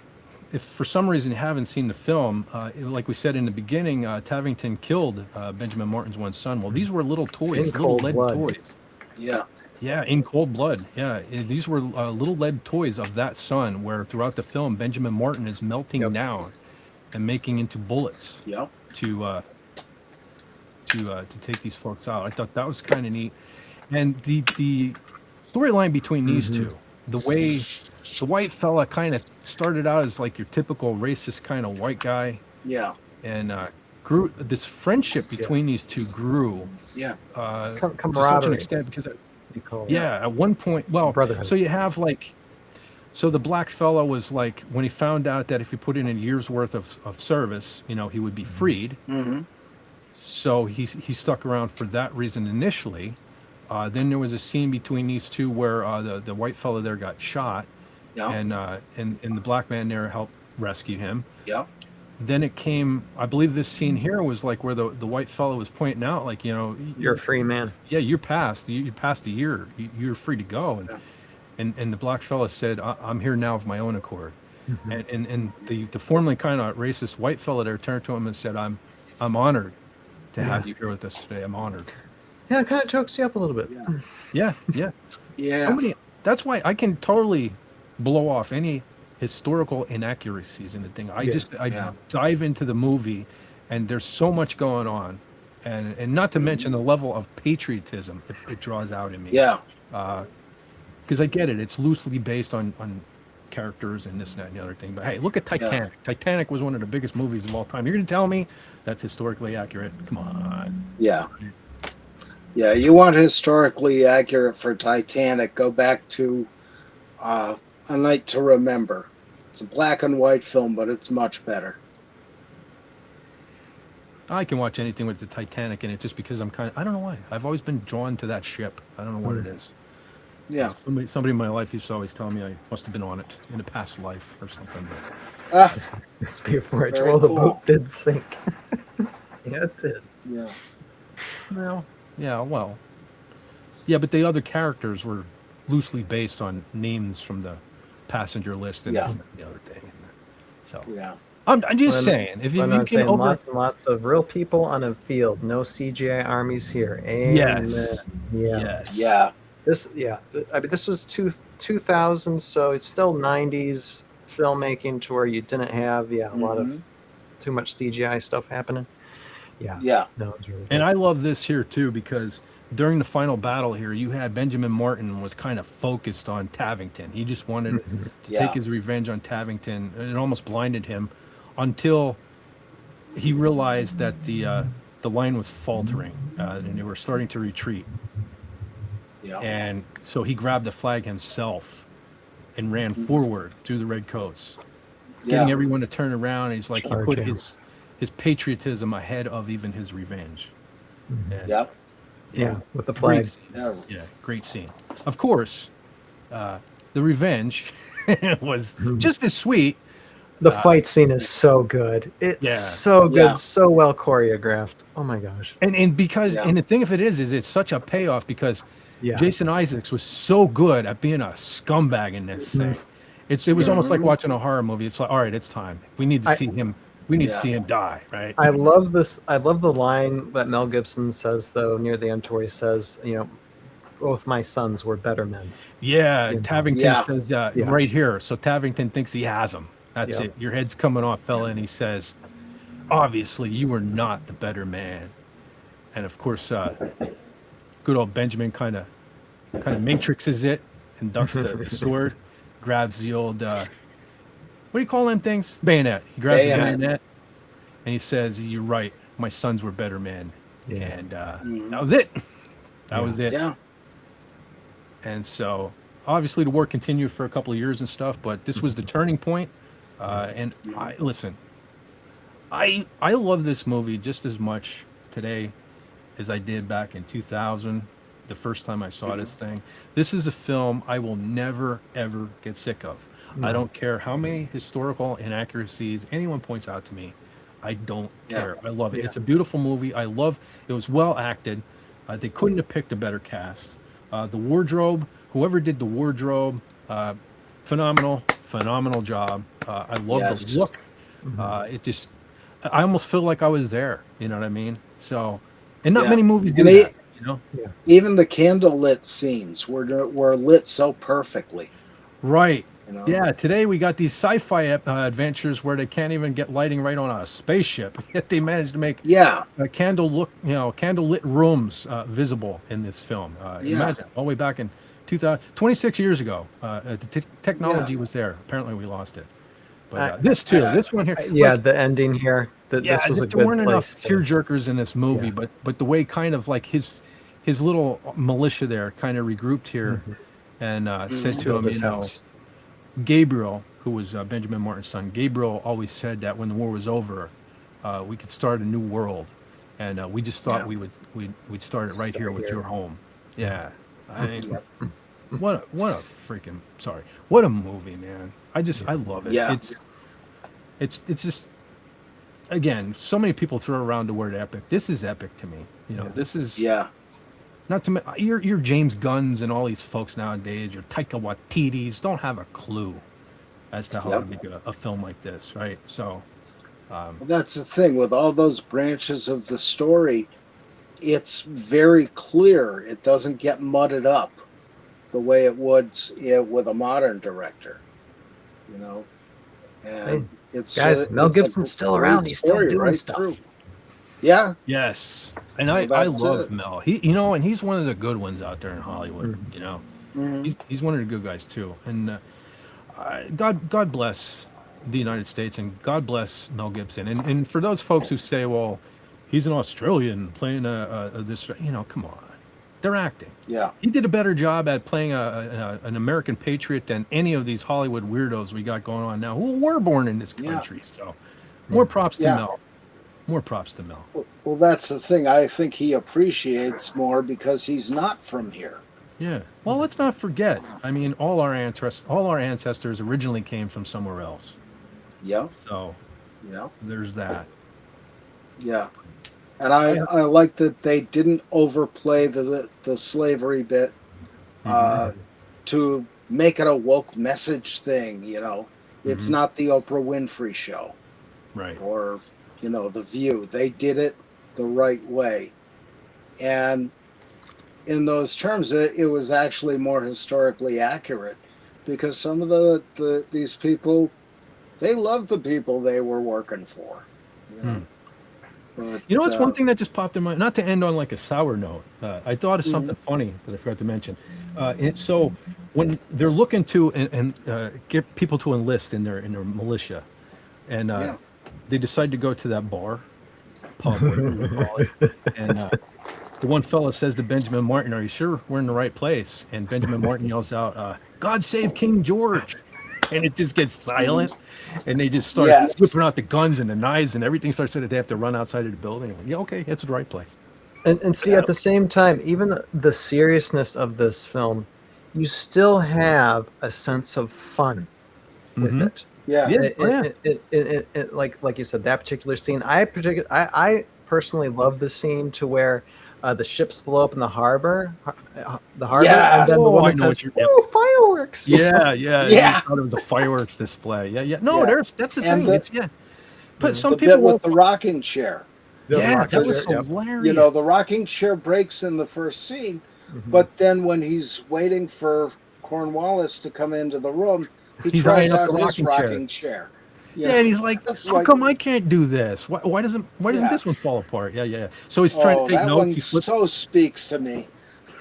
if for some reason you haven't seen the film, like we said in the beginning, Tavington killed Benjamin Martin's one son. Well, these were little toys,
In
little
cold
lead
blood.
toys.
Yeah.
Yeah, in cold blood. Yeah, these were little lead toys of that son. Where throughout the film, Benjamin Martin is melting
Yep.
down and making into bullets
Yeah.
to take these folks out. I thought that was kind of neat. And the storyline between these
Mhm.
two, the way the white fella kind of started out as like your typical racist kind of white guy,
Yeah.
and grew this friendship between these two grew
Yeah.
to such an
Camaraderie,
extent because
you call it.
yeah, at one point,
It's a
well,
brotherhood.
so you have like, so the black fella was like, when he found out that if he put in a year's worth of service, you know, he would be freed.
Mm-hmm.
So he stuck around for that reason initially. Then there was a scene between these two where the white fella there got shot,
Yeah.
and the black man there helped rescue him.
Yeah.
Then it came, I believe this scene here was like where the white fella was pointing out, like, you know,
You're a free man.
yeah, you're passed. You passed a year. You're free to go.
Yeah.
And the black fella said, I'm here now of my own accord.
Mhm.
And the formerly kind of racist white fella there turned to him and said, I'm honored to have you here with us today. I'm honored.
Yeah, it kind of chokes you up a little bit.
Yeah.
Yeah.
Yeah.
So many, that's why I can totally blow off any historical inaccuracies in the thing. I
Yeah.
dive into the movie, and there's so much going on, and not to mention the level of patriotism it draws out in me.
Yeah.
Because I get it, it's loosely based on characters and this, that, and the other thing. But hey, look at Titanic. Titanic was one of the biggest movies of all time. You're going to tell me that's historically accurate? Come on.
Yeah. Yeah. You want historically accurate for Titanic? Go back to A Night to Remember. It's a black and white film, but it's much better.
I can watch anything with the Titanic in it just because I'm I don't know why. I've always been drawn to that ship. I don't know what it is.
Yeah.
Somebody in my life used to always tell me I must have been on it in a past life or something. But
Ah.
It's before it.
Very
Well, the
cool.
boat did sink. Yeah, it did.
Yeah.
well, yeah, but the other characters were loosely based on names from the passenger list and
Yeah.
this and the other thing. So
Yeah.
I'm just
Well,
saying, if you
I'm
can
saying
over,
lots and lots of real people on a field. No CGI armies here.
yes,
Yeah.
yes,
Yeah.
I mean, this was 2000, so it's still 90s filmmaking to where you didn't have a lot of
Mhm.
too much CGI stuff happening. Yeah.
Yeah.
No, it's really
And
good.
I love this here too because during the final battle here, you had Benjamin Martin was kind of focused on Tavington. He just wanted
Mhm.
to
Yeah.
take his revenge on Tavington. It almost blinded him until he realized that the line was faltering and they were starting to retreat.
Yeah.
And so he grabbed the flag himself and ran forward through the redcoats, getting
Yeah.
everyone to turn around. And he's like, he put
Charging.
his patriotism ahead of even his revenge. And
Yeah.
Yeah, with the
great
flag.
scene.
Yeah.
Yeah, great scene. Of course, the revenge was just as sweet.
The fight scene is so good. It's
Yeah.
so good,
Yeah.
so well choreographed. Oh my gosh.
And because
Yeah.
and the thing of it is it's such a payoff because
Yeah.
Jason Isaacs was so good at being a scumbag in this thing. It was almost like watching a horror movie. It's like, all right, it's time. We need to see him. We need to
Yeah.
see him die, right?
I love this. I love the line that Mel Gibson says, though, near the end, where he says, both my sons were better men.
Yeah,
Yeah.
Tavington
Yeah.
says
Yeah.
right here. So Tavington thinks he has him. That's
Yeah.
it. Your head's coming off, fella. And he says, obviously, you were not the better man. And of course, good old Benjamin kind of matrixes it and ducks the sword, grabs the old, what do you call them things? Bayonet. He grabs the
Bayonet.
bayonet and he says, you're right. My sons were better men.
Yeah.
And
Mhm.
that was it. That
Yeah.
was it.
Yeah.
And so obviously the war continued for a couple of years and stuff, but this was the turning point. And I love this movie just as much today as I did back in 2000, the first time I saw this thing. This is a film I will never, ever get sick of. I don't care how many historical inaccuracies anyone points out to me. I don't
Yeah.
care. I love it.
Yeah.
It's a beautiful movie. It was well acted. They couldn't have picked a better cast. The wardrobe, whoever did the wardrobe, phenomenal job. I love
Yes.
the look. I almost feel like I was there. You know what I mean? So, and not
Yeah.
many movies do
And they-
that. You know,
Even the candlelit scenes were lit so perfectly.
right?
You know?
Yeah. Today we got these sci-fi adventures where they can't even get lighting right on a spaceship, yet they managed to make
Yeah.
candlelit rooms visible in this film.
Yeah.
Imagine all the way back in 26 years ago. The technology was there. Apparently, we lost it. But
Uh,
this too, this one here,
Yeah,
like,
the ending here.
yeah,
This was a
there
good
weren't enough
place.
tear jerkers in this movie,
Yeah.
but the way kind of like his little militia there kind of regrouped here and said to
Build
him,
this
you know,
house.
Gabriel, who was Benjamin Martin's son, Gabriel always said that when the war was over, we could start a new world, and we just thought we'd start it right here with your home. Yeah, I mean, what a freaking what a movie, man! I love it.
Yeah.
It's just, again, so many people throw around the word epic. This is epic to me. You know, this is not to your James Gunns and all these folks nowadays, your Taika Waititis don't have a clue as to how to make a film like this, right? So
Well, that's the thing with all those branches of the story. It's very clear. It doesn't get mudded up the way it would with a modern director, you know. And it's
Guys, Mel
it's a
Gibson's still
great
around. He's still
story
doing
right
stuff.
through. Yeah,
yes, and I
that's
love
it.
Mel. And he's one of the good ones out there in Hollywood. You know, he's one of the good guys too. And God bless the United States, and God bless Mel Gibson. And for those folks who say, well, he's an Australian playing this, you know, come on, they're acting.
Yeah.
He did a better job at playing an American patriot than any of these Hollywood weirdos we got going on now who were born in this country. So more props to Mel. More props to Mel.
Well, that's the thing. I think he appreciates more because he's not from here.
Yeah. Well, let's not forget. I mean, all our ancestors originally came from somewhere else.
Yeah.
So there's that.
Yeah. And I like that they didn't overplay the slavery bit to make it a woke message thing, you know. It's not the Oprah Winfrey show.
Right.
Or, you know, The View. They did it the right way. And in those terms, it was actually more historically accurate because some of these people, they loved the people they were working for. You know? But,
You know, it's one thing that just popped in my, not to end on like a sour note. I thought of something funny that I forgot to mention. So when they're looking to get people to enlist in their militia, and they decide to go to that pub, whatever you call it, and the one fella says to Benjamin Martin, "Are you sure we're in the right place?" And Benjamin Martin yells out, "God save King George!" And it just gets silent, and they just start whipping out the guns and the knives, and everything starts saying that they have to run outside of the building. Yeah, okay, that's the right place.
And see, at the same time, even the seriousness of this film, you still have a sense of fun with it.
Yeah.
It, like you said, that particular scene, I personally love the scene to where the ships blow up in the harbor, and then the woman says, "Oh, fireworks!"
Yeah.
Yeah.
Thought it was a fireworks display. Yeah. No, that's the
And
thing. But some
the
people
bit with the rocking chair.
that was
chair.
hilarious.
You know, the rocking chair breaks in the first scene, but then when he's waiting for Cornwallis to come into the room,
He's
tries
eyeing up
out
the
his rocking chair. You
Yeah,
know?
and he's like,
That's
"How
like-
come I can't do this? Why doesn't this one fall apart?" Yeah. So he's trying to take
that
notes.
one
He flips.
so speaks to me.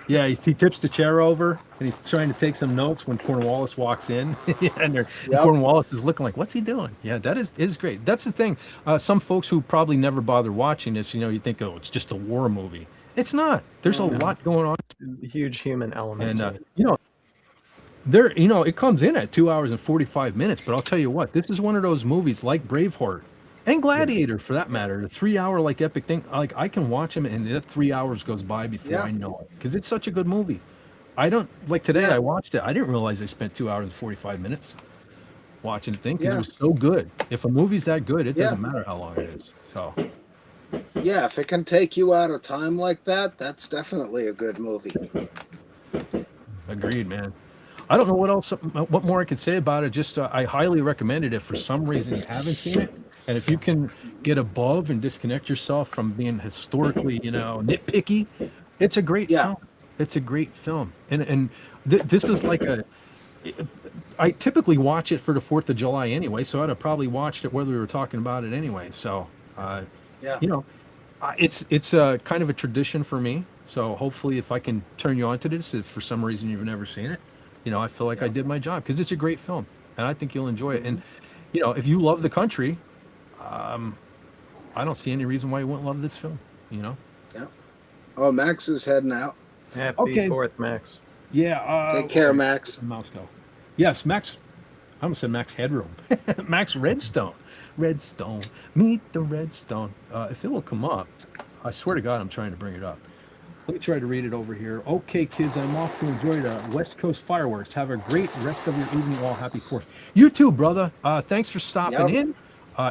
Yeah, he tips the chair over, and he's trying to take some notes when Cornwallis walks in, and Cornwallis is looking like, "What's he doing?" Yeah, that is great. That's the thing. Some folks who probably never bother watching this, you know, you think, "Oh, it's just a war movie." It's not. There's a lot going on,
Huge human element.
and you know, it comes in at 2 hours and 45 minutes. But I'll tell you what, this is one of those movies like Braveheart and Gladiator, for that matter, the 3 hour like epic thing. Like I can watch them, and that 3 hours goes by before I know it, because it's such a good movie. I don't like today. I watched it. I didn't realize I spent 2 hours and 45 minutes watching the thing because it was so good. If a movie's that good, it doesn't matter how long it is. So
Yeah, if it can take you out of time like that, that's definitely a good movie.
agreed, man. I don't know what more I could say about it. Just I highly recommend it if for some reason you haven't seen it, and if you can get above and disconnect yourself from being historically, nitpicky. It's a great film. It's a great film, and this is like I typically watch it for the 4th of July anyway, so I'd have probably watched it whether we were talking about it anyway. So, it's kind of a tradition for me. So hopefully, if I can turn you on to this, if for some reason you've never seen it, I feel like I did my job because it's a great film, and I think you'll enjoy it. And if you love the country, I don't see any reason why you wouldn't love this film.
Yeah. Oh, Max is heading out.
Happy
Okay.
4th, Max.
Yeah.
Take care, Max.
Mouse go. Yes, Max. I almost said Max Headroom. Max Redstone. Redstone. Meet the Redstone. If it will come up, I swear to God, I'm trying to bring it up. Let me try to read it over here. Okay, kids, I'm off to enjoy the West Coast fireworks. Have a great rest of your evening. All happy 4th. You too, brother. Thanks for stopping in.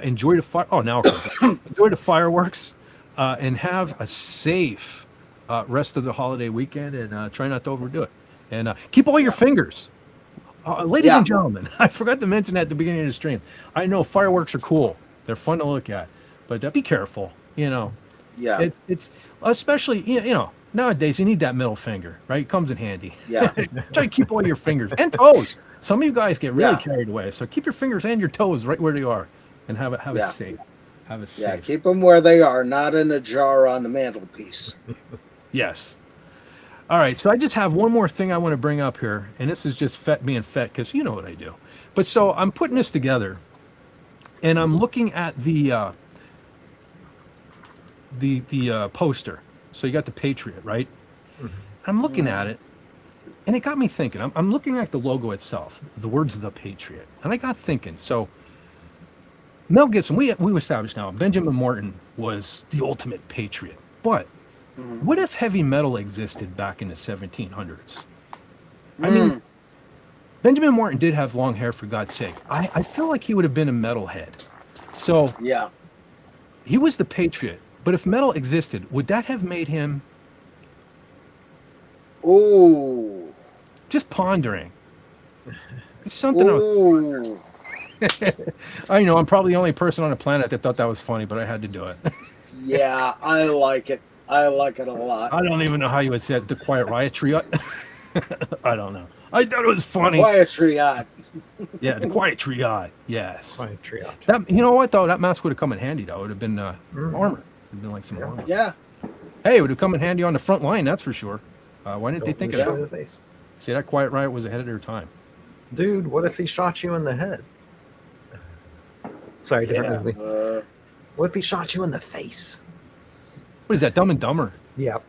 Enjoy the fire. Oh, now it comes up. Enjoy the fireworks, and have a safe rest of the holiday weekend. And try not to overdo it. And keep all your fingers. Ladies and gentlemen, I forgot to mention at the beginning of the stream. I know fireworks are cool; they're fun to look at, but be careful.
Yeah.
It's especially nowadays you need that middle finger, right? It comes in handy.
Yeah.
Try to keep all your fingers and toes. Some of you guys get really carried away, so keep your fingers and your toes right where they are, and have it safe. Have it safe.
Yeah. Keep them where they are, not in a jar on the mantelpiece.
Yes. All right, so I just have one more thing I want to bring up here, and this is just Fet being Fet, because you know what I do. But so I'm putting this together, and I'm looking at the poster. So you got the Patriot, right? Mm-hmm. I'm looking at it, and it got me thinking. I'm looking at the logo itself, the words "The Patriot," and I got thinking. So Mel Gibson, we established now, Benjamin Morton was the ultimate patriot, but what if heavy metal existed back in the 1700s? I mean, Benjamin Morton did have long hair, for God's sake. I feel like he would have been a metalhead. So he was the patriot. But if metal existed, would that have made him?
Ooh.
Just pondering. It's something I know I'm probably the only person on the planet that thought that was funny, but I had to do it.
Yeah, I like it. I like it a lot.
I don't even know how you would say it. The Quiet Riot Triot. I don't know. I thought it was funny.
Quiet Triot.
Yeah, the Quiet Triot. Yes.
Quiet Triot.
That, you know what though? That mask would have come in handy though. It would have been armor. It would have been like some armor.
Yeah.
Hey, it would have come in handy on the front line. That's for sure. Why didn't they think of that?
The face.
See, that Quiet Riot was ahead of their time.
Dude, what if he shot you in the head? Sorry, different movie. What if he shot you in the face?
What is that, Dumb and Dumber?
Yep.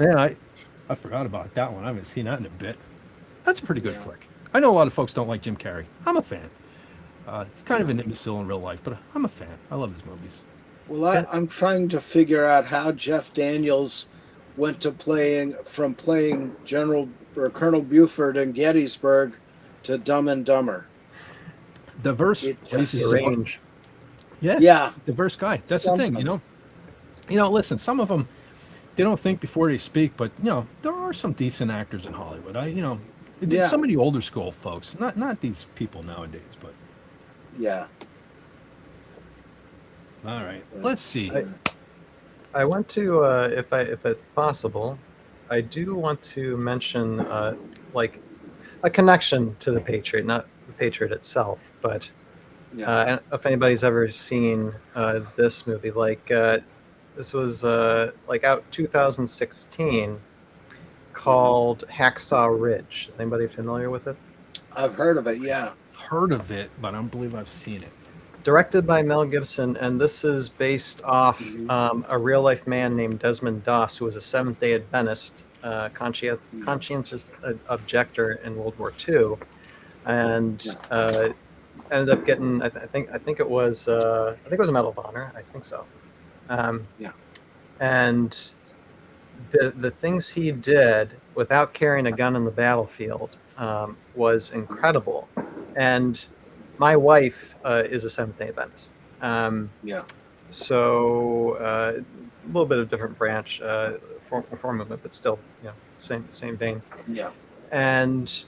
Man, I forgot about that one. I haven't seen that in a bit. That's a pretty good flick. I know a lot of folks don't like Jim Carrey. I'm a fan. He's kind of an imbecile in real life, but I'm a fan. I love his movies.
Well, I'm trying to figure out how Jeff Daniels went to playing General or Colonel Buford in Gettysburg to Dumb and Dumber.
Diverse places of range. Yeah. Diverse guy. That's the thing, listen, some of them, they don't think before they speak, but there are some decent actors in Hollywood. Some of the older school folks, not these people nowadays, but all right, let's see.
I want to, if it's possible, I do want to mention like a connection to the Patriot, not the Patriot itself, but I don't know if anybody's ever seen this movie. Like this was like out 2016, called Hacksaw Ridge. Is anybody familiar with it?
I've heard of it. Yeah,
heard of it, but I don't believe I've seen it. Directed
by Mel Gibson, and this is based off a real life man named Desmond Doss, who was a Seventh-day Adventist, conscientious objector in World War II, and ended up getting I think it was a Medal of Honor. I think so. And the things he did without carrying a gun in the battlefield was incredible. And my wife is a Seventh-day Adventist. So a little bit of different branch, reform movement, but still, same vein.
Yeah.
And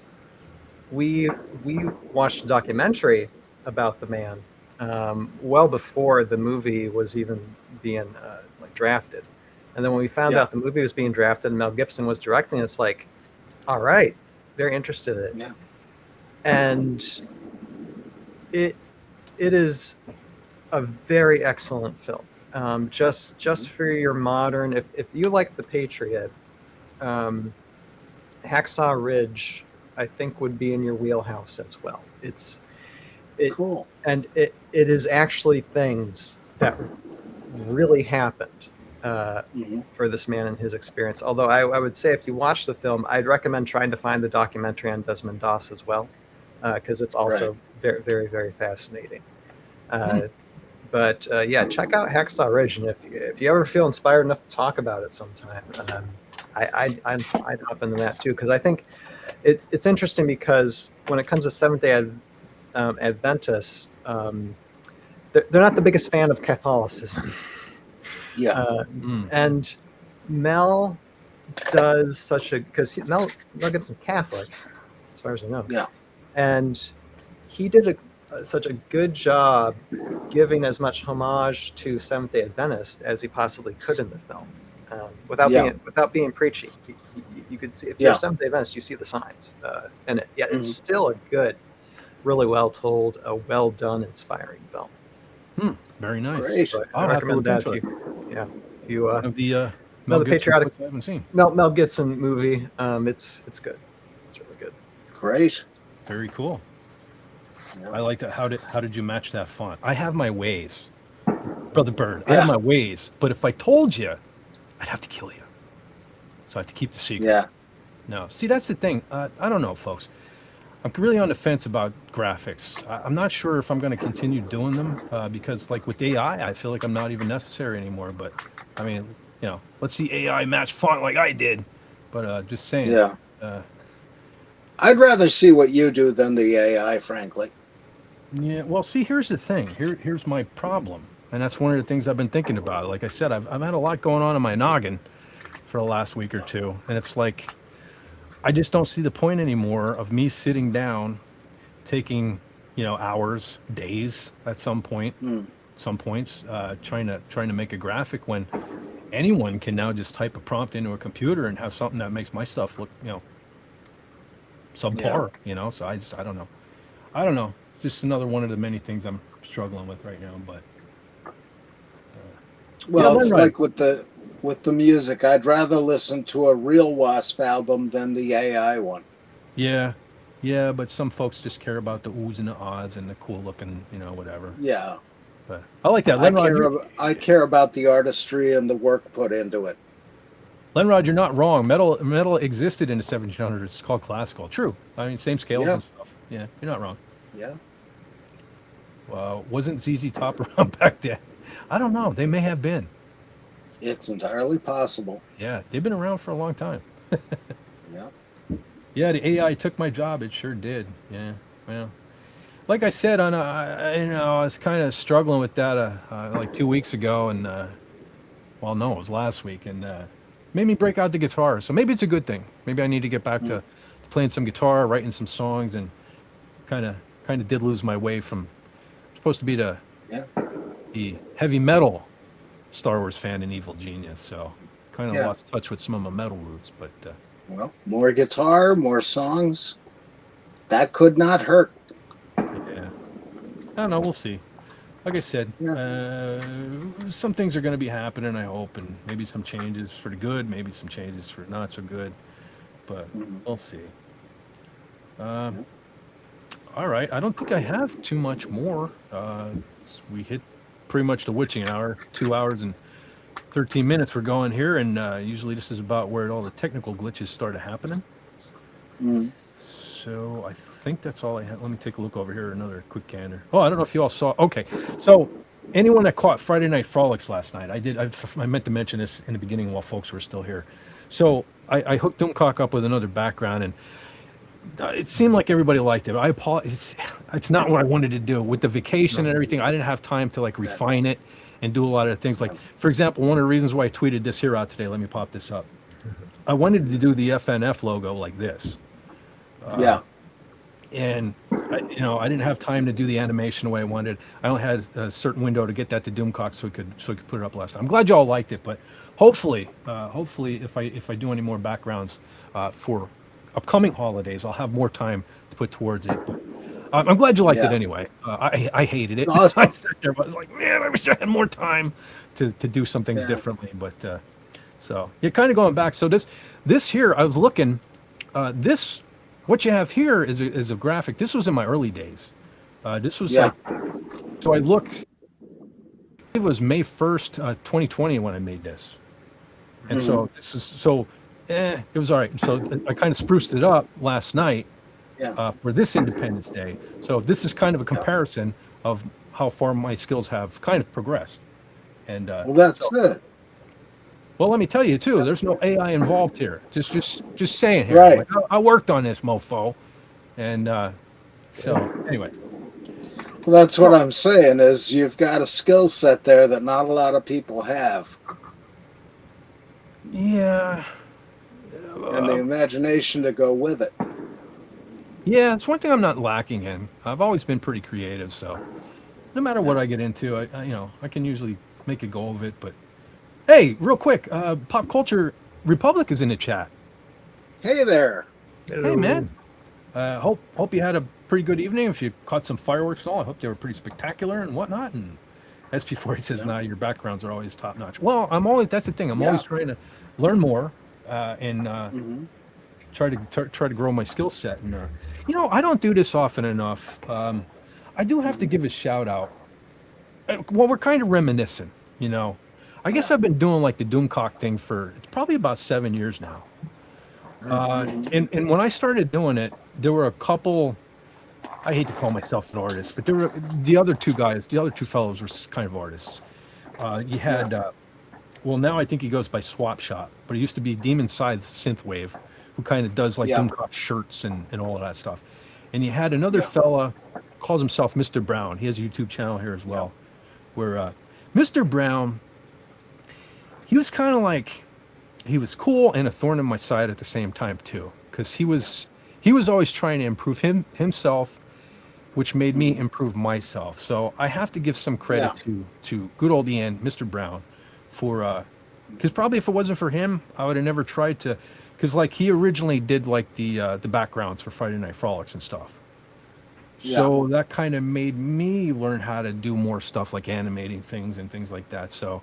we watched a documentary about the man well before the movie was even being drafted. And then when we found out the movie was being drafted and Mel Gibson was directing, it's like, all right, very interested in it.
Yeah.
And it is a very excellent film. Just for your modern, if you like the Patriot, Hacksaw Ridge, I think would be in your wheelhouse as well. It
Cool.
and it is actually things that really happened for this man and his experience. Although I would say if you watch the film, I'd recommend trying to find the documentary on Desmond Doss as well, because it's also very, very, very fascinating. But yeah, check out Hacksaw Ridge, and if you ever feel inspired enough to talk about it sometime, I'd hop into that too, because I think it's interesting, because when it comes to Seventh-day Adventists, they're not the biggest fan of Catholicism.
Yeah.
And Mel does such a, because Mel Gibson's Catholic, as far as I know.
Yeah.
And he did such a good job giving as much homage to Seventh-day Adventist as he possibly could in the film, without being preachy. You could see, if you're a Seventh-day Adventist, you see the signs, and it's still a good, really well told, a well done, inspiring film.
Very nice.
Great.
So
I'll
I
have to
recommend
look
that
into
if
it.
you
Of the
Mel
Gibson
Patriotic-
flicks I haven't seen.
Mel Gibson movie. It's good. It's really good.
Great.
Very cool.
Yeah.
I like that. How did you match that font? I have my ways, Brother Bird. I
Yeah.
have my ways, but if I told you, I'd have to kill you. So I have to keep the secret.
Yeah.
No, see, that's the thing. I don't know, folks. I'm really on the fence about graphics. I'm not sure if I'm going to continue doing them because, like with AI, I feel like I'm not even necessary anymore. But I mean, let's see AI match font like I did. But just saying.
Yeah. I'd rather see what you do than the AI, frankly.
Yeah. Well, see, here's the thing. Here's my problem, and that's one of the things I've been thinking about. Like I said, I've had a lot going on in my noggin for the last week or two, and it's like, I just don't see the point anymore of me sitting down, taking, hours, days at some points, trying to make a graphic when anyone can now just type a prompt into a computer and have something that makes my stuff look, subpar. So I don't know. Just another one of the many things I'm struggling with right now. But
Well,
Yeah,
it's
right.
like with the music. I'd rather listen to a real Wasp album than the AI one.
yeah, but some folks just care about the oohs and the ahs and the cool looking, whatever.
Yeah.
But I like that.
I care about the artistry and the work put into it.
Lenrod, you're not wrong. Metal existed in the 1700s. It's called classical. True. I mean, same scales
Yeah.
and stuff. Yeah, you're not wrong.
Yeah.
Wasn't ZZ Top around back then? I don't know. They may have been.
It's entirely possible.
Yeah, they've been around for a long time.
Yeah.
Yeah, the AI took my job. It sure did. Yeah. Well, like I said, I was kind of struggling with that like 2 weeks ago, and well, no, it was last week, and made me break out the guitar. So maybe it's a good thing. Maybe I need to get back to playing some guitar, writing some songs, and kind of did lose my way from. I'm supposed to be the heavy metal Star Wars fan and Evil Genius, so kind of lost touch with some of my metal roots. But
Well, more guitar, more songs. That could not hurt.
yeah, I don't know. We'll see. Like I said, some things are going to be happening, I hope, and maybe some changes for the good, maybe some changes for not so good, but we'll see. All right, I don't think I have too much more. We hit pretty much the witching hour, 2 hours and 13 minutes we're going here, and usually this is about where all the technical glitches started happening. So I think that's all I have. Let me take a look over here, another quick gander. Oh, I don't know if you all saw. Okay, so anyone that caught Friday Night Frolics last night, I meant to mention this in the beginning while folks were still here. So I hooked Doomcock up with another background, and it seemed like everybody liked it. I apologize. It's not what I wanted to do with the vacation and everything. I didn't have time to like refine it and do a lot of things. Like, for example, one of the reasons why I tweeted this here out today. Let me pop this up. I wanted to do the FNF logo like this. And I didn't have time to do the animation the way I wanted. I only had a certain window to get that to Doomcock so we could put it up last time. I'm glad y'all liked it, but hopefully if I do any more backgrounds for upcoming holidays, I'll have more time to put towards it. But I'm glad you liked it
Yeah.
anyway. I hated it.
Awesome.
I sat there, I was like, man, I wish I had more time to do some things
Yeah.
differently. But so you're kind of going back. So this here, I was looking. This what you have here is a graphic. This was in my early days. This was
Yeah.
like, so I looked. It was May 1st, 2020 when I made this, and so this is so. It was all right. So I kind of spruced it up last night.
Yeah.
For this Independence Day. So this is kind of a comparison of how far my skills have kind of progressed. And
Well, that's it.
well, let me tell you too. There's no AI involved here. Just saying here.
Right.
Like, I worked on this, mofo. And so anyway,
Well, that's what I'm saying is you've got a skill set there that not a lot of people have,
yeah,
and the imagination to go with it.
yeah. It's one thing I'm not lacking in. I've always been pretty creative, so no matter what I get into, I can usually make a go of it. But hey, real quick, Pop Culture Republic is in the chat.
Hey there.
Hey man, hope you had a pretty good evening. If you caught some fireworks and all, I hope they were pretty spectacular and whatnot. And that's before he says, "Nah, your backgrounds are always top notch." Well, that's the thing. I'm always trying to learn more and try to grow my skill set. And I don't do this often enough. I do have to give a shout out. Well, we're kind of reminiscing. I guess I've been doing like the Doomcock thing for it's probably about 7 years now. And when I started doing it, there were a couple. I hate to call myself an artist, but there were the other two fellows were kind of artists. You had, well, now I think he goes by Swap Shop, but he used to be Demon Scythe Synthwave, who kind of does like Doomcock shirts and all of that stuff. And you had another fella, calls himself Mr. Brown. He has a YouTube channel here as well, where Mr. Brown, he was kind of like, he was cool and a thorn in my side at the same time too, because he was always trying to improve himself, which made me improve myself. So I have to give some credit to good old Ian, Mr. Brown, for because probably if it wasn't for him, I would have never tried to, because like he originally did like the backgrounds for Friday Night Frolics and stuff. So that kind of made me learn how to do more stuff like animating things and things like that. So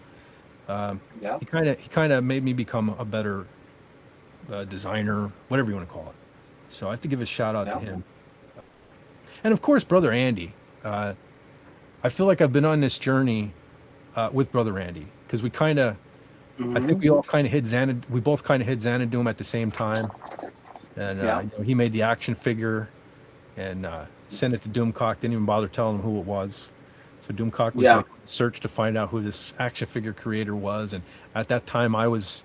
he kind of made me become a better designer, whatever you want to call it. So I have to give a shout out to him. And of course, Brother Andy. I feel like I've been on this journey with Brother Andy because we kind of, I think we all kind of hit Xanadu. We both kind of hit Xanadu at the same time. And he made the action figure and sent it to Doomcock. Didn't even bother telling him who it was. So Doomcock was like search to find out who this action figure creator was. And at that time, I was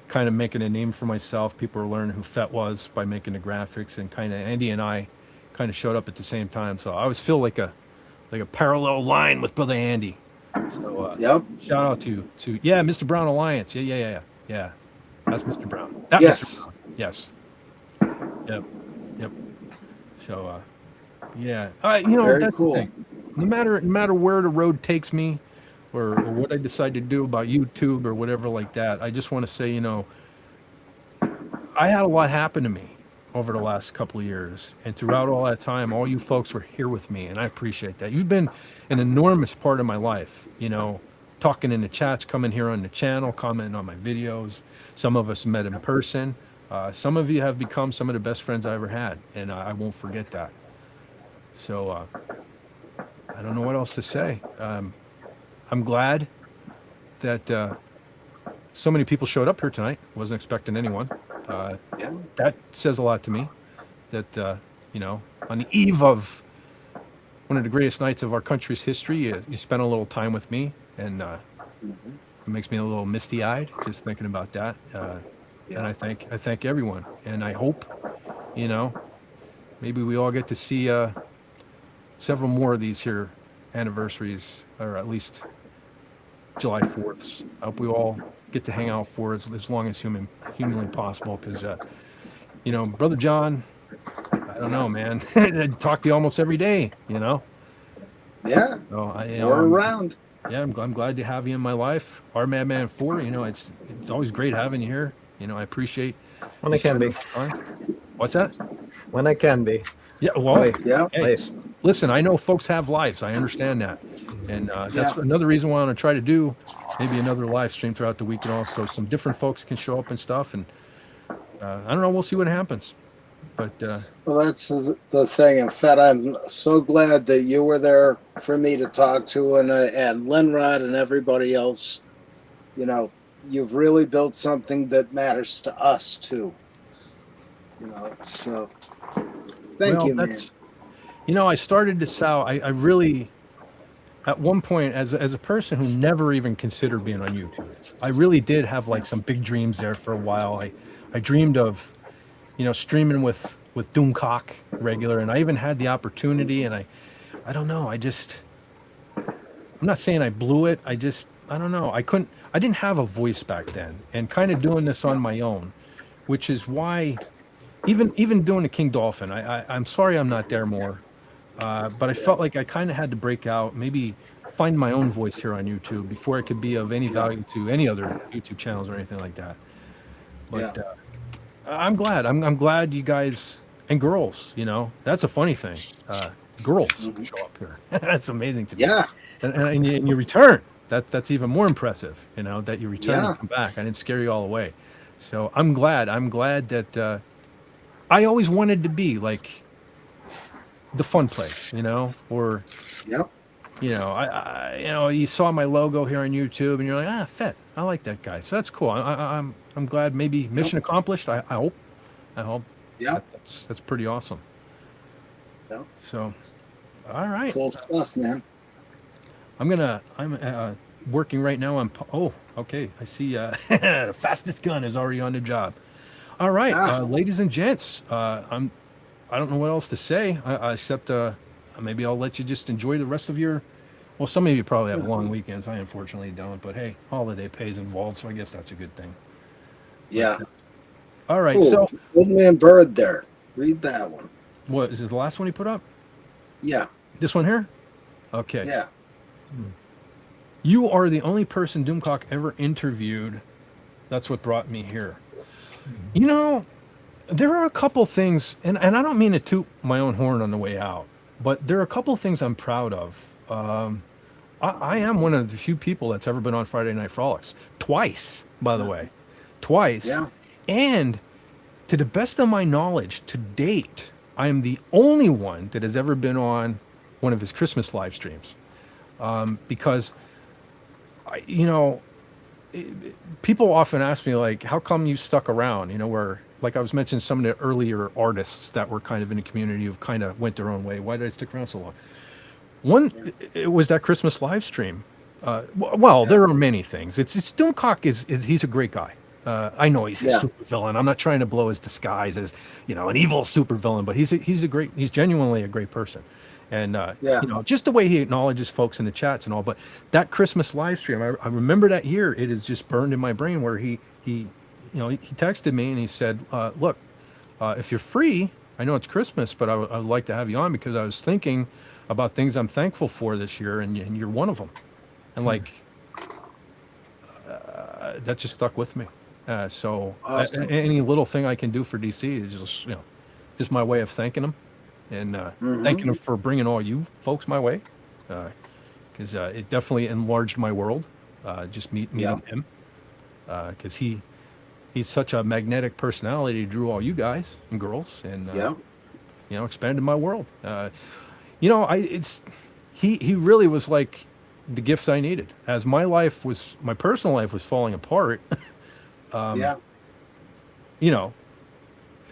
kind of making a name for myself. People were learning who Fett was by making the graphics, and kind of Andy and I kind of showed up at the same time. So I always feel like a parallel line with Brother Andy. So shout out to Mr. Brown Alliance. Yeah. That's Mr. Brown.
Yes.
Mr. Brown. Yes. Yep. So that's
cool.
the thing. No matter where the road takes me, or what I decide to do about YouTube or whatever like that, I just want to say, I had a lot happen to me over the last couple of years, and throughout all that time, all you folks were here with me, and I appreciate that. You've been an enormous part of my life, talking in the chats, coming here on the channel, commenting on my videos. Some of us met in person. Some of you have become some of the best friends I ever had, and I won't forget that. So I don't know what else to say. I'm glad that so many people showed up here tonight. Wasn't expecting anyone. That says a lot to me. That on the eve of one of the greatest nights of our country's history, you spent a little time with me, and it makes me a little misty-eyed just thinking about that. And I thank everyone, and I hope, maybe we all get to see several more of these here anniversaries, or at least July 4ths. I hope we all get to hang out for as long as humanly possible, because Brother John, I don't know, man. I talk to you almost every day, So
We're around.
Yeah, I'm glad to have you in my life. Our Madman 4, it's always great having you here. I appreciate
When they can be.
What's that?
when I can be.
Yeah, well,
Life.
Yeah.
hey, listen, I know folks have lives. I understand that. And that's
Yeah.
another reason why I want to try to do maybe another live stream throughout the week and also some different folks can show up and stuff. And I don't know. We'll see what happens. But
Well, that's the thing. In fact, I'm so glad that you were there for me to talk to, and Linrod and everybody else. You know, you've really built something that matters to us too. You know, so thank
well,
you, man.
that's, I started this out. I really, at one point, as a person who never even considered being on YouTube, I really did have like some big dreams there for a while. I dreamed of, streaming with Doomcock regular, and I even had the opportunity, and I don't know, I'm not saying I blew it. I don't know. I didn't have a voice back then, and kind of doing this on my own, which is why even doing the King Dolphin, I'm sorry I'm not there more. But I felt like I kind of had to break out, maybe find my own voice here on YouTube before I could be of any value to any other YouTube channels or anything like that. But I'm glad. I'm glad you guys and girls, that's a funny thing. Girls show up here. That's amazing to me.
Yeah.
And you return. That's even more impressive, that you return
Yeah.
and come back. I didn't scare you all away. So I'm glad. I'm glad that I always wanted to be like the fun place, or
Yep.
you saw my logo here on YouTube and you're like, Fett, I like that guy. So that's cool. I'm glad. Maybe mission accomplished. I hope.
Yeah.
That's pretty awesome.
Yep.
So, all right.
Cool stuff, man.
I'm working right now on. Oh, okay. I see. The fastest gun is already on the job. All right, ladies and gents. I don't know what else to say except maybe I'll let you just enjoy the rest of your. Well, some of you probably have long weekends. I unfortunately don't, but hey, holiday pay is involved, so I guess that's a good thing.
Yeah.
All right,
Ooh,
so
Old Man Bird there. Read that one.
what is it? The last one you put up?
Yeah.
This one here? Okay.
Yeah.
You are the only person Doomcock ever interviewed. That's what brought me here. There are a couple things, and I don't mean to toot my own horn on the way out, but there are a couple things I'm proud of. I am one of the few people that's ever been on Friday Night Frolics. Twice, by the way. Twice.
Yeah.
And to the best of my knowledge, to date, I am the only one that has ever been on one of his Christmas live streams. Because, people often ask me, like, how come you stuck around? Where, like I was mentioning some of the earlier artists that were kind of in the community who kind of went their own way. Why did I stick around so long? One, it was that Christmas live stream. There are many things. It's Doomcock is he's a great guy. I know he's a super villain. I'm not trying to blow his disguise as, an evil super villain, but he's genuinely a great person. And, just the way he acknowledges folks in the chats and all. But that Christmas live stream, I remember that year, it is just burned in my brain where he texted me and he said, look, if you're free, I know it's Christmas, but I would like to have you on because I was thinking about things I'm thankful for this year, and you're one of them. And that just stuck with me. So
Awesome.
any little thing I can do for DC is just my way of thanking them and thanking them for bringing all you folks my way. Because it definitely enlarged my world, just meeting him. Because he's such a magnetic personality. He drew all you guys and girls, and expanded my world. He really was like the gift I needed. As my personal life was falling apart.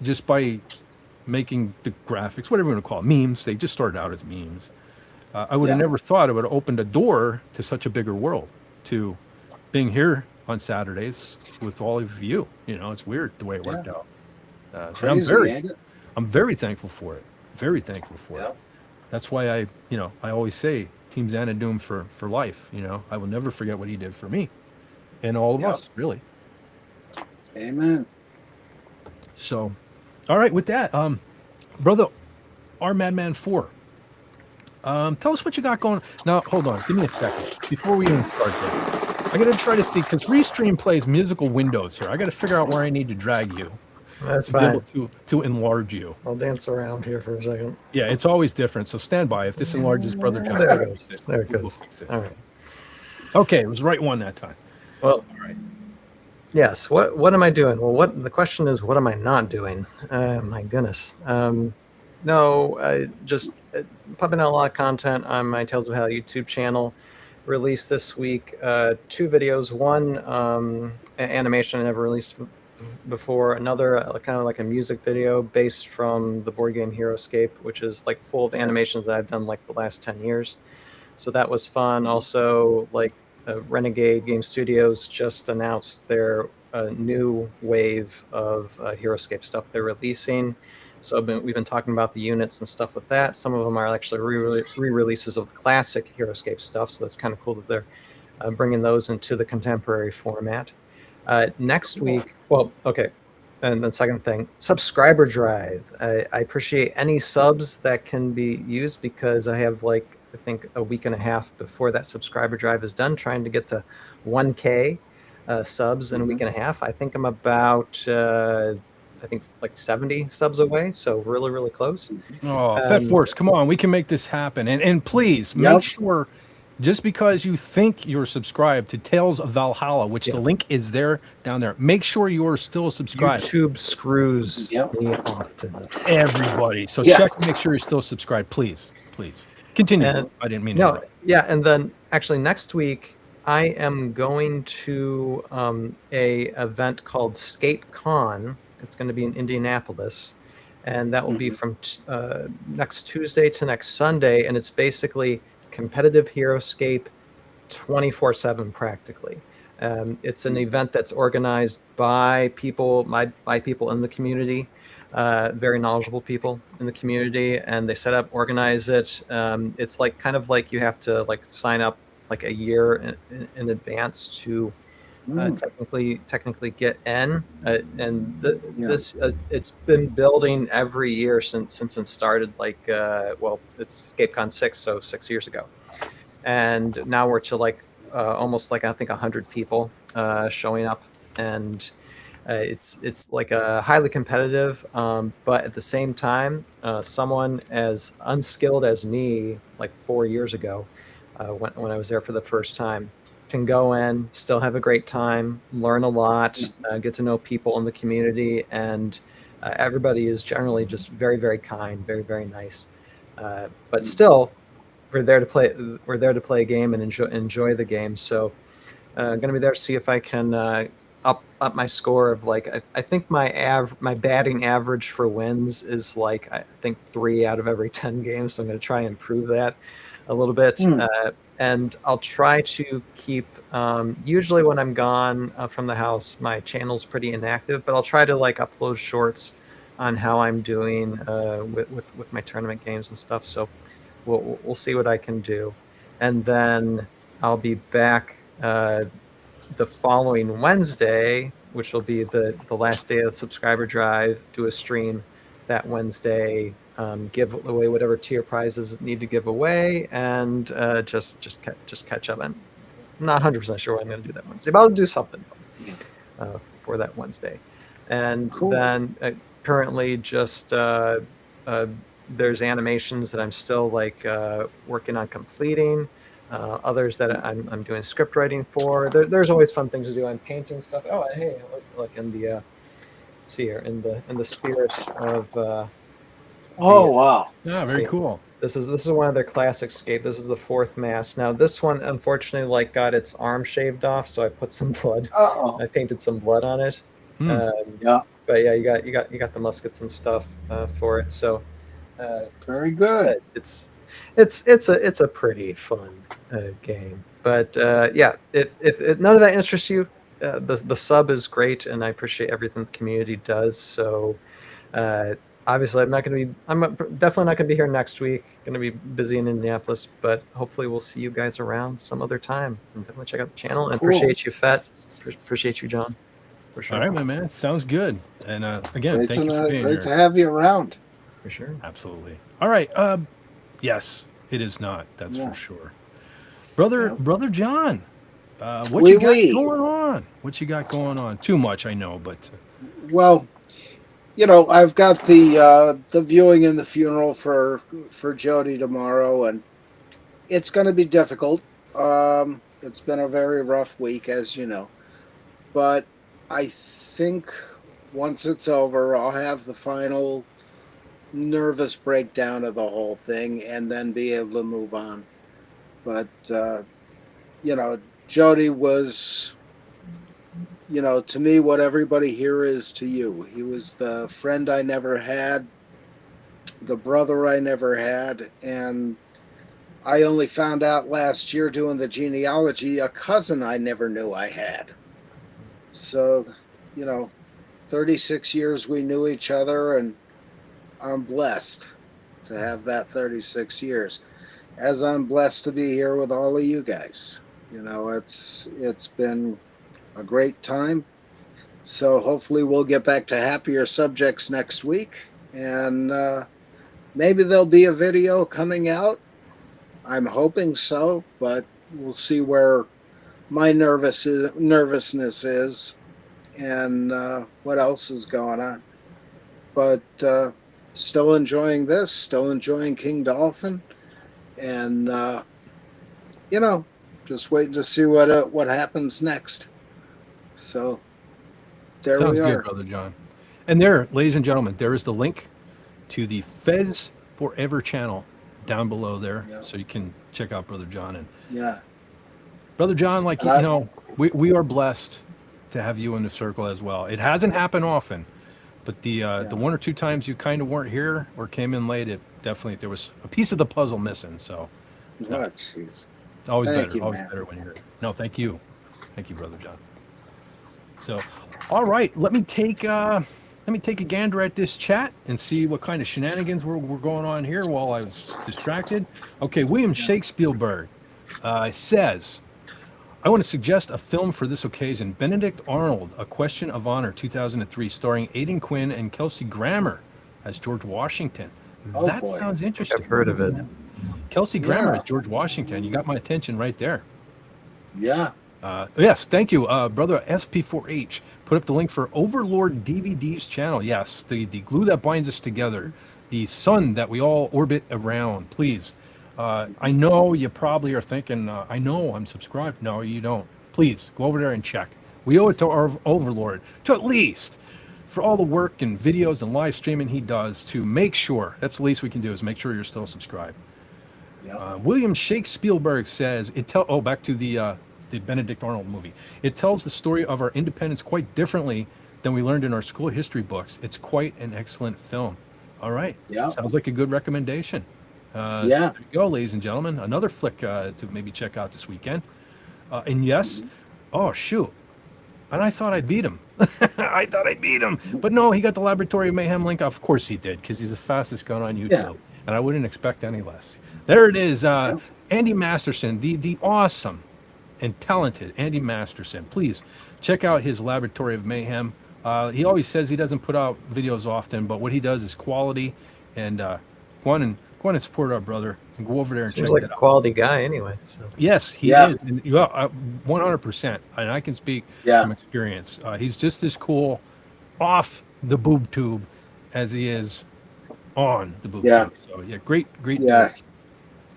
Just by making the graphics, whatever you want to call it, memes. They just started out as memes. I would have never thought it would have opened a door to such a bigger world, to being here on Saturdays with all of you. It's weird the way it worked out.
Crazy,
I'm very thankful for it. Very thankful for it. That's why I always say Team Xanadoom for life. I will never forget what he did for me and all of us, really.
Amen.
So, all right, with that, brother, our Madman 4. Tell us what you got going. Now, hold on. Give me a second. Before we even start there, I got to try to see, because Restream plays musical windows here. I got to figure out where I need to drag you.
That's
to be able
fine.
to enlarge you.
I'll dance around here for a second.
Yeah, it's always different. So stand by. If this enlarges Brother John,
There it goes. There it
we'll
goes.
fix it.
All right.
Okay, it was the right one that time.
Well,
All right.
yes. What am I doing? Well, the question is, what am I not doing? My goodness. No, just pumping out a lot of content on my Tales of Hell YouTube channel. Released this week 2 videos. One animation I never released before. Another kind of like a music video based from the board game HeroScape, which is like full of animations that I've done like the last 10 years. So that was fun. Also, like Renegade Game Studios just announced their new wave of HeroScape stuff they're releasing. So we've been talking about the units and stuff with that. Some of them are actually re-releases of the classic HeroScape stuff. So that's kind of cool that they're bringing those into the contemporary format. Next week, well, okay. And then second thing, subscriber drive. I appreciate any subs that can be used because I have like, I think a week and a half before that subscriber drive is done, trying to get to 1K subs in a week and a half. I think I'm about, I think like 70 subs away. So really, really close.
Oh, Fed Force, come on, we can make this happen. And please
Yep.
make sure, just because you think you're subscribed to Tales of Valhalla, which the link is there down there, make sure you're still subscribed.
YouTube screws
Yep.
me often.
Everybody. So
Yeah.
check, make sure you're still subscribed, please. Please. Continue.
And-
I didn't mean to
No,
interrupt.
yeah, and then actually next week I am going to a event called Skate Con. It's going to be in Indianapolis, and that will be from next Tuesday to next Sunday, and it's basically competitive HeroScape 24/7 practically. It's an event that's organized by people, by people in the community. Very knowledgeable people in the community, and they set up, organize it. It's like kind of like you have to like sign up like a year in advance to technically get in. This it's been building every year since it started. Like well, it's ScapeCon 6, so 6 years ago, and now we're to like almost like I think 100 people showing up, and it's like a highly competitive, but at the same time, someone as unskilled as me, like 4 years ago, when I was there for the first time, can go in, still have a great time, learn a lot, get to know people in the community, and everybody is generally just very, very kind, very, very nice. But still, we're there to play. We're there to play a game and enjoy the game. So, I'm gonna be there to see if I can up my score of like I think my batting average for wins is like I think 3 out of every 10 games. So I'm going to try and improve that a little bit, and I'll try to keep. Usually when I'm gone from the house, my channel's pretty inactive, but I'll try to like upload shorts on how I'm doing with my tournament games and stuff. So we'll see what I can do, and then I'll be back the following Wednesday, which will be the last day of the subscriber drive, do a stream that Wednesday, give away whatever tier prizes need to give away, and just catch up. I'm not 100% sure what I'm going to do that Wednesday, but I'll do something fun for that Wednesday. And then currently just there's animations that I'm still like working on completing. Others that I'm doing script writing for. There's always fun things to do. I'm painting stuff. Oh, hey, look in the see here in the spirit of.
Wow!
Yeah, very cool.
This is one of their classic scape. This is the 4th mass. Now this one unfortunately like got its arm shaved off, so I put some blood. I painted some blood on it.
Yeah.
But yeah, you got the muskets and stuff for it. So
Very good.
It's a pretty fun game, but yeah, if none of that interests you, the sub is great, and I appreciate everything the community does. So obviously, I'm definitely not gonna be here next week. Gonna be busy in Indianapolis, but hopefully we'll see you guys around some other time. And definitely check out the channel. And appreciate you, Fet. Appreciate you, John. For sure.
All right, my man. Sounds good. And again,
Great
thank you for being
great
here.
to have you around.
For sure.
Absolutely. All right. Yes, it is not. That's
Yeah.
for sure. Brother John, what
Oui,
you got
oui.
going on? What you got going on? Too much, I know, but
Well, I've got the viewing and the funeral for Jody tomorrow, and it's going to be difficult. It's been a very rough week, as you know, but I think once it's over, I'll have the final nervous breakdown of the whole thing, and then be able to move on. But Jody was, to me, what everybody here is to you. He was the friend I never had, the brother I never had, and I only found out last year doing the genealogy, a cousin I never knew I had. So, 36 years we knew each other, and I'm blessed to have that 36 years. As I'm blessed to be here with all of you guys. It's been a great time. So hopefully we'll get back to happier subjects next week, and maybe there'll be a video coming out. I'm hoping so, but we'll see where my nervousness is and what else is going on. But still enjoying this, still enjoying King Dolphin, and just waiting to see what happens next. So there
Sounds
we
good,
are.
Brother John. And there, ladies and gentlemen, there is the link to the Fez Forever channel down below there,
Yeah.
so you can check out Brother John. And
Yeah.
Brother John, like,
And
we are blessed to have you in the circle as well. It hasn't happened often, but the one or two times you kind of weren't here or came in late, there was a piece of the puzzle missing. So
Oh, jeez.
it's always
Thank
better,
you,
always
man.
better when you're here. No, thank you, Brother John. So, all right, let me take a gander at this chat and see what kind of shenanigans were going on here while I was distracted. Okay, William Shakespeare says, I want to suggest a film for this occasion. Benedict Arnold, A Question of Honor, 2003, starring Aidan Quinn and Kelsey Grammer as George Washington.
Oh,
That
boy.
sounds interesting.
I've heard of it.
Kelsey Grammer
Yeah.
as George Washington. You got my attention right there.
Yeah.
Yes, thank you, brother SP4H. Put up the link for Overlord DVD's channel. Yes, the glue that binds us together, the sun that we all orbit around. Please, I know you probably are thinking, I know I'm subscribed. No, you don't. Please go over there and check. We owe it to our Overlord to at least, for all the work and videos and live streaming he does, to make sure, that's the least we can do, is make sure you're still subscribed.
Yeah.
William Shakespeare says, back to the Benedict Arnold movie. It tells the story of our independence quite differently than we learned in our school history books. It's quite an excellent film. All right.
Yeah.
Sounds like a good recommendation.
Yeah.
There you go, ladies and gentlemen. Another flick to maybe check out this weekend. And yes, oh, shoot. And I thought I beat him. I thought I beat him. But no, he got the Laboratory of Mayhem link. Of course he did, because he's the fastest gun on YouTube.
Yeah.
And I wouldn't expect any less. There it is. Andy Masterson, the awesome and talented Andy Masterson. Please check out his Laboratory of Mayhem. He always says he doesn't put out videos often, but what he does is quality. And go on and support our brother and go over there and
Seems
check
like
it
a
out.
quality guy anyway. So
Yes, he
Yeah.
is. And, 100%. And I can speak
Yeah.
from experience. He's just as cool off the boob tube as he is on the boob
Yeah.
tube. So yeah, great.
Yeah.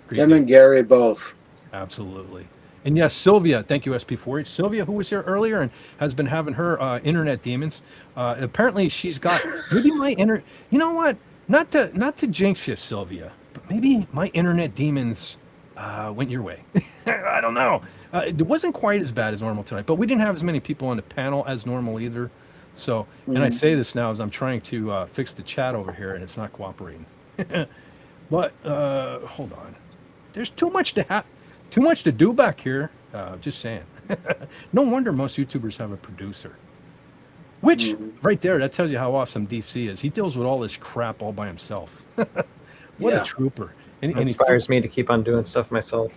Great
Him
dude.
and Gary both.
Absolutely. And yes, Sylvia, thank you, SP4H. Sylvia, who was here earlier and has been having her internet demons. Apparently, she's got maybe my You know what? Not to jinx you, Sylvia, but maybe my internet demons went your way. I don't know. It wasn't quite as bad as normal tonight, but we didn't have as many people on the panel as normal either. So, and I say this now as I'm trying to fix the chat over here, and it's not cooperating. But hold on. There's too much to do back here. Just saying. No wonder most YouTubers have a producer. Which, right there, that tells you how awesome DC is. He deals with all this crap all by himself. What
Yeah.
a trooper.
it
And he's
inspires me to keep on doing stuff myself.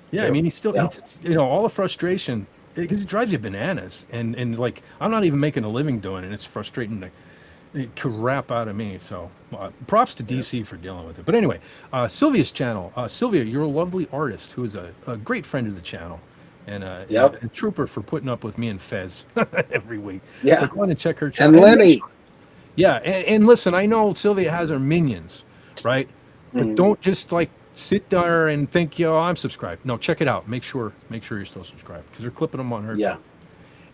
yeah, I mean, he's still,
Yeah.
all the frustration, because it drives you bananas. And like, I'm not even making a living doing it. It's frustrating the crap out of me. So props to DC for dealing with it. But anyway, Sylvia's channel. Sylvia, you're a lovely artist who is a great friend of the channel. And
Yep.
a trooper for putting up with me and Fez every week.
Yeah.
So go on and check her channel.
And Lenny.
Yeah, and listen, I know Sylvia has her minions, right? But don't just like sit there and think, yo, I'm subscribed. No, check it out. Make sure you're still subscribed because they're clipping them on her.
Yeah.
Too.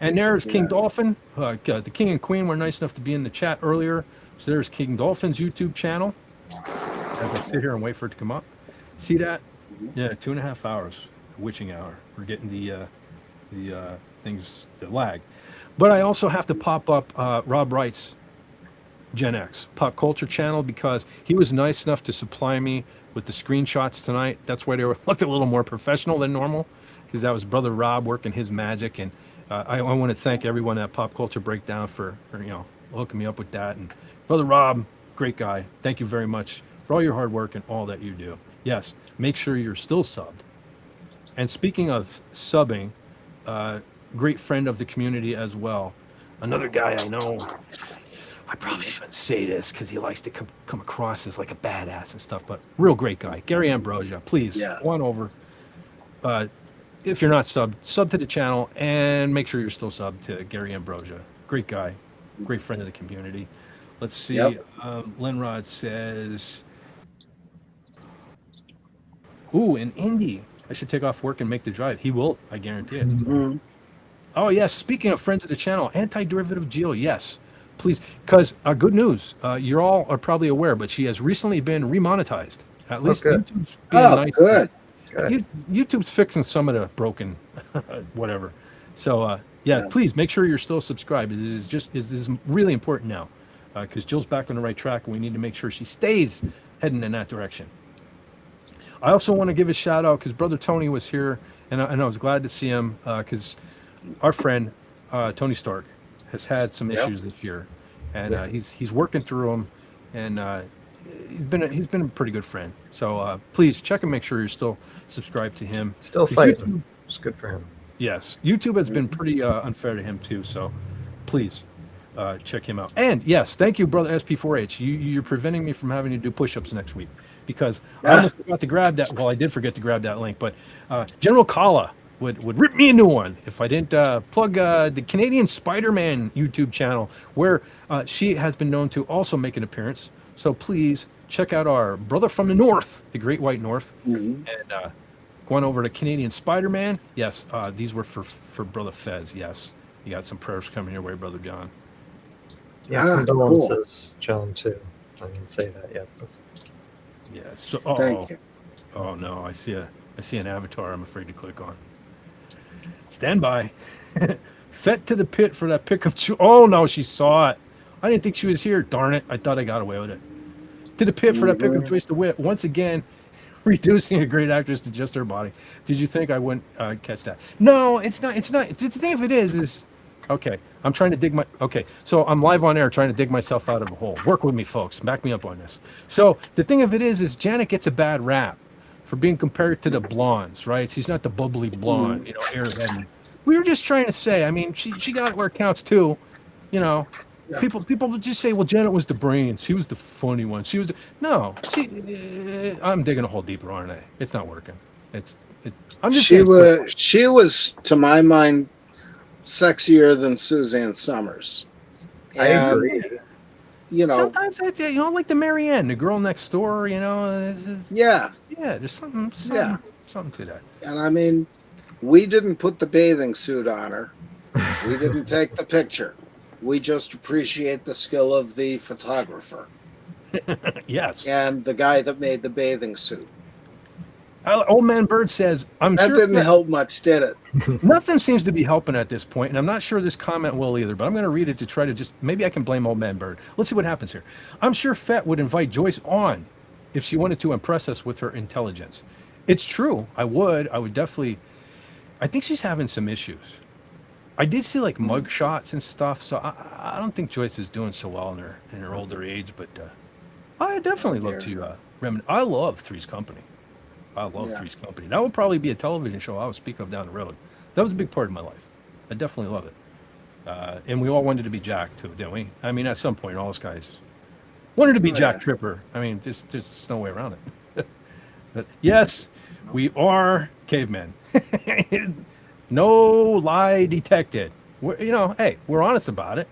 And there's King
Yeah.
Dolphin. The King and Queen were nice enough to be in the chat earlier. So there's King Dolphin's YouTube channel. As I sit here and wait for it to come up. See that? Yeah, 2.5 hours, witching hour. We're getting the things that lag. But I also have to pop up Rob Wright's Gen X pop culture channel because he was nice enough to supply me with the screenshots tonight. That's why they looked a little more professional than normal because that was Brother Rob working his magic. And I want to thank everyone at Pop Culture Breakdown for hooking me up with that. And Brother Rob, great guy. Thank you very much for all your hard work and all that you do. Yes, make sure you're still subbed. And speaking of subbing, great friend of the community as well. Another guy I know. I probably shouldn't say this because he likes to come across as like a badass and stuff, but real great guy. Gary Ambrosia, please go on over. If you're not sub to the channel and make sure you're still subbed to Gary Ambrosia. Great guy, great friend of the community. Let's see.
Yep.
Lenrod says, ooh, in Indy, I should take off work and make the drive. He will, I guarantee it.
Mhm.
Oh, yes. Speaking of friends of the channel, Anti-Derivative Jill, yes. Please, because good news. You all are probably aware, but she has recently been remonetized. At least
good.
YouTube's being
Oh,
nice.
good.
YouTube's fixing some of the broken whatever. So,
Yeah.
please make sure you're still subscribed. It is really important now because Jill's back on the right track, and we need to make sure she stays heading in that direction. I also want to give a shout out because Brother Tony was here, and I was glad to see him because our friend Tony Stark has had some issues this year, and he's working through them, and he's been a pretty good friend. So please check and make sure you're still subscribed to him.
Still
'Cause
fighting. It's good for him.
Yes, YouTube has been pretty unfair to him too. So please check him out. And yes, thank you, Brother SP4H. You're preventing me from having to do push-ups next week because I almost forgot to grab that. Well, I did forget to grab that link, but General Kala would rip me a new one if I didn't plug the Canadian Spider-Man YouTube channel where she has been known to also make an appearance. So please check out our brother from the North, the Great White North, and going over to Canadian Spider-Man. Yes, these were for Brother Fez. Yes, you got some prayers coming your way, Brother John.
Yeah, condolences, John, too. I didn't say that yet. But...
Yeah. So,
Thank you.
Oh no, I see an avatar. I'm afraid to click on. Stand by. Fet to the pit for that pick of. Oh no, she saw it. I didn't think she was here. Darn it! I thought I got away with it. To the pit for that pick of choice to wit. Once again, reducing a great actress to just her body. Did you think I wouldn't catch that? No, it's not. It's not. The thing of it is okay. I'm trying to dig my. Okay, so I'm live on air trying to dig myself out of a hole. Work with me, folks. Back me up on this. So the thing of it is Janet gets a bad rap for being compared to the blondes, right? She's not the bubbly blonde, airhead. We were just trying to say. I mean, she got it where it counts too,
Yeah.
People would just say, well, Janet was the brains. She was the funny one. She was no. I'm digging a hole deeper, aren't I? It's not working. I'm just.
She was, to my mind, sexier than Suzanne Summers.
I agree.
Sometimes like the Marianne, the girl next door.
Yeah.
There's something to that.
And I mean, we didn't put the bathing suit on her. We didn't take the picture. We just appreciate the skill of the photographer.
Yes.
And the guy that made the bathing suit.
Old Man Bird says, I'm
That
sure
didn't help much, did it?
nothing seems to be helping at this point, and I'm not sure this comment will either, but I'm going to read it to try to maybe I can blame Old Man Bird. Let's see what happens here. I'm sure Fett would invite Joyce on if she wanted to impress us with her intelligence. It's true. I would definitely. I think she's having some issues. I did see like mug shots and stuff, so I don't think Joyce is doing so well in her older age, but I definitely love to reminisce. I love Three's Company. Three's Company. That would probably be a television show I would speak of down the road. That was a big part of my life. I definitely love it. And we all wanted to be Jack too, didn't we? I mean, at some point, all those guys wanted to be Jack Tripper. I mean, just no way around it. But yes, we are cavemen. No lie detected. We're honest about it.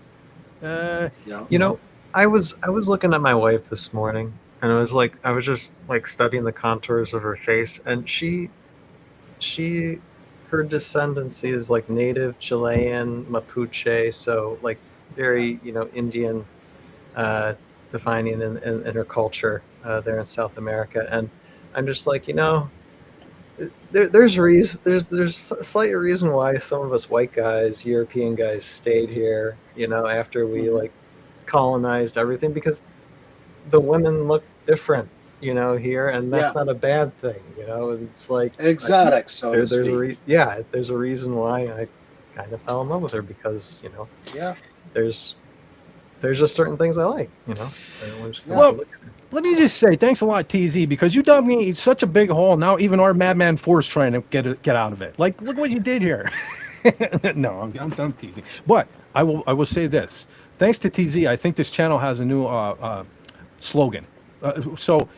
I was looking at my wife this morning, and I was just like studying the contours of her face, and she her descendancy is like native Chilean Mapuche, so like very Indian uh, defining in her culture there in South America, and I'm just like there's a slight reason why some of us white guys, European guys, stayed here, after we
Mhm.
like colonized everything, because the women look different, here, and
Yeah.
that's not a bad thing. It's like
Exotic, so to
there's
speak.
there's a reason why I kind of fell in love with her, because
Yeah.
there's just certain things I like. Everyone's
Yeah.
Well, let me just say thanks a lot, TZ, because you dug me such a big hole. Now even our Madman Force trying to get out of it. Like, look what you did here. No, I'm teasing. But I will say this. Thanks to TZ, I think this channel has a new slogan. So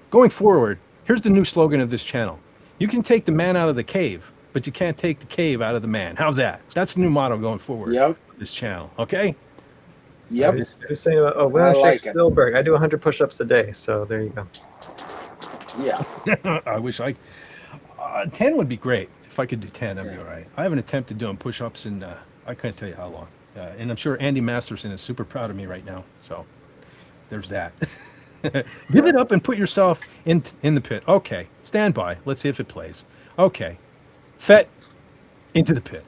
going forward, here's the new slogan of this channel. You can take the man out of the cave, but you can't take the cave out of the man. How's that? That's the new motto going forward.
Yep.
For this channel. Okay?
Yep.
Who's saying, oh,
I
William
like
Shakespeare
it.
Spielberg? I do 100 push-ups a day, so there you go.
Yeah.
I wish 10 would be great. If I could do 10, I'd be all right. I haven't attempted doing push-ups in, I can't tell you how long. And I'm sure Andy Masterson is super proud of me right now. So there's that. Give it up and put yourself in the pit. Okay. Stand by. Let's see if it plays. Okay. Fett, into the pit.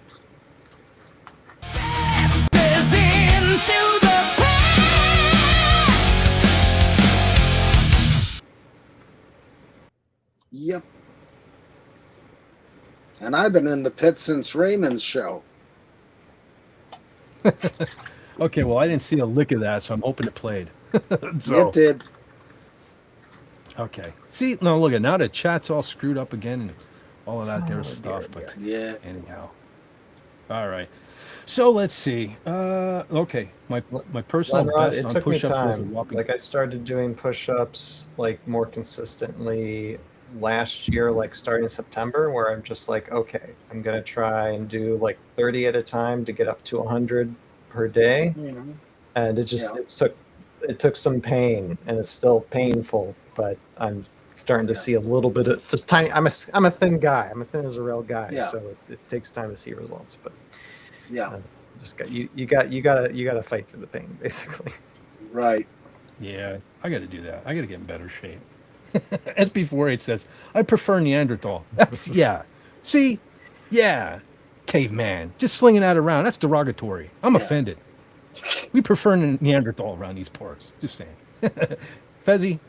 Yep. And I've been in the pit since Raymond's show.
Okay, well, I didn't see a lick of that, so I'm hoping it played. So,
It did.
okay. See, no, look at now the chat's all screwed up again and all of that there stuff. But
Yeah.
anyhow, all right. So let's see. Okay, my personal
Lenrod,
best
it
on
took me
push-ups was a
time.
whopping.
Like I started doing push-ups like more consistently last year, like starting September, where I'm just like, okay, I'm gonna try and do like 30 at a time to get up to 100 per day,
Mhm.
and it just
Yeah.
it took some pain, and it's still painful, but I'm starting to
Yeah.
see a little bit of just tiny. I'm a thin guy. I'm a thin as a rail guy,
Yeah.
so it takes time to see results, but.
Yeah.
Just got you gotta fight through the pain, basically.
Right.
Yeah, I got to do that. I got to get in better shape. SB48 says, I prefer Neanderthal. That's, yeah. See? Yeah. Caveman. Just slinging that around. That's derogatory. I'm
Yeah.
offended. We prefer Neanderthal around these parts. Just saying. Fezzy,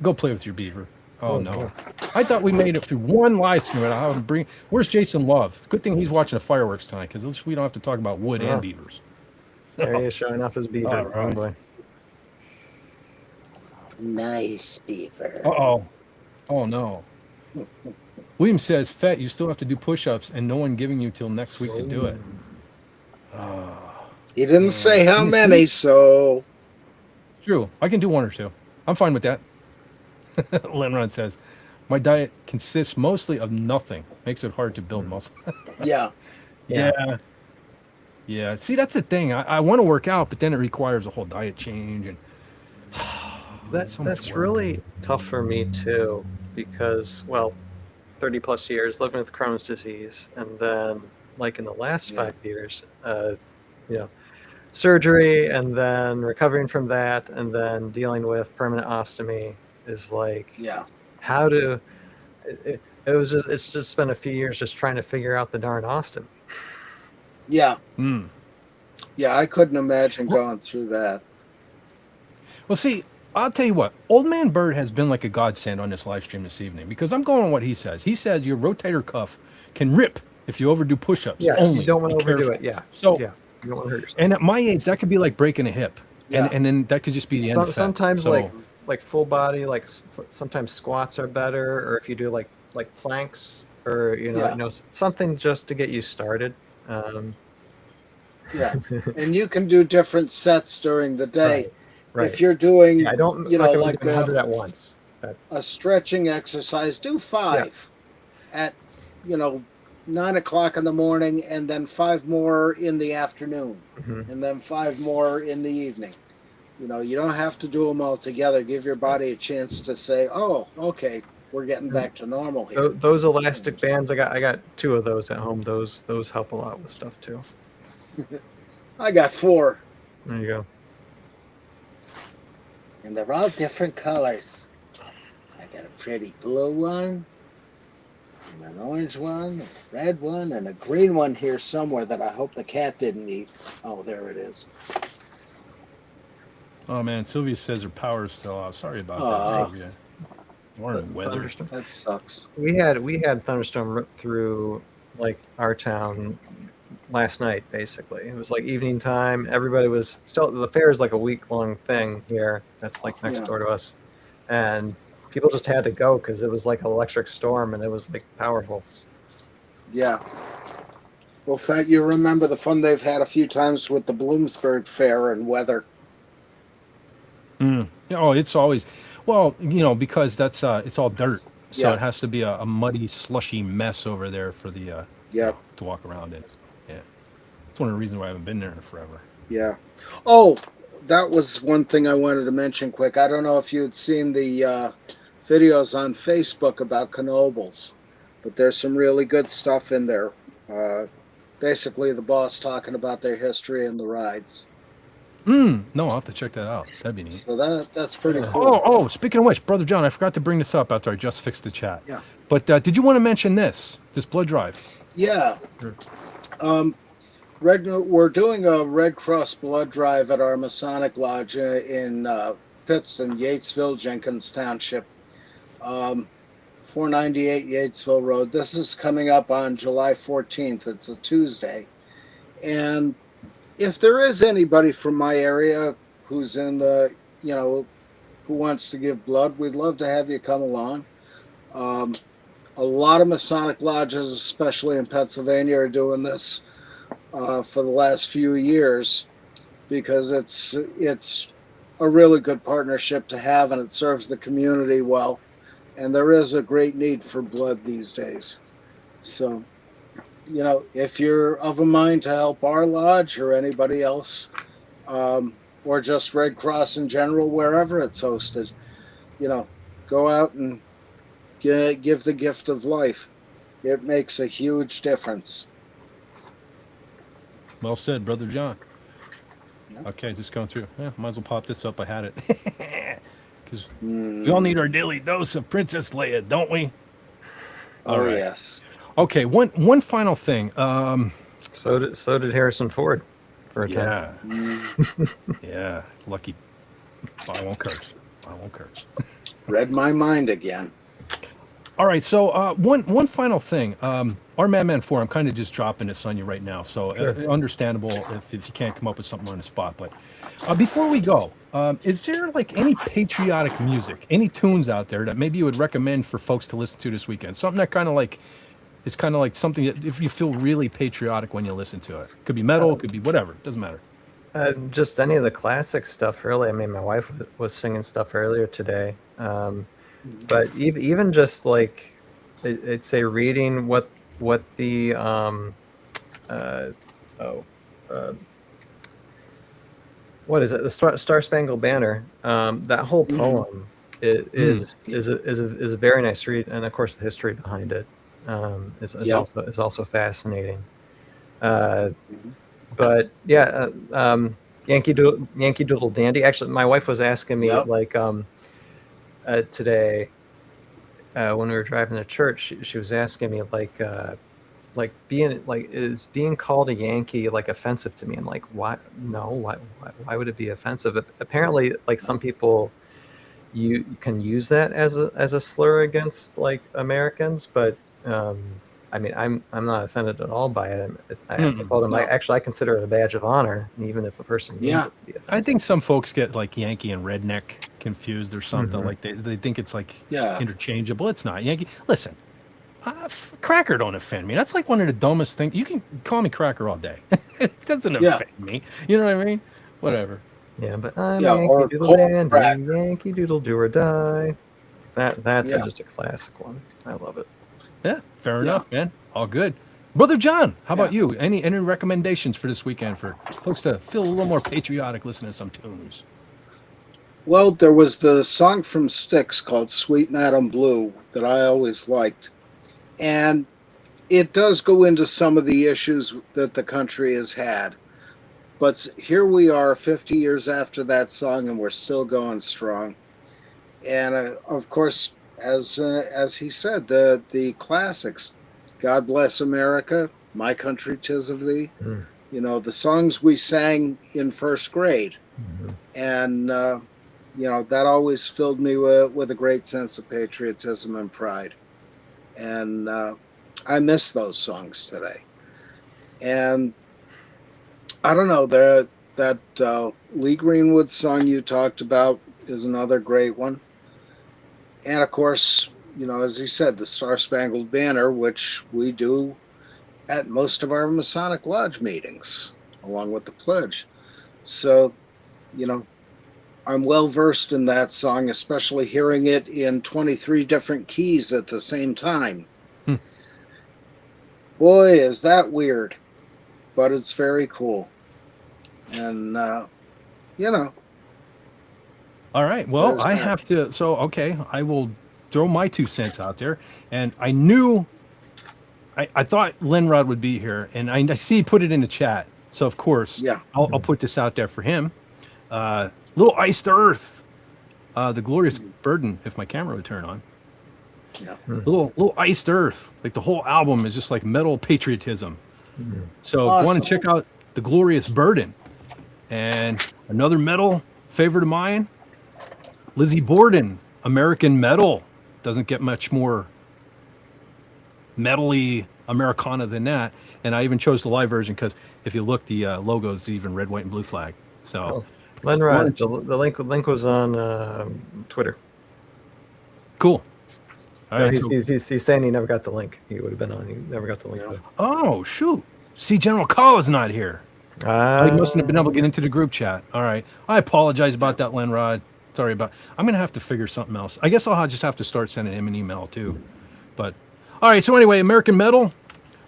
go play with your beaver. Oh, no. I thought we made it through one live stream. And I'll bring. Where's Jason Love? Good thing he's watching the fireworks tonight, because at least we don't have to talk about wood
Yeah.
and beavers.
There he is showing off his beaver.
All right.
Oh boy.
Nice beaver.
Uh-oh. Oh, no. William says, Fett, you still have to do push-ups, and no one giving you till next week to do it.
He didn't say how
Can you
many, so
True. I can do one or two. I'm fine with that. Lenron says, my diet consists mostly of nothing. Makes it hard to build muscle.
yeah.
Yeah. Yeah. See, that's the thing. I want to work out, but then it requires a whole diet change. And so much
That's
work.
really tough for me too, because 30 plus years living with Crohn's disease, and then like in the last
Yeah.
5 years, surgery, and then recovering from that, and then dealing with permanent ostomy is like
Yeah.
how to. It's just been a few years just trying to figure out the darn ostomy.
Yeah.
Mm.
Yeah. I couldn't imagine going through that.
Well, see, I'll tell you what. Old Man Bird has been like a godsend on this live stream this evening, because I'm going on what he says. He says your rotator cuff can rip if you overdo push-ups.
Yeah,
only.
you don't want
Be
to overdo
careful.
it. Yeah.
So,
yeah, you don't want to hurt yourself.
and at my age, that could be like breaking a hip.
Yeah.
And then that could just be the end of that.
Sometimes
So-
like full body, like sometimes squats are better, or if you do like planks, or
Yeah.
something just to get you started.
Yeah. And you can do different sets during the day.
Right.
If you're doing,
Yeah, I don't
like
like 100 at once.
a stretching exercise, do 5 at, 9 o'clock in the morning, and then 5 more in the afternoon,
Mhm.
and then 5 more in the evening. You know, you don't have to do them all together. Give your body a chance to say, "Oh, okay, we're getting back to normal here."
Those elastic bands, I got 2 of those at home. Those help a lot with stuff too.
I got 4,
There you go.
and they're all different colors. I got a pretty blue one, and an orange one, a red one, and a green one here somewhere that I hope the cat didn't eat. Oh, there it is.
Oh man, Sylvia says her power's still off. Sorry about
Aw.
that, Sylvia. Morning weather.
Thunderstorm.
That sucks.
We had thunderstorm rip through like our town last night. Basically, it was like evening time. Everybody was still. The fair is like a week-long thing here. That's like next
Yeah.
door to us, and people just had to go because it was like an electric storm and it was like powerful.
Yeah. Well, Fat, you remember the fun they've had a few times with the Bloomsburg Fair and weather.
Mm. Oh, it's always, well, because that's it's all dirt, so
Yeah.
it has to be a muddy, slushy mess over there for the
Yep.
to walk around in. Yeah, it's one of the reasons why I haven't been there in forever.
Yeah. Oh, that was one thing I wanted to mention quick. I don't know if you had seen the videos on Facebook about Knoebels, but there's some really good stuff in there. Basically, the boss talking about their history and the rides.
No, I'll have to check that out. That'd be neat.
So that's pretty cool.
Oh, speaking of which, Brother John, I forgot to bring this up after I just fixed the chat.
Yeah.
But did you want to mention this blood drive?
Yeah.
Sure.
We're doing a Red Cross blood drive at our Masonic Lodge in Pittston, Yatesville, Jenkins Township, 498 Yatesville Road. This is coming up on July 14th. It's a Tuesday. And if there is anybody from my area who's in the, who wants to give blood, we'd love to have you come along. A lot of Masonic lodges, especially in Pennsylvania, are doing this for the last few years because it's a really good partnership to have, and it serves the community well. And there is a great need for blood these days. So, if you're of a mind to help our lodge or anybody else, or just Red Cross in general, wherever it's hosted, go out and give the gift of life. It makes a huge difference.
Well said, Brother John.
Yeah.
Okay, just going through. Yeah, might as well pop this up. I had it. Because we all need our daily dose of Princess Leia, don't we? All right.
Yes.
Okay, one final thing.
So did Harrison Ford for a time.
Yeah, lucky. I won't curse.
Read my mind again.
All right, so one final thing. Our Madman 4, I'm kind of just dropping this on you right now, so
Sure.
Understandable if you can't come up with something on the spot. But before we go, is there like any patriotic music, any tunes out there that maybe you would recommend for folks to listen to this weekend? Something that kind of like is kind of like something that if you feel really patriotic when you listen to it. Could be metal, could be whatever, doesn't matter.
Just any of the classic stuff, really. I mean, my wife was singing stuff earlier today. But even just like, I'd say reading what the what is it? The Star Spangled Banner. That whole poem is a very nice read, and of course the history behind it is also fascinating. But yeah, Yankee Doodle Dandy. Actually, my wife was asking me today when we were driving to church. She was asking me is being called a Yankee like offensive to me? And like, why? No, why would it be offensive? Apparently, like some people, you can use that as a slur against like Americans, but I mean, I'm not offended at all by it. I told him I consider it a badge of honor, even if a person means it to be offensive.
I think some folks get like Yankee and redneck confused or something. Like they think it's like interchangeable. It's not. Yankee. Listen, cracker don't offend me. That's like one of the dumbest things. You can call me cracker all day. It doesn't offend me. You know what I mean? Whatever.
Yeah, but I'm Yankee Doodle Dandy, Yankee Doodle Do or Die. That's just a classic one. I love it.
Yeah, fair enough, man. All good. Brother John, how about you? Any recommendations for this weekend for folks to feel a little more patriotic listening to some tunes?
Well, there was the song from Styx called Sweet Madam Blue that I always liked. And it does go into some of the issues that the country has had. But here we are 50 years after that song, and we're still going strong. And of course, as he said, the classics, "God Bless America," "My Country 'Tis of Thee," the songs we sang in first grade, and that always filled me with a great sense of patriotism and pride. And I miss those songs today. And I don't know, that Lee Greenwood song you talked about is another great one. And of course, as he said, the Star Spangled Banner, which we do at most of our Masonic Lodge meetings, along with the pledge. So, I'm well versed in that song, especially hearing it in 23 different keys at the same time. Boy, is that weird, but it's very cool. And,
All right. Well,
There's
I
that.
have to. So, okay, I will throw my 2 cents out there. And I knew, I thought Lenrod would be here, and I see he put it in the chat. So, of course,
Yeah.
I'll put this out there for him. Little Iced Earth, the Glorious Burden, if my camera would turn on.
Yeah.
Little Iced Earth. Like the whole album is just like metal patriotism. So go on
Awesome.
and check out the Glorious Burden. And another metal favorite of mine, Lizzie Borden, American Metal. Doesn't get much more metally Americana than that. And I even chose the live version because if you look, the logo is even red, white, and blue flag. So
Lenrod, the link was on Twitter.
cool. All
No,
right,
he's saying he never got the link. He would have been on. He never got the link.
Yeah.
oh, shoot. See, General Call is not here. I mustn't have been able to get into the group chat. All right. I apologize about that, Lenrod. Sorry about. I'm going to have to figure something else. I guess I'll just have to start sending him an email too. But all right. So anyway, American Metal,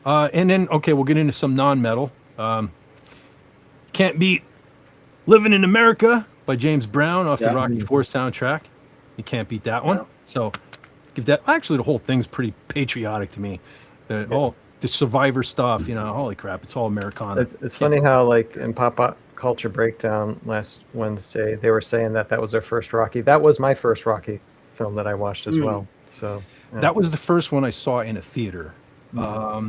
and then okay, we'll get into some non-metal. Can't beat "Living in America" by James Brown off the
Yeah.
Rocky IV soundtrack. You can't beat that one.
Yeah.
So give that. Actually, the whole thing's pretty patriotic to me. All the Survivor stuff. Holy crap! It's all Americana.
It's funny how, like, in Pop Culture Breakdown last Wednesday, they were saying that was their first Rocky. That was my first Rocky film that I watched as well. So yeah.
That was the first one I saw in a theater. I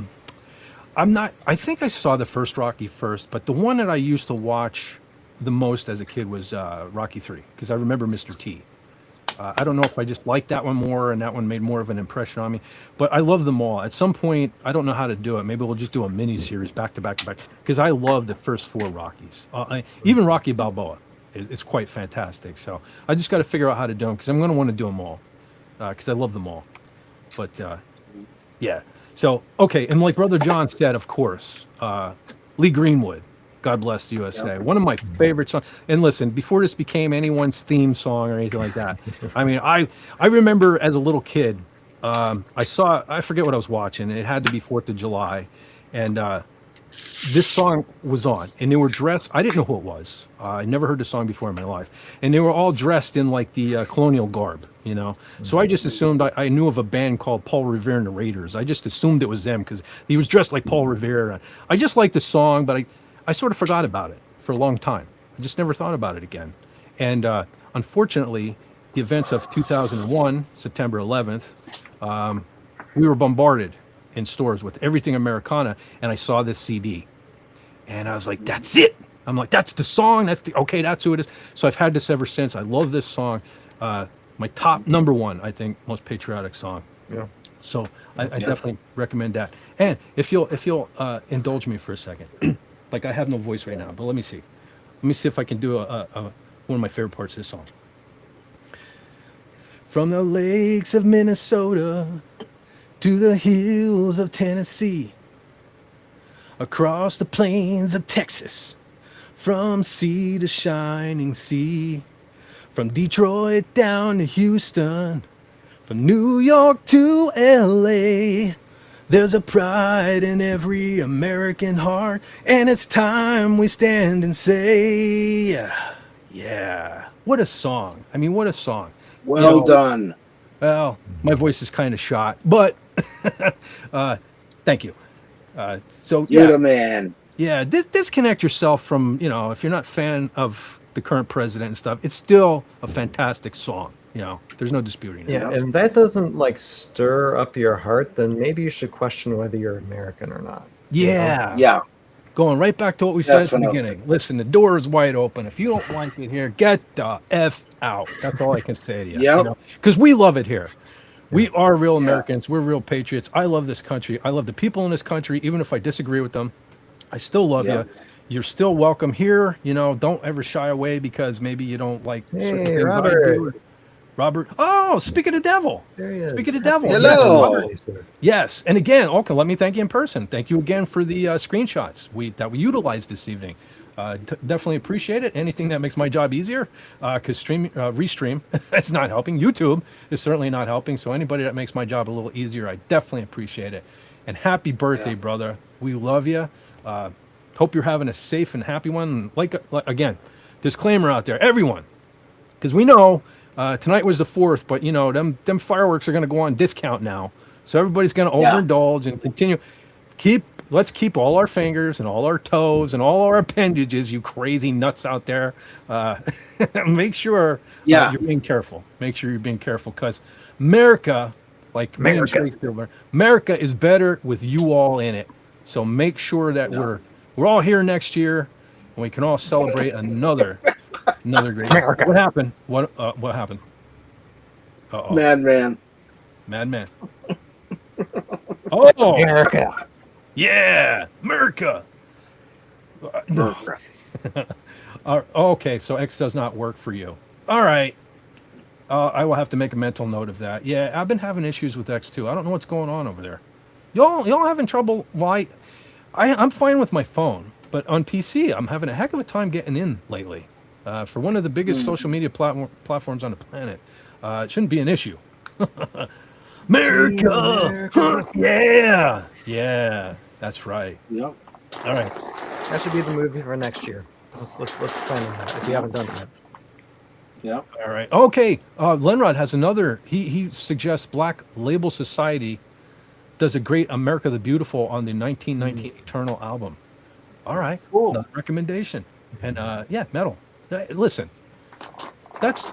think I saw the first Rocky first, but the one that I used to watch the most as a kid was Rocky 3, because I remember Mr. T. I don't know if I just liked that one more and that one made more of an impression on me, but I love them all. At some point, I don't know how to do it. Maybe we'll just do a mini series back to back to back, because I love the first 4 Rockies. Even Rocky Balboa is quite fantastic. So I just got to figure out how to do them, because I'm going to want to do them all, because I love them all. But yeah. So, okay. And like Brother John said, of course, Lee Greenwood, God Bless the USA.
Yep.
One of my favorite songs. And listen, before this became anyone's theme song or anything like that, I mean, I remember as a little kid, I forget what I was watching. It had to be 4th of July. And this song was on. And they were dressed. I didn't know who it was. I never heard the song before in my life. And they were all dressed in like the colonial garb, So I just assumed I knew of a band called Paul Revere and the Raiders. I just assumed it was them because he was dressed like Paul Revere. I just liked the song, but I sort of forgot about it for a long time. I just never thought about it again. And unfortunately, the events of 2001, September 11th, we were bombarded in stores with everything Americana, and I saw this CD. And I was like, that's it. I'm like, that's the song. That's who it is. So I've had this ever since. I love this song. My top number one, I think, most patriotic song.
Yeah.
So I definitely recommend that. And if you'll indulge me for a second. Like, I have no voice right now, but let me see. Let me see if I can do one of my favorite parts of this song. From the lakes of Minnesota to the hills of Tennessee, across the plains of Texas, from sea to shining sea, from Detroit down to Houston, from New York to LA. There's a pride in every American heart, and it's time we stand and say, yeah, What a song! I mean, what a song!
Well done.
Well, my voice is kind of shot, but thank you. So
You're
yeah,
the man.
yeah. Disconnect yourself from, if you're not a fan of the current president and stuff. It's still a fantastic song. There's no disputing it.
Yeah, and that doesn't like stir up your heart, then maybe you should question whether you're American or not.
Yeah.
Yeah.
Going right back to what we said at the
Definitely.
beginning. Listen, the door is wide open. If you don't like it here, get the F out. That's all I can say to you.
Yep.
Because we love it here. We are real
Yeah.
Americans. We're real patriots. I love this country. I love the people in this country, even if I disagree with them. I still love
Yeah.
you. You're still welcome here. Don't ever shy away because maybe you don't like certain
Hey,
things I
Robert.
do. Robert. Oh, speaking of devil.
There he is.
Speaking of devil.
Hello.
Yes, and again, okay, let me thank you in person. Thank you again for the screenshots that we utilized this evening. Definitely appreciate it. Anything that makes my job easier, because Restream is not helping. YouTube is certainly not helping. So anybody that makes my job a little easier, I definitely appreciate it. And happy birthday,
Yeah.
brother. We love you. Hope you're having a safe and happy one. Like again, disclaimer out there, everyone, because we know tonight was the 4th, but them fireworks are going to go on discount now, so everybody's going to
Yeah.
overindulge and continue. Let's keep all our fingers and all our toes and all our appendages, you crazy nuts out there. Make sure
Yeah.
you're being careful. Make sure you're being careful, because America, like William Shakespeare, America is better with you all in it. So make sure that we're all here next year, and we can all celebrate another great
America.
What happened? What happened? Uh-oh.
Madman.
Madman. Oh,
America.
yeah, America. No. Okay, so X does not work for you. All right. I will have to make a mental note of that. Yeah, I've been having issues with X too. I don't know what's going on over there. Y'all having trouble? Why? I'm fine with my phone, but on PC, I'm having a heck of a time getting in lately. For one of the biggest social media platforms on the planet, it shouldn't be an issue. America! Yeah, that's right.
Yep.
All right.
That should be the movie for next year. Let's plan on that if you haven't done it yet.
Yep.
All right. Okay. Lenrod has another. He suggests Black Label Society does a great America the Beautiful on the 1919 Eternal album. All right.
Cool.
Another recommendation. And metal. Listen, that's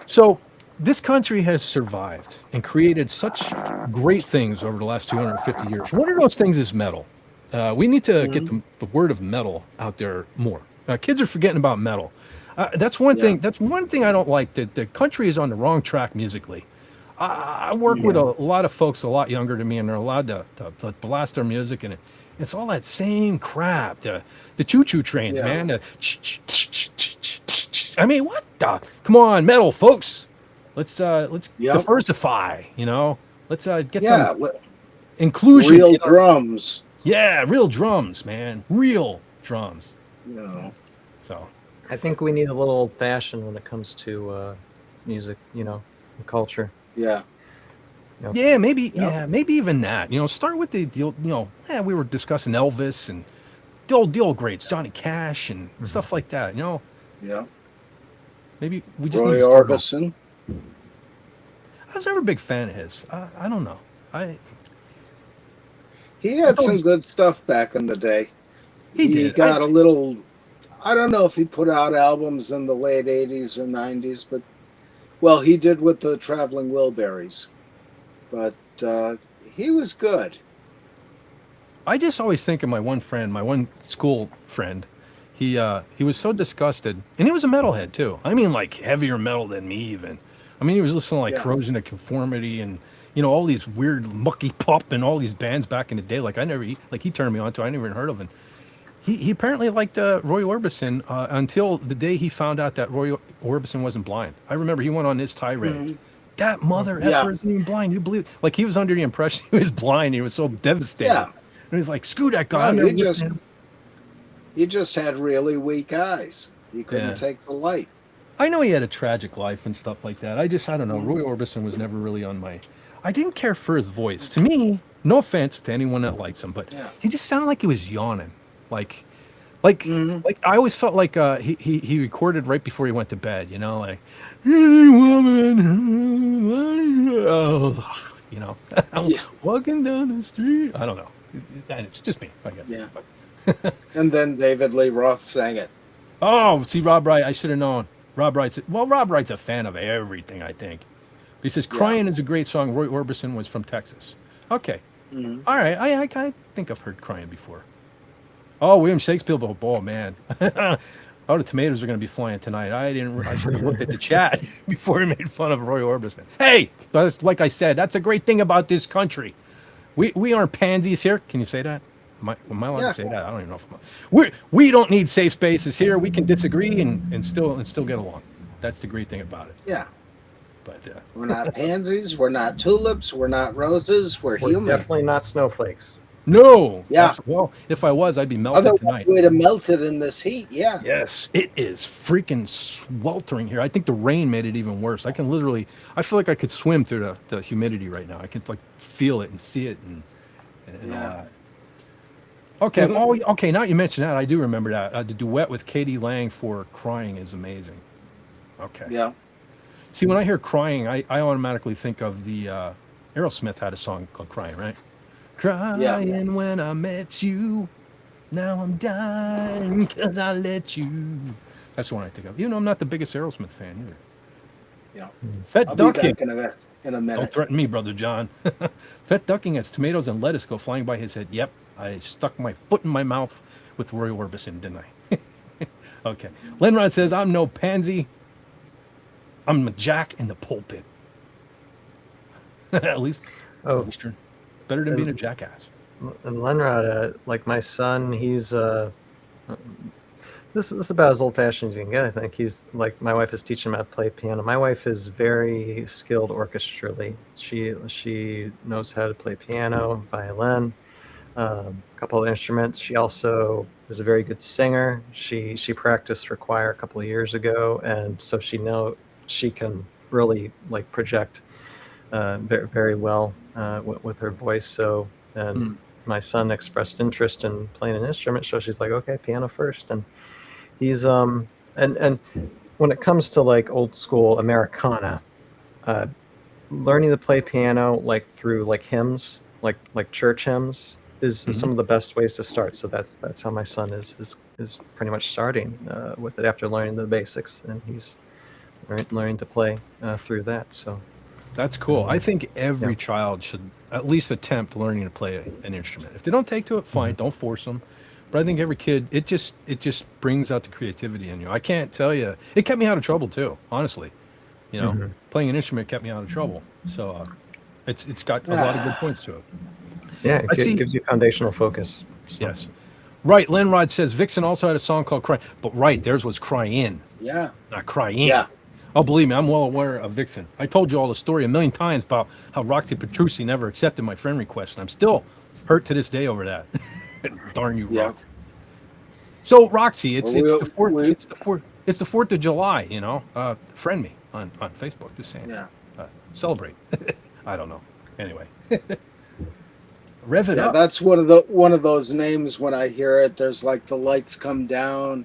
so. This country has survived and created such great things over the last 250 years. One of those things is metal. We need to get the word of metal out there more. Kids are forgetting about metal. That's one thing. That's one thing I don't like. That the country is on the wrong track musically. I work with a lot of folks a lot younger than me, and they're allowed to blast their music, and it's all that same crap. The choo-choo trains, man. I mean, what the? Come on, metal, folks. Let's diversify. Let's get some inclusion.
Real drums.
Yeah, real drums, man. Real drums. So
I think we need a little old-fashioned when it comes to music, and culture.
Yeah.
yeah, maybe even that. Start with the deal. We were discussing Elvis and the old greats, Johnny Cash and stuff like that.
Yeah.
Maybe we just
Roy
need to start off.
Orbison.
I was never a big fan of his. I don't know.
He had some good stuff back in the day.
He did.
Got a little. I don't know if he put out albums in the late 80s or 90s, but he did with the Traveling Wilburys. But he was good.
I just always think of my one school friend. He was so disgusted, and he was a metalhead too. I mean, like heavier metal than me even. I mean, he was listening to like Corrosion of Conformity and all these weird mucky pop and all these bands back in the day. Like he turned me on to. I never even heard of him. He apparently liked Roy Orbison until the day he found out that Roy Orbison wasn't blind. I remember he went on this tirade.
Mm-hmm.
That mother effer isn't even blind. You believe? Like he was under the impression he was blind. He was so devastated.
Yeah.
And he's like, screw that guy.
Well, he just had really weak eyes. He couldn't take the light.
I know he had a tragic life and stuff like that. I don't know. Roy Orbison was never really on my... I didn't care for his voice. To me, no offense to anyone that likes him, but he just sounded like he was yawning. Like Like,
Mhm.
like I always felt like he recorded right before he went to bed. You know, like, "Hey, woman, oh," you know, I'm
Yeah,
walking down the street. I don't know. It's just me. I guess.
yeah. And then David Lee Roth sang it.
Oh, see, Rob Wright. I should have known. Rob Wright's a fan of everything, I think. He says,
Yeah.
"Crying" is a great song. Roy Orbison was from Texas. Okay.
Mhm.
All right. I think I've heard "Crying" before. Oh, William Shakespeare. Oh, man. Oh, the tomatoes are going to be flying tonight. I should have looked at the chat before he made fun of Roy Orbison. Hey, that's, like I said, that's a great thing about this country. We aren't pansies here. Can you say that? Am I allowed
Yeah.
to say that? I don't even know if we don't need safe spaces here. We can disagree and still get along. That's the great thing about it.
Yeah.
But
We're not pansies. We're not tulips. We're not roses. We're
We're
human.
definitely not snowflakes.
no.
Yeah.
Well, if I was, I'd be melted
Otherwise,
tonight.
we'd have melted in this heat. Yeah.
Yes, it is freaking sweltering here. I think the rain made it even worse. I feel like I could swim through the humidity right now. I can like feel it and see it and all
Yeah.
that. Okay. Oh, okay. Now you mention that, I do remember that. The duet with Katie Lang for "Crying" is amazing. Okay.
Yeah.
See, when I hear "Crying," I automatically think of the Aerosmith had a song called "Crying," right? Crying when I met you. Now I'm dying because I let you. That's the one I think of. I'm not the biggest Aerosmith fan either.
Yeah.
Fet
I'll be
ducking.
back in a
Don't
minute.
threaten me, Brother John. Fet ducking as tomatoes and lettuce go flying by his head. Yep, I stuck my foot in my mouth with Roy Orbison, didn't I? Okay. Lenrod says, "I'm no pansy. I'm a jack in the pulpit." At least,
Oh,
Eastern. Better than being a jackass.
and Lenrod, like my son, he's this is about as old fashioned as you can get. I think he's like my wife is teaching him how to play piano. My wife is very skilled orchestrally. She knows how to play piano, violin, a couple of instruments. She also is a very good singer. She practiced for choir a couple of years ago, and so she can really like project very, very well with her voice. So, and my son expressed interest in playing an instrument, so she's like, okay, piano first. And he's and when it comes to like old school Americana, learning to play piano like through like hymns, like church hymns, is some of the best ways to start. So that's how my son is pretty much starting with it after learning the basics, and he's learning to play through that. So.
That's cool. I think every child should at least attempt learning to play an instrument. If they don't take to it, fine. Don't force them. But I think every kid, it just brings out the creativity in you. I can't tell you. It kept me out of trouble too, honestly. Playing an instrument kept me out of trouble. So it's got a lot of good points to it.
Yeah,
I see.
it gives you foundational focus. So.
Yes. Right. Lenrod says Vixen also had a song called "Cry," but theirs was "Crying,"
Yeah.
not "Crying."
Yeah.
Oh, believe me, I'm well aware of Vixen. I told you all the story a million times about how Roxy Petrucci never accepted my friend request, and I'm still hurt to this day over that. Darn you,
Yeah.
Roxy. So Roxy, it's
Well,
the fourth. It's the 4th of July. Friend me on Facebook. Just saying.
Yeah.
Celebrate. I don't know. Anyway, rev it
Yeah,
up.
that's one of those names. When I hear it, there's like the lights come down,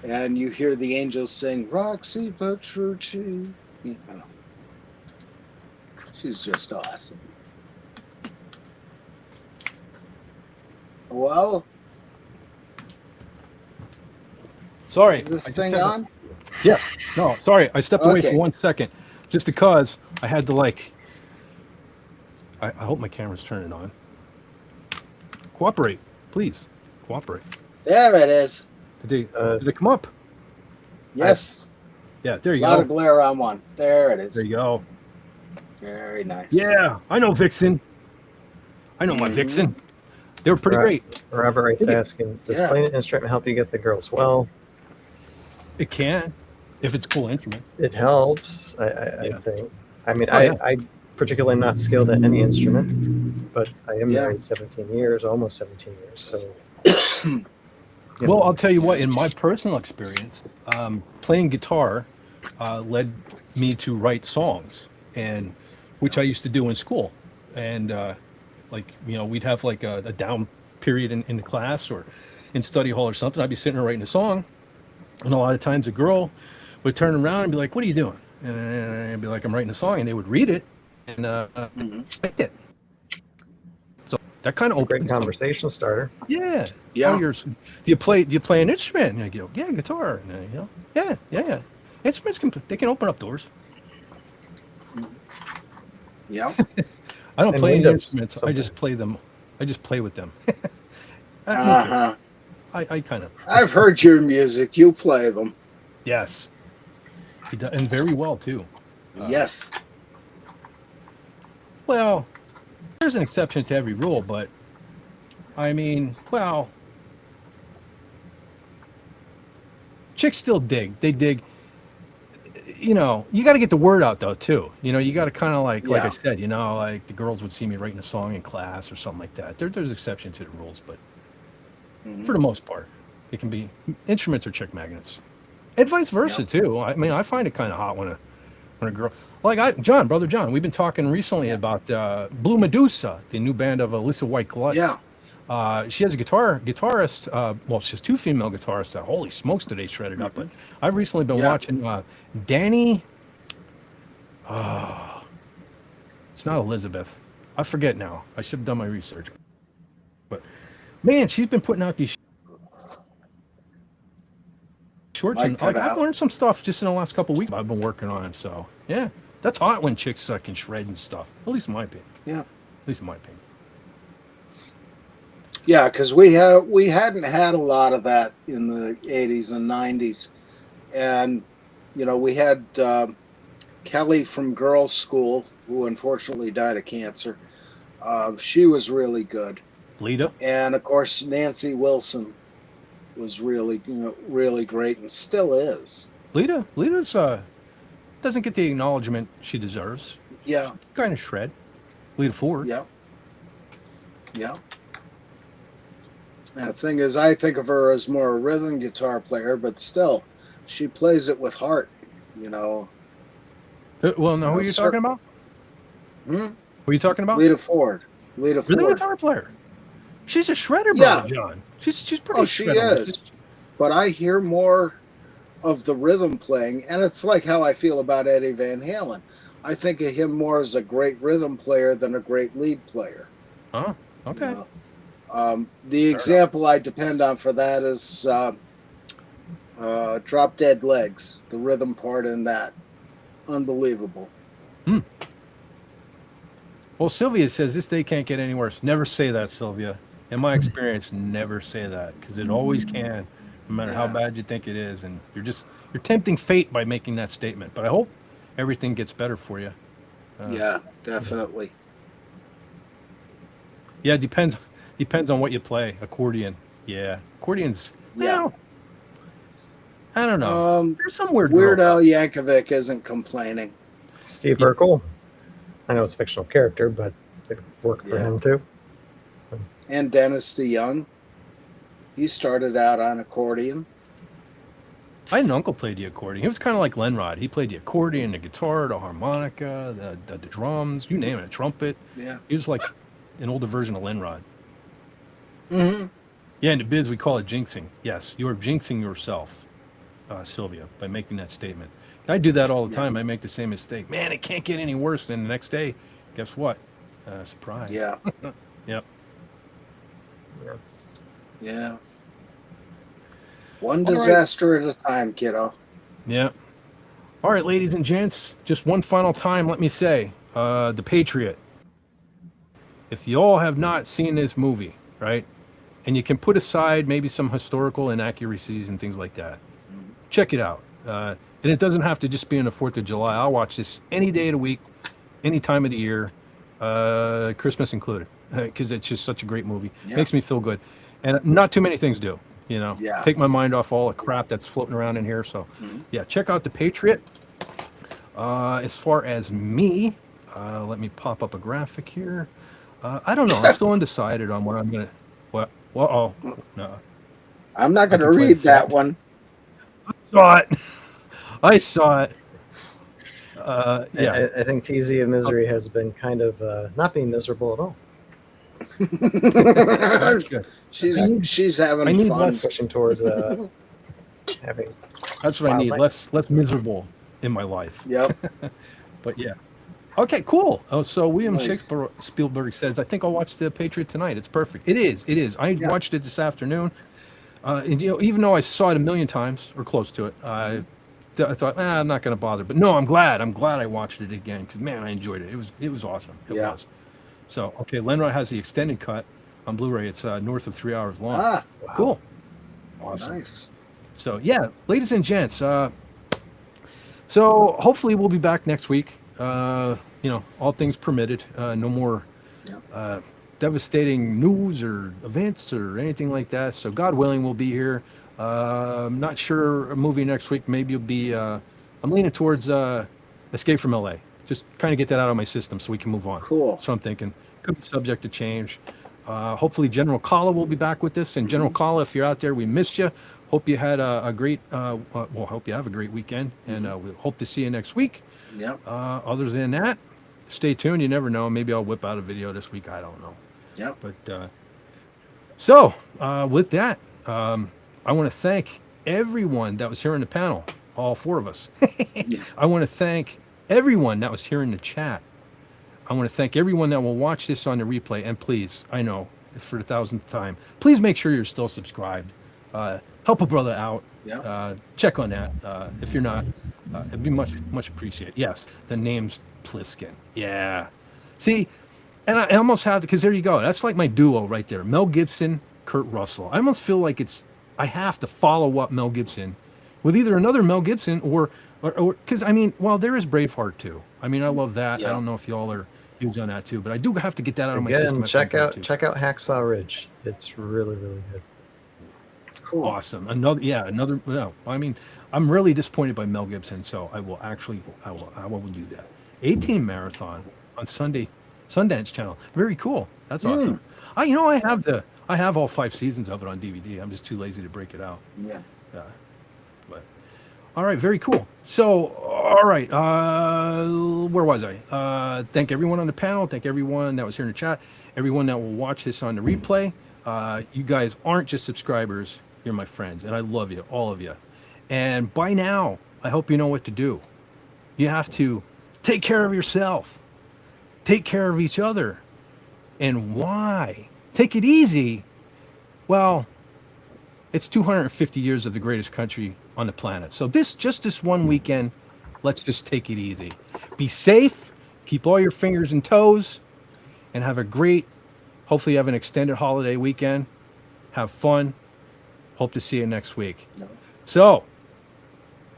and you hear the angels sing Roxy Petrucci. You know, she's just awesome. Well,
Sorry.
is this
I just
thing
had to-
on?
Yeah. No, sorry. I stepped away
Okay.
for 1 second just because I had to I hope my camera's turning on. Cooperate, please. Cooperate.
There it is.
Did they come up?
Yes.
Yeah, there
A
you
lot
go.
of glare on one. There it is.
There you go.
Very nice.
Yeah, I know Vixen. I know my Vixen. They were pretty
Right.
great.
Robert Wright's asking, does
Yeah.
playing an instrument help you get the girls? Well,
It can, if it's a cool instrument.
it helps, I
Yeah.
think. I mean,
Oh, yeah.
I particularly not skilled at any instrument, but I am
Yeah.
married 17 years, almost 17 years. So,
Well, I'll tell you what, in my personal experience, playing guitar led me to write songs, and which I used to do in school. And we'd have like a down period in the class, in study hall or something. I'd be sitting there writing a song, and a lot of times a girl would turn around and be like, "What are you doing?" And I'd be like, "I'm writing a song," and they would read it and like it. So that kind of
It's a great
opens.
conversation starter.
Yeah.
Yeah.
Oh, do you play an instrument? And I go, yeah, guitar. And I go, yeah. Instruments can open up doors.
Yeah.
I don't
And
play any
windows,
instruments. I
sometimes.
just play them. I just play with them.
Uh-huh.
I kind of
I've heard your music. You play them.
yes. He does, and very well too.
Yes.
Well, there's an exception to every rule, but I mean, well, chicks still dig. They dig. You know, you got to get the word out though too. You know, you got to kind of like I
Yeah.
said, you know, like the girls would see me writing a song in class or something like that. There's exception to the rules, but
Mhm.
for the most part, it can be instruments or chick magnets, and vice versa
Yep.
too. I mean, I find it kind of hot when a girl like brother John, we've been talking recently about Blue Medusa, the new band of Alyssa White Glass.
Yeah.
She has a guitarist. Well, she has two female guitarists that holy smokes do they shredded up. But I've recently been
Yeah.
watching Danny. It's not Elizabeth. I forget now. I should have done my research. But man, she's been putting out these shorts,
Might
and
cut
I've
out.
learned some stuff just in the last couple of weeks. I've been working on. So yeah, that's hot when chicks can shred and stuff. At least in my opinion.
Yeah.
At least in my opinion.
Yeah, because we hadn't had a lot of that in the 80s and 90s. And, you know, we had Kelly from Girls School, who unfortunately died of cancer. She was really good.
Lita.
And, of course, Nancy Wilson was really, really great and still is.
Lita's doesn't get the acknowledgement she deserves.
Yeah,
Kind of shred. Lita Ford.
yeah, yeah. And the thing is, I think of her as more a rhythm guitar player, but still, she plays it with heart, you know.
Well, no, who are you talking about?
Hmm?
Who are you talking about?
Lita Ford.
Rhythm
Ford.
guitar player. She's a shredder,
Yeah.
brother John. She's pretty
Oh, she
shredder.
is. But I hear more of the rhythm playing, and it's like how I feel about Eddie Van Halen. I think of him more as a great rhythm player than a great lead player.
Oh, okay.
You know? The example I depend on for that is Drop Dead Legs, the rhythm part in that. Unbelievable.
Well, Sylvia says this day can't get any worse. Never say that, Sylvia. In my experience, never say that because it always can, no matter how
Yeah.
bad you think it is, and you're tempting fate by making that statement. But I hope everything gets better for you.
Yeah, definitely.
Yeah, depends on what you play. Accordion. Yeah, accordion's.
Yeah.
Well, I don't know. There's some weird.
Weird
girl-
Al Yankovic isn't complaining.
Steve Urkel. I know it's a fictional character, but it worked for
Yeah.
him too.
And Dennis DeYoung. He started out on accordion.
I had an uncle played the accordion. He was kind of like Lenrod. He played the accordion, the guitar, the harmonica, the drums, you name it, a trumpet.
Yeah.
He was like an older version of Lenrod.
Mm-hmm.
Yeah, in the biz we call it jinxing. Yes, you are jinxing yourself, Sylvia, by making that statement. I do that all the time. I make the same mistake. Man, it can't get any worse. Then the next day, guess what? Surprise.
Yeah.
Yep.
Yeah. One
All right.
disaster at a time, kiddo.
Yeah. All right, ladies and gents, just one final time, let me say, The Patriot. If you all have not seen this movie, right, and you can put aside maybe some historical inaccuracies and things like that, check it out. And it doesn't have to just be on the 4th of July. I'll watch this any day of the week, any time of the year, Christmas included, because it's just such a great movie.
Yeah.
Makes me feel good. And not too many things do, you know.
Yeah.
Take my mind off all the crap that's floating around in here. So, yeah, check out The Patriot. As far as me, let me pop up a graphic here. I don't know. I'm still undecided on what I'm going to... What? Oh, no.
I'm not going to
can play
read that
Fat.
one.
Saw it. I saw it. Yeah.
I think TZ of Misery has been kind of not being miserable at all.
That's good.
she's having
I need
fun.
less-
Pushing towards having.
That's what I need.
Wildlife.
Less miserable in my life.
Yep.
But yeah. Okay, cool. Oh, so William
Nice.
Shakespeare Spielberg says, I think I'll watch The Patriot tonight. It's perfect. It is. It is. I
Yeah.
watched it this afternoon. And, even though I saw it a million times or close to it, I thought, I'm not going to bother. But no, I'm glad. I'm glad I watched it again because, man, I enjoyed it. It was awesome. It
Yeah.
was. So, okay, Lenrod has the extended cut on Blu-ray. It's north of 3 hours long.
Ah,
Cool. Awesome.
nice.
So yeah, ladies and gents. So hopefully we'll be back next week. All things permitted. No more devastating news or events or anything like that. So God willing, we'll be here. I'm not sure a movie next week. Maybe it'll be. I'm leaning towards Escape from LA. Just kind of get that out of my system so we can move on.
Cool.
So I'm thinking could be subject to change. Hopefully General Kala will be back with us. And General Kala, if you're out there, we missed you. Hope you had a great, hope you have a great weekend, and we hope to see you next week.
Yep.
Other than that, stay tuned. You never know. Maybe I'll whip out a video this week. I don't know.
Yep.
But so with that, I want to thank everyone that was here in the panel, all four of us. I want to thank everyone that was here in the chat. I want to thank everyone that will watch this on the replay. And please, I know it's for the 1000th time, please make sure you're still subscribed. Help a brother out.
Yeah.
Check on that. If you're not, it'd be much appreciated. Yes, the name's Pliskin. Yeah. See, and I almost have, because there you go. That's like my duo right there. Mel Gibson, Kurt Russell. I almost feel like I have to follow up Mel Gibson with either another Mel Gibson or because, I mean, well, there is Braveheart too. I mean, I love that.
Yeah.
I don't know if y'all are huge on that too, but I do have to get that out of my system.
Again,
at some
check
point,
out
too.
Hacksaw Ridge. It's really, really good.
Cool.
Awesome. Another. No, I mean, I'm really disappointed by Mel Gibson, so I will do that. 18 marathon on Sundance Channel. Very cool. That's awesome. I have all 5 seasons of it on DVD. I'm just too lazy to break it out.
Yeah.
But all right, very cool. So, all right, where was I? Thank everyone on the panel. Thank everyone that was here in the chat. Everyone that will watch this on the replay. You guys aren't just subscribers. You're my friends, and I love you, all of you. And by now, I hope you know what to do. You have to take care of yourself. Take care of each other. And why? Take it easy. Well, it's 250 years of the greatest country on the planet. So just this one weekend, let's just take it easy. Be safe, keep all your fingers and toes, and have a great, hopefully you have an extended holiday weekend. Have fun. Hope to see you next week. So,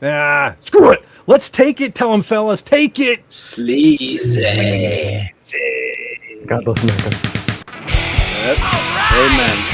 screw it. Let's take it. Tell them, fellas, take it.
Sleazy.
God bless America.
Amen.